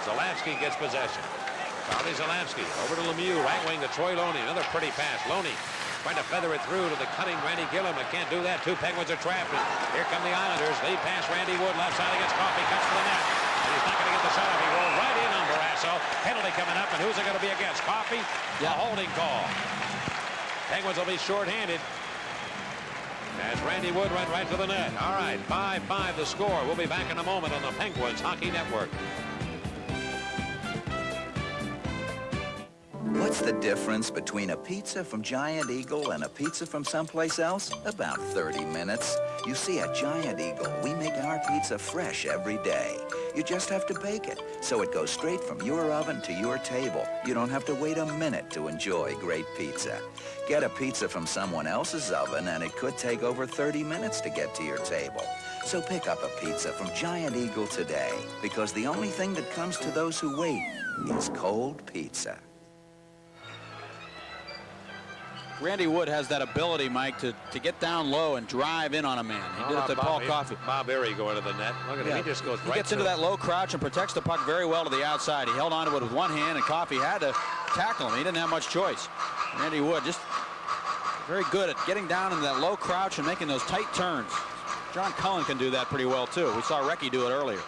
Speaker 1: Zalewski gets possession. Charlie Zalewski over to Lemieux, right wing to Troy Loney. Another pretty pass. Loney trying to feather it through to the cutting Randy Gillen, but can't do that. 2 Penguins are trapped. And here come the Islanders. Lead pass Randy Wood, left side against Coffey. Cuts for the net. And he's not going to get the shot off. He rolled right in on Barrasso. Penalty coming up, and who's it going to be against? Coffey? A holding call. Penguins will be shorthanded as Randy Wood went right to the net. All right, 5-5 the score. We'll be back in a moment on the Penguins Hockey Network.
Speaker 8: What's the difference between a pizza from Giant Eagle and a pizza from someplace else? About 30 minutes. You see, at Giant Eagle, we make our pizza fresh every day. You just have to bake it, so it goes straight from your oven to your table. You don't have to wait a minute to enjoy great pizza. Get a pizza from someone else's oven, and it could take over 30 minutes to get to your table. So pick up a pizza from Giant Eagle today, because the only thing that comes to those who wait is cold pizza.
Speaker 6: Randy Wood has that ability, Mike, to get down low and drive in on a man. He did it to Paul Coffey.
Speaker 3: Bob Airy going to the net. Look at him. He just goes right.
Speaker 6: He gets into that low crouch and protects the puck very well to the outside. He held onto it with one hand, and Coffey had to tackle him. He didn't have much choice. Randy Wood just very good at getting down in that low crouch and making those tight turns. John Cullen can do that pretty well, too. We saw Recky do it earlier.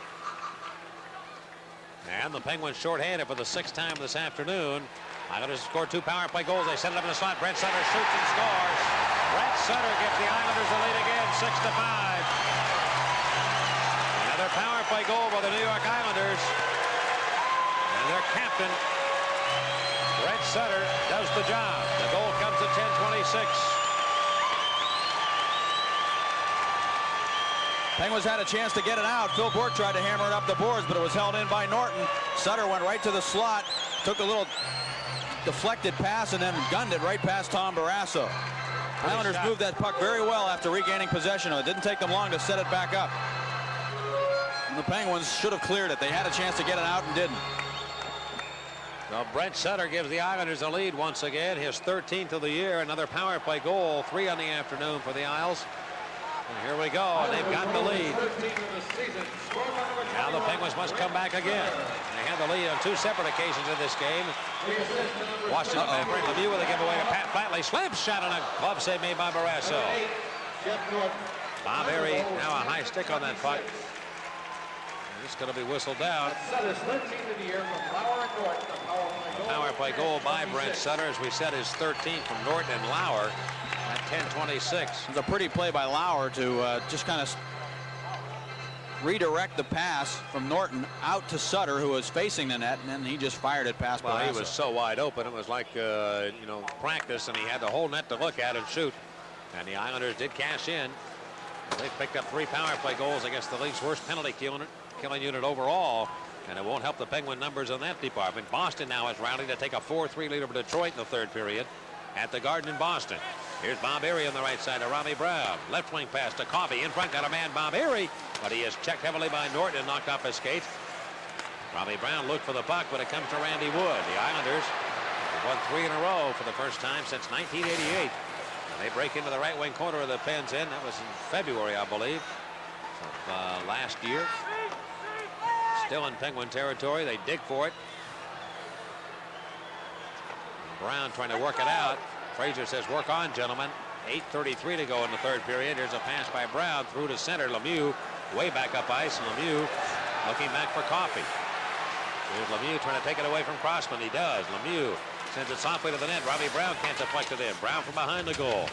Speaker 1: And the Penguins shorthanded for the 6th time this afternoon. Islanders scored 2 power play goals. They set it up in the slot. Brent Sutter shoots and scores. Brent Sutter gives the Islanders the lead again, 6-5. Another power play goal by the New York Islanders. And their captain, Brent Sutter, does the job. The goal comes at 10:26.
Speaker 6: Penguins had a chance to get it out. Phil Bourque tried to hammer it up the boards, but it was held in by Norton. Sutter went right to the slot, took a little deflected pass, and then gunned it right past Tom Barrasso. Islanders moved that puck very well after regaining possession of it. Didn't take them long to set it back up. And the Penguins should have cleared it. They had a chance to get it out and didn't.
Speaker 1: Well, Brent Sutter gives the Islanders a lead once again. His 13th of the year. Another power play goal. 3 on the afternoon for the Isles. And here we go, and they've got the lead. Now the Penguins must come back again. They had the lead on 2 separate occasions in this game. Washington Lemieux with a giveaway to Pat Flatley. Slap shot on a glove save made by Barrasso. Bob Airy now a high stick on that puck. And it's going to be whistled down. A power play goal by Brent Sutter, as we said, is 13th from Norton and Lauer. At 10:26.
Speaker 6: It was a pretty play by Lauer to just kind of redirect the pass from Norton out to Sutter, who was facing the net, and then he just fired it past Barrasso.
Speaker 1: Well, he was so wide open. It was like, you know, practice, and he had the whole net to look at and shoot. And the Islanders did cash in. They picked up 3 power play goals against the league's worst penalty killing unit overall. And it won't help the Penguin numbers in that department. Boston now has rallied to take a 4-3 lead over Detroit in the 3rd period at the Garden in Boston. Here's Bob Airy on the right side to Robbie Brown. Left wing pass to Coffey. In front got a man, Bob Airy, but he is checked heavily by Norton and knocked off his skates. Robbie Brown looked for the puck, but it comes to Randy Wood. The Islanders have won 3 in a row for the first time since 1988. And they break into the right wing corner of the Pens in. That was in February, I believe, of last year. Still in Penguin territory. They dig for it. Brown trying to work it out. Fraser says, work on, gentlemen. 8:33 to go in the 3rd period. Here's a pass by Brown through to center. Lemieux way back up ice. And Lemieux looking back for Coffey. Here's Lemieux trying to take it away from Crossman. He does. Lemieux sends it softly to the net. Robbie Brown can't deflect it in. Brown from behind the goal.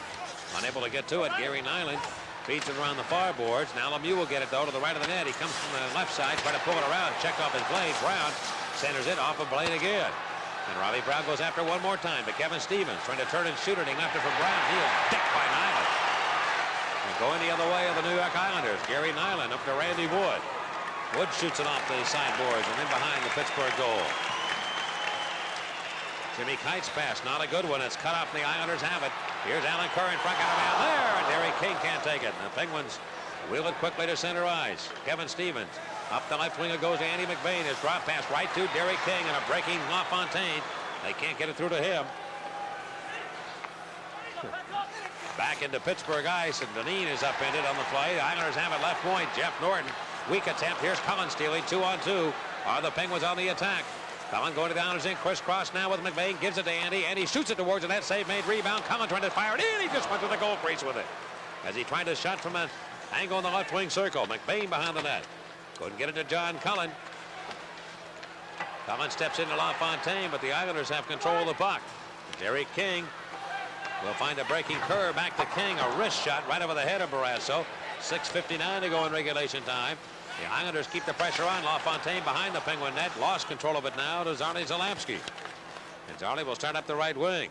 Speaker 1: Unable to get to it. Gary Nyland feeds it around the far boards. Now Lemieux will get it, though, to the right of the net. He comes from the left side, trying to pull it around. Checked off his blade. Brown centers it off of blade again. And Robbie Brown goes after one more time, but Kevin Stevens trying to turn and shoot it. He left it for Brown. He is decked by Nyland. And going the other way of the New York Islanders. Gary Nyland up to Randy Wood. Wood shoots it off the sideboards and in behind the Pittsburgh goal. Jimmy Kite's pass, not a good one. It's cut off. The Islanders have it. Here's Alan Kerr in front, got a man there, and Derek King can't take it. And the Penguins wheel it quickly to center ice. Kevin Stevens. Up the left wing it goes to Andy McBain. His drop pass right to Derek King and a breaking LaFontaine. They can't get it through to him. Back into Pittsburgh ice, and Dineen is upended on the play. The Islanders have it left point. Jeff Norton, weak attempt. Here's Cullen stealing 2-on-2. Are the Penguins on the attack? Cullen going to the Islanders in crisscross now with McBain. Gives it to Andy. Andy shoots it towards the net. Save made. Rebound. Cullen trying to fire it in. He just went to the goal crease with it as he tried to shot from an angle in the left wing circle. McBain behind the net. Couldn't get it to John Cullen. Cullen steps into LaFontaine, but the Islanders have control of the puck. Derek King will find a breaking curve back to King. A wrist shot right over the head of Barrasso. 6:59 to go in regulation time. The Islanders keep the pressure on. LaFontaine behind the Penguin net. Lost control of it now to Zarni Zalapski. And Zarley will start up the right wing.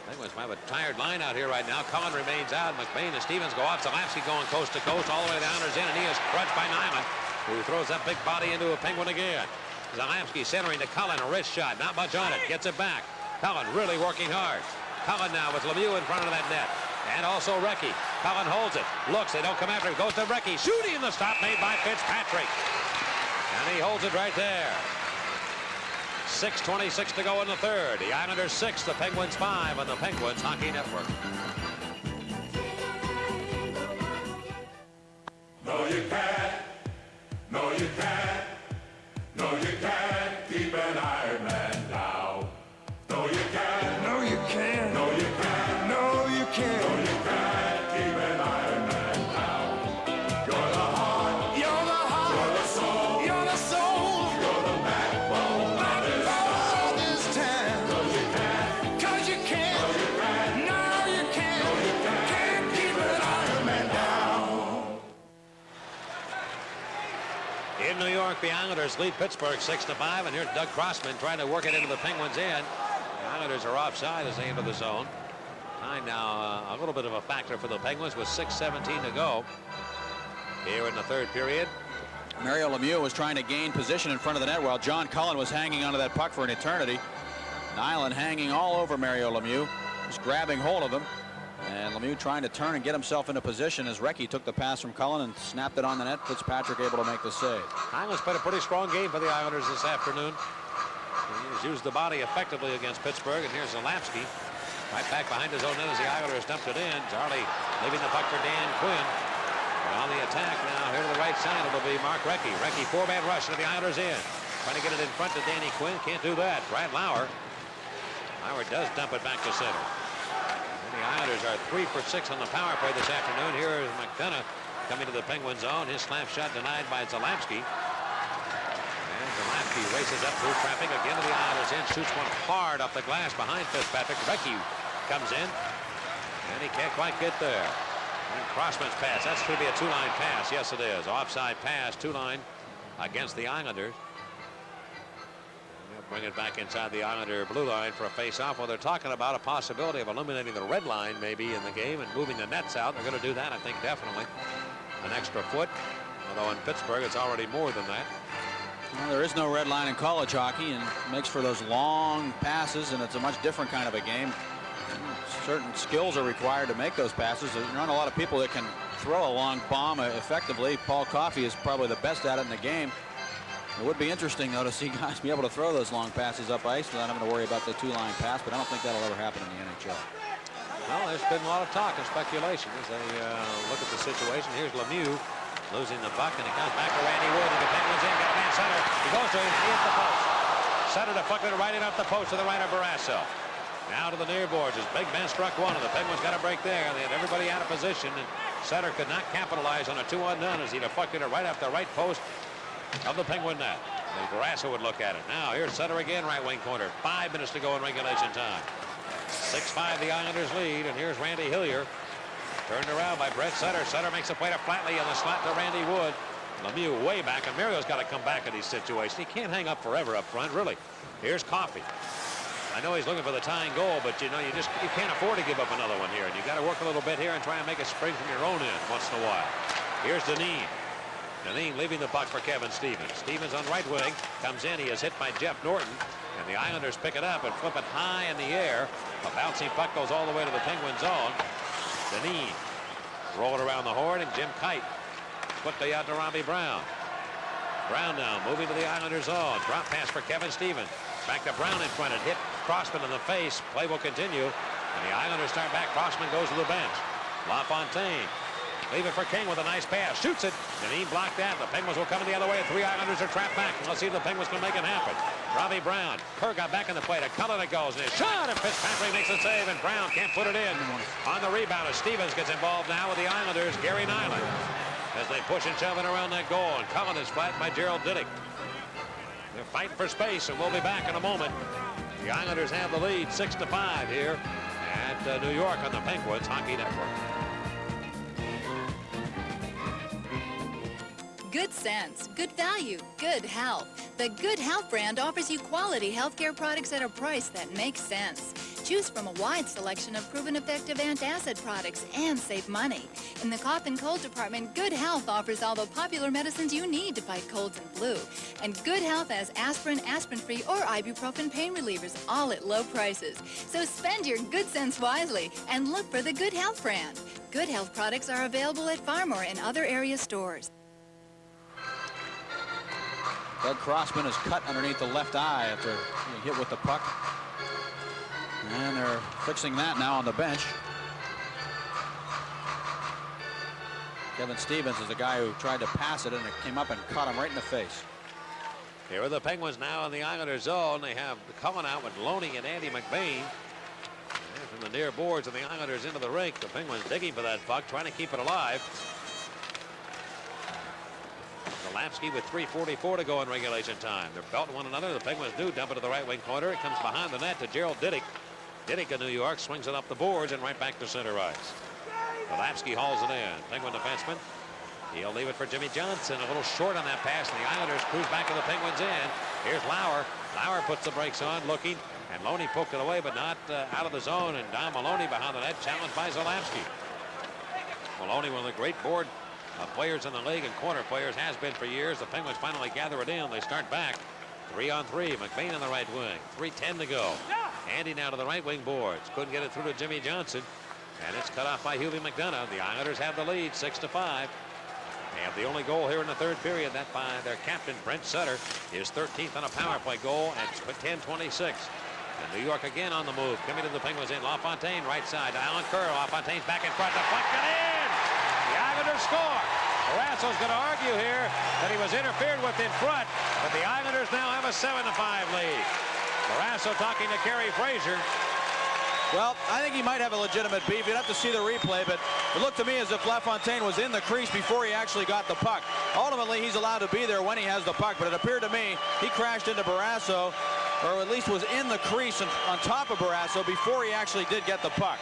Speaker 1: Penguins might have a tired line out here right now. Cullen remains out. McBain and Stevens go off. Zalapsky going coast to coast all the way to the Islanders in, and he is crushed by Nyland, who throws that big body into a Penguin again. Zalapsky centering to Cullen, a wrist shot, not much on it, gets it back. Cullen really working hard. Cullen now with Lemieux in front of that net, and also Recky. Cullen holds it, looks, they don't come after him, goes to Recky, shooting, the stop made by Fitzpatrick, and he holds it right there. 6:26 to go in the third. The Islanders 6, the Penguins 5 on the Penguins Hockey Network.
Speaker 10: No, you can't. No, you can't. No, you can't keep an Iron Man down. No, you can't. No, you can't. No, you can't. No, you can't. No, you can't keep an Iron Man down. You're the heart. You're the heart. You're the soul. You're the soul. You're the backbone of this town. 'Cause you can't. 'Cause you can't. No, you can't. No, you can't. No, you can't. Can't keep an Iron Man down.
Speaker 1: In New York, the Islanders lead Pittsburgh 6-5, and here's Doug Crossman trying to work it into the Penguins' end. The Islanders are offside as they enter the zone. Time now a little bit of a factor for the Penguins with 6:17 to go here in the third period.
Speaker 6: Mario Lemieux was trying to gain position in front of the net while John Cullen was hanging onto that puck for an eternity. Nyland hanging all over Mario Lemieux, just grabbing hold of him. And Lemieux trying to turn and get himself into position as Recky took the pass from Cullen and snapped it on the net. Fitzpatrick able to make the save.
Speaker 1: Islanders played a pretty strong game for the Islanders this afternoon. He's used the body effectively against Pittsburgh, and here's Zalapsky right back behind his own net as the Islanders dumped it in. Zarley leaving the puck for Dan Quinn. And on the attack now here to the right side, it'll be Mark Recky. Recky 4-man rush into the Islanders in. Trying to get it in front to Danny Quinn. Can't do that. Brad Lauer. Lauer does dump it back to center. And the Islanders are 3 for 6 on the power play this afternoon. Here is McDonough coming to the Penguin zone. His slap shot denied by Zalapsky. And Zalapsky races up through traffic again to the Islanders end. Shoots one hard off the glass behind Fitzpatrick. Recky comes in. And he can't quite get there. And Crossman's pass. That's going to be a two-line pass. Yes, it is. Offside pass, two-line against the Islanders. They'll bring it back inside the Islander blue line for a face-off. Well, they're talking about a possibility of eliminating the red line maybe in the game and moving the nets out. They're going to do that, I think, definitely. An extra foot. Although in Pittsburgh, it's already more than that.
Speaker 6: Well, there is no red line in college hockey, and it makes for those long passes, and it's a much different kind of a game. Certain skills are required to make those passes. There aren't a lot of people that can throw a long bomb effectively. Paul Coffey is probably the best at it in the game. It would be interesting, though, to see guys be able to throw those long passes up ice without having to worry about the two-line pass, but I don't think that'll ever happen in the NHL.
Speaker 1: Well, there's been a lot of talk and speculation as they look at the situation. Here's Lemieux losing the puck, and it comes back to Randy Wood, and the Penguins in, got a man center. He goes to him, he hits the post. Center deflected right in off the post to the right of Barrasso. Now to the near boards as Big Ben struck one, and the Penguins got a break there. They had everybody out of position, and Center could not capitalize on a 2-on-none as he deflected it right off the right post of the Penguin net. And Barrasso would look at it. Now here's Center again, right wing corner. 5 minutes to go in regulation time. 6-5 the Islanders lead, and here's Randy Hillier. Turned around by Brett Sutter. Sutter makes a play to Flatley on the slot to Randy Wood. Lemieux way back, and Mario's got to come back in these situations. He can't hang up forever up front, really. Here's Coffey. I know he's looking for the tying goal, but you know, you can't afford to give up another one here, and you got to work a little bit here and try and make a spring from your own end once in a while. Here's Dineen. Dineen leaving the puck for Kevin Stevens. Stevens on right wing comes in. He is hit by Jeff Norton, and the Islanders pick it up and flip it high in the air. A bouncing puck goes all the way to the Penguin zone. Dineen roll it around the horn, and Jim Kite quickly out to Robbie Brown. Brown now moving to the Islanders zone. Drop pass for Kevin Stevens. Back to Brown in front. It hit Crossman in the face. Play will continue. And the Islanders start back. Crossman goes to the bench. LaFontaine. Leave it for King with a nice pass. Shoots it. And he blocked that. The Penguins will come in the other way. 3 Islanders are trapped back. Let's see if the Penguins can make it happen. Robbie Brown. Kerr got back in the play. To Cullen it goes. And it's shot. And Fitzpatrick makes a save. And Brown can't put it in. On the rebound as Stevens gets involved now with the Islanders. Gary Nyland. As they push and shove it around that goal. And Cullen is flattened by Gerald Diddick. They're fighting for space, and we'll be back in a moment. The Islanders have the lead 6-5 here at New York on the Penguins Hockey Network.
Speaker 11: Good sense, good value, good health. The Good Health brand offers you quality healthcare products at a price that makes sense. Choose from a wide selection of proven effective antacid products and save money. In the cough and cold department, Good Health offers all the popular medicines you need to fight colds and flu. And Good Health has aspirin, aspirin-free, or ibuprofen pain relievers, all at low prices. So spend your good sense wisely and look for the Good Health brand. Good Health products are available at Farmore and other area stores.
Speaker 6: Doug Crossman is cut underneath the left eye after being hit with the puck. And they're fixing that now on the bench. Kevin Stevens is the guy who tried to pass it, and it came up and caught him right in the face.
Speaker 1: Here are the Penguins now in the Islanders zone. They have coming out with Loney and Andy McBain. And from the near boards of the Islanders into the rink, the Penguins digging for that puck, trying to keep it alive. Lapsky with 3:44 to go in regulation time. They're belting one another. The Penguins do dump it to the right wing corner. It comes behind the net to Gerald Diddick. Diddick of New York swings it up the boards and right back to center ice. Lapsky hauls it in. Penguin defenseman. He'll leave it for Jimmy Johnson. A little short on that pass, and the Islanders cruise back to the Penguins in. Here's Lauer. Lauer puts the brakes on, looking, and Loney poked it away, but not out of the zone. And Don Maloney behind the net, challenged by Zalapsky. Maloney, one of the great board players in the league and corner players, has been for years. The Penguins finally gather it in. They start back 3-on-3. McBain on the right wing. 3:10 to go. Andy now to the right wing boards. Couldn't get it through to Jimmy Johnson. And it's cut off by Hubie McDonough. The Islanders have the lead 6-5. They have the only goal here in the third period. That by their captain, Brent Sutter. His 13th on a power play goal at 10:26. And New York again on the move. Coming to the Penguins in. LaFontaine right side to Alan Kerr. LaFontaine's back in front. Deflected in. The Islanders score. Barasso's going to argue here that he was interfered with in front, but the Islanders now have a 7-5 lead. Barasso talking to Kerry Fraser.
Speaker 6: Well, I think he might have a legitimate beef. You'd have to see the replay, but it looked to me as if LaFontaine was in the crease before he actually got the puck. Ultimately, he's allowed to be there when he has the puck, but it appeared to me he crashed into Barasso, or at least was in the crease on top of Barasso before he actually did get the puck.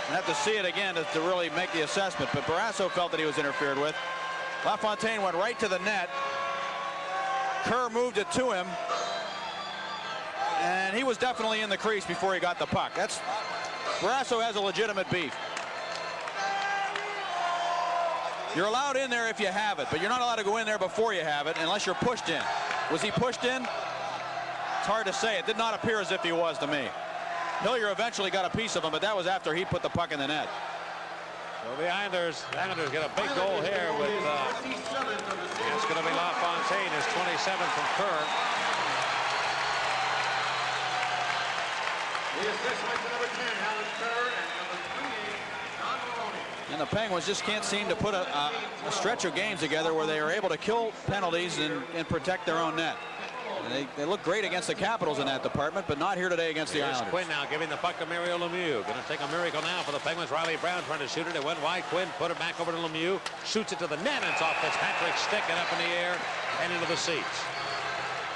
Speaker 6: I have to see it again to really make the assessment, but Barasso felt that he was interfered with. LaFontaine went right to the net. Kerr moved it to him, and he was definitely in the crease before he got the puck. Barasso has a legitimate beef. You're allowed in there if you have it, but you're not allowed to go in there before you have it unless you're pushed in. Was he pushed in? It's hard to say. It did not appear as if he was to me. Hillier eventually got a piece of him, but that was after he put the puck in the net.
Speaker 1: So the Islanders get a big goal here with it's going to be LaFontaine, his 27th from Kerr.
Speaker 4: The assist went to number 10, Alan Kerr, and number 3, Don Maloney.
Speaker 6: And the Penguins just can't seem to put a stretch of games together where they are able to kill penalties and protect their own net. And they look great against the Capitals in that department, but not here today against the Islanders.
Speaker 1: Quinn now giving the puck to Mario Lemieux. Going to take a miracle now for the Penguins. Riley Brown trying to shoot it. It went wide. Quinn put it back over to Lemieux. Shoots it to the net, and it's off Fitzpatrick's stick and up in the air and into the seats.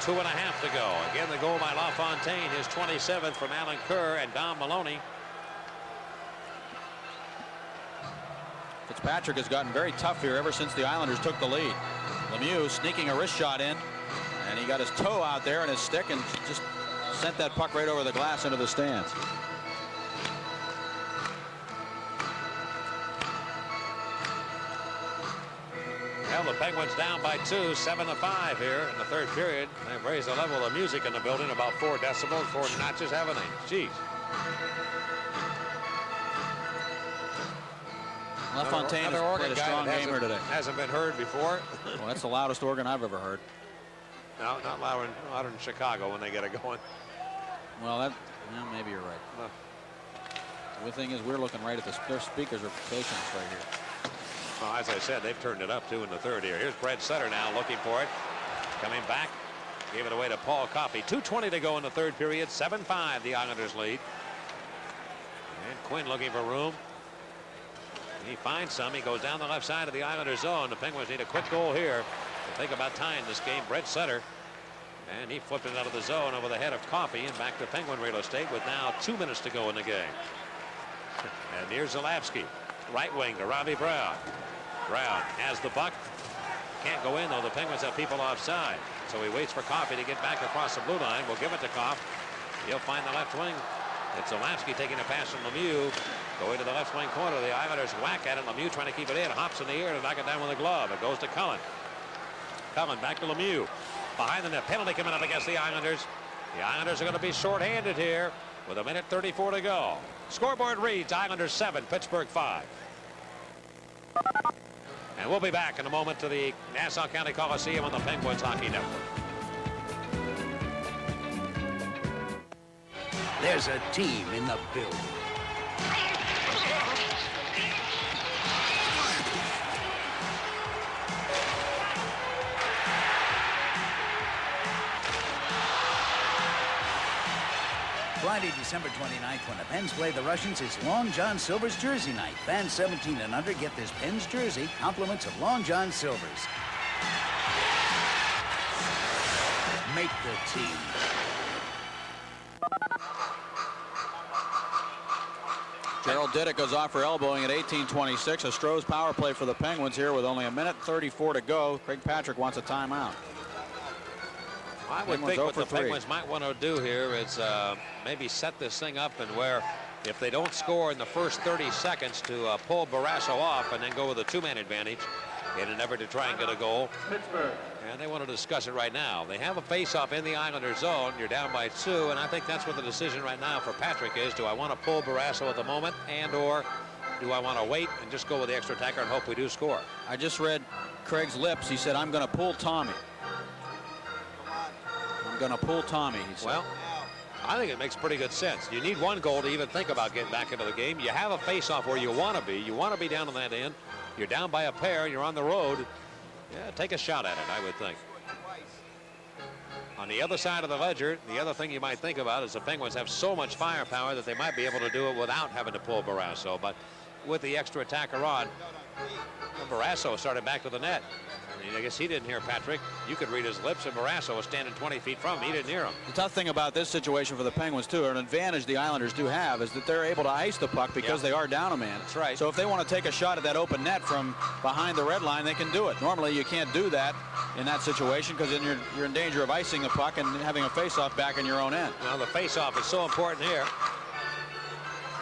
Speaker 1: 2.5 to go. Again, the goal by LaFontaine, his 27th from Alan Kerr and Don Maloney.
Speaker 6: Fitzpatrick has gotten very tough here ever since the Islanders took the lead. Lemieux sneaking a wrist shot in, and he got his toe out there and his stick and just sent that puck right over the glass into the stands.
Speaker 1: Well, the Penguins down by 2, 7-5 here in the third period. They've raised the level of music in the building about 4 decibels, 4 notches, haven't they? Jeez.
Speaker 6: LaFontaine has played a strong game here today.
Speaker 1: Hasn't been heard before.
Speaker 6: Well, that's the loudest organ I've ever heard.
Speaker 1: No, not louder in Chicago when they get it going.
Speaker 6: Well, maybe you're right.
Speaker 1: No.
Speaker 6: The good thing is we're looking right at their speakers are facing us right here.
Speaker 1: Well, as I said, they've turned it up too in the third here. Here's Brett Sutter now looking for it. Coming back. Gave it away to Paul Coffey. 2:20 to go in the third period. 7-5 the Islanders lead. And Quinn looking for room. He finds some. He goes down the left side of the Islanders zone. The Penguins need a quick goal here to think about tying this game. Brett Sutter. And he flipped it out of the zone over the head of Coffey and back to Penguin real estate with now 2 minutes to go in the game. And here's Zalapsky. Right wing to Robbie Brown. Brown has the puck. Can't go in, though. The Penguins have people offside. So he waits for Coffey to get back across the blue line. We'll give it to Koff. He'll find the left wing. It's Olamsky taking a pass from Lemieux. Going to the left wing corner. The Islanders whack at it. Lemieux trying to keep it in. Hops in the air to knock it down with a glove. It goes to Cullen. Cullen back to Lemieux. Behind the net. Penalty coming up against the Islanders. The Islanders are going to be shorthanded here with 1:34 to go. Scoreboard reads Islanders 7, Pittsburgh 5. And we'll be back in a moment to the Nassau County Coliseum on the Penguins Hockey Network.
Speaker 9: There's a team in the building. Friday, December 29th, when the Pens play the Russians, it's Long John Silver's jersey night. Fans 17 and under get this Pens jersey, compliments of Long John Silver's. Make the team.
Speaker 6: Gerald Didick goes off for elbowing at 18:26. A Stroh's power play for the Penguins here with only 1:34 to go. Craig Patrick wants a timeout.
Speaker 1: I would think what the Penguins might want to do here is maybe set this thing up and where if they don't score in the first 30 seconds to pull Barrasso off and then go with a two-man advantage in an effort to try and get a goal.
Speaker 4: Pittsburgh.
Speaker 1: And they want to discuss it right now. They have a face-off in the Islander zone. You're down by 2, and I think that's what the decision right now for Patrick is. Do I want to pull Barrasso at the moment, and or do I want to wait and just go with the extra attacker and hope we do score?
Speaker 6: I just read Craig's lips. He said, I'm going to pull Tommy. I'm going to pull Tommy, he said.
Speaker 1: Well, I think it makes pretty good sense. You need one goal to even think about getting back into the game. You have a face-off where you want to be. You want to be down on that end. You're down by a pair. You're on the road. Yeah, take a shot at it, I would think. On the other side of the ledger, the other thing you might think about is the Penguins have so much firepower that they might be able to do it without having to pull Barrasso. But with the extra attacker on, Barrasso started back to the net. I guess he didn't hear Patrick. You could read his lips, and Barrasso was standing 20 feet from him. He didn't hear him.
Speaker 6: The tough thing about this situation for the Penguins, too, or an advantage the Islanders do have, is that they're able to ice the puck because they are down a man.
Speaker 1: That's right.
Speaker 6: So if they want to take a shot at that open net from behind the red line, they can do it. Normally, you can't do that in that situation because then you're in danger of icing the puck and having a face-off back in your own end.
Speaker 1: Well, the face-off is so important here.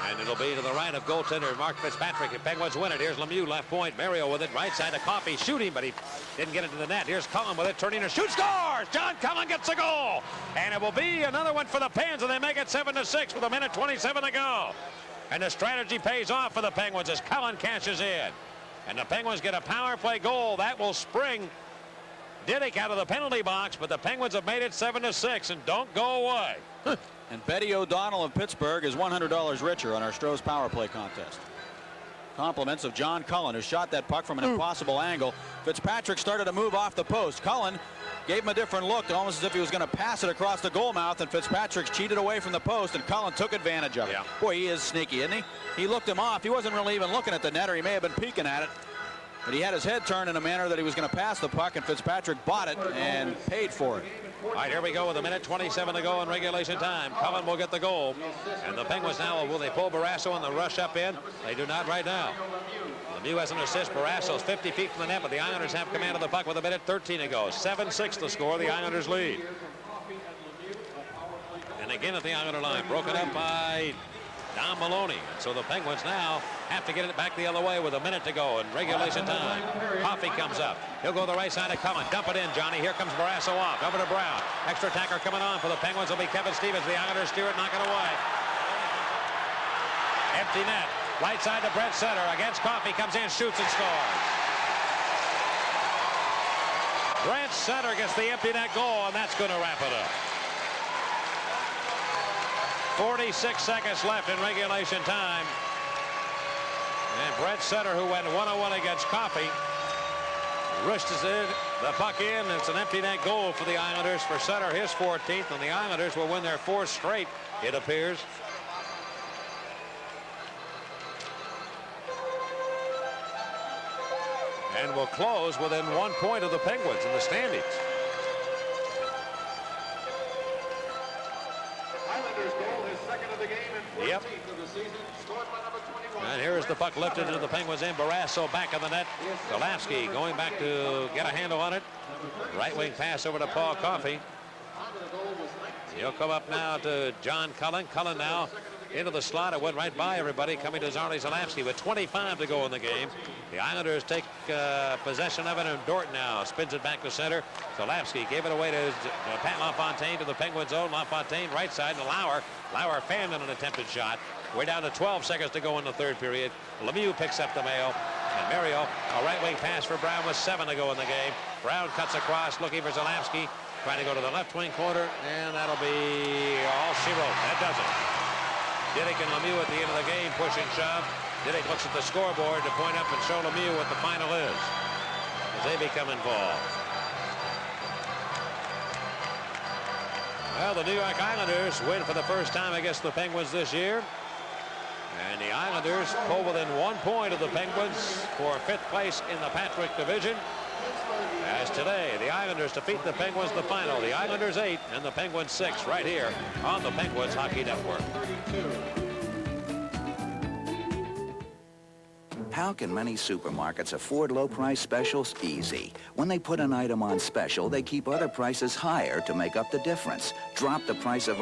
Speaker 1: And it'll be to the right of goaltender Mark Fitzpatrick. And Penguins win it. Here's Lemieux, left point. Mario with it. Right side to Coffey, shooting, but he didn't get into the net. Here's Cullen with it. Turning to shoot. Scores! John Cullen gets a goal. And it will be another one for the Pens, and they make it 7-6 with 1:27 to go. And the strategy pays off for the Penguins as Cullen cashes in. And the Penguins get a power play goal. That will spring Didick out of the penalty box, but the Penguins have made it 7-6, and don't go away.
Speaker 6: And Betty O'Donnell of Pittsburgh is $100 richer on our Stroh's power play contest. Compliments of John Cullen, who shot that puck from an impossible angle. Fitzpatrick started to move off the post. Cullen gave him a different look, almost as if he was going to pass it across the goal mouth, and Fitzpatrick cheated away from the post, and Cullen took advantage of it. Boy, he is sneaky, isn't he? He looked him off. He wasn't really even looking at the net, or he may have been peeking at it. But he had his head turned in a manner that he was going to pass the puck, and Fitzpatrick bought it and paid for it.
Speaker 1: All right, here we go with 1:27 to go in regulation time. Cullen will get the goal. And the Penguins now, will they pull Barrasso on the rush up in? They do not right now. Lemieux has an assist. Barrasso's 50 feet from the net, but the Islanders have command of the puck with 1:13 to go. 7-6 the score. The Islanders lead. And again at the Islander line, broken up by Don Maloney. And so the Penguins now have to get it back the other way with 1 minute to go in regulation time. Coffey comes up. He'll go to the right side of Cullen. Dump it in, Johnny. Here comes Barrasso off. Over to Brown. Extra attacker coming on for the Penguins will be Kevin Stevens. The Islanders steer it, knock it away. Empty net. Right side to Brett Sutter. Against Coffey. Comes in, shoots and scores. Brett Sutter gets the empty net goal, and that's going to wrap it up. 46 seconds left in regulation time. And Brett Sutter, who went 1-1 against Coffey, rushes the puck in. It's an empty net goal for the Islanders. For Sutter, his 14th, and the Islanders will win their 4th straight, it appears. And will close within 1 point of the Penguins in the standings.
Speaker 4: Islanders goal, his second of the game, and
Speaker 1: Yep. And here is the puck lifted into the Penguins' end. Barrasso back in the net. Golafsky going back to get a handle on it. Right wing pass over to Paul Coffey. He'll come up now to John Cullen. Cullen now into the slot. It went right by everybody, coming to Zarley Zalapski with 25 to go in the game. The Islanders take possession of it, and Dort now spins it back to center. Zalapski gave it away to Pat LaFontaine to the Penguins' zone. LaFontaine right side to Lauer. Lauer fanned on an attempted shot. We're down to 12 seconds to go in the third period. Lemieux picks up the mail. And Mario, a right wing pass for Brown with 7 to go in the game. Brown cuts across, looking for Zalapski. Trying to go to the left wing corner, and that'll be all she wrote. That does it. Diddick and Lemieux at the end of the game, push and shove. Diddick looks at the scoreboard to point up and show Lemieux what the final is, as they become involved. Well, the New York Islanders win for the first time against the Penguins this year. And the Islanders pull within 1 point of the Penguins for 5th place in the Patrick Division. As today, the Islanders defeat the Penguins in the final. The Islanders 8 and the Penguins 6 right here on the Penguins Hockey Network.
Speaker 8: How can many supermarkets afford low-price specials? Easy. When they put an item on special, they keep other prices higher to make up the difference. Drop the price of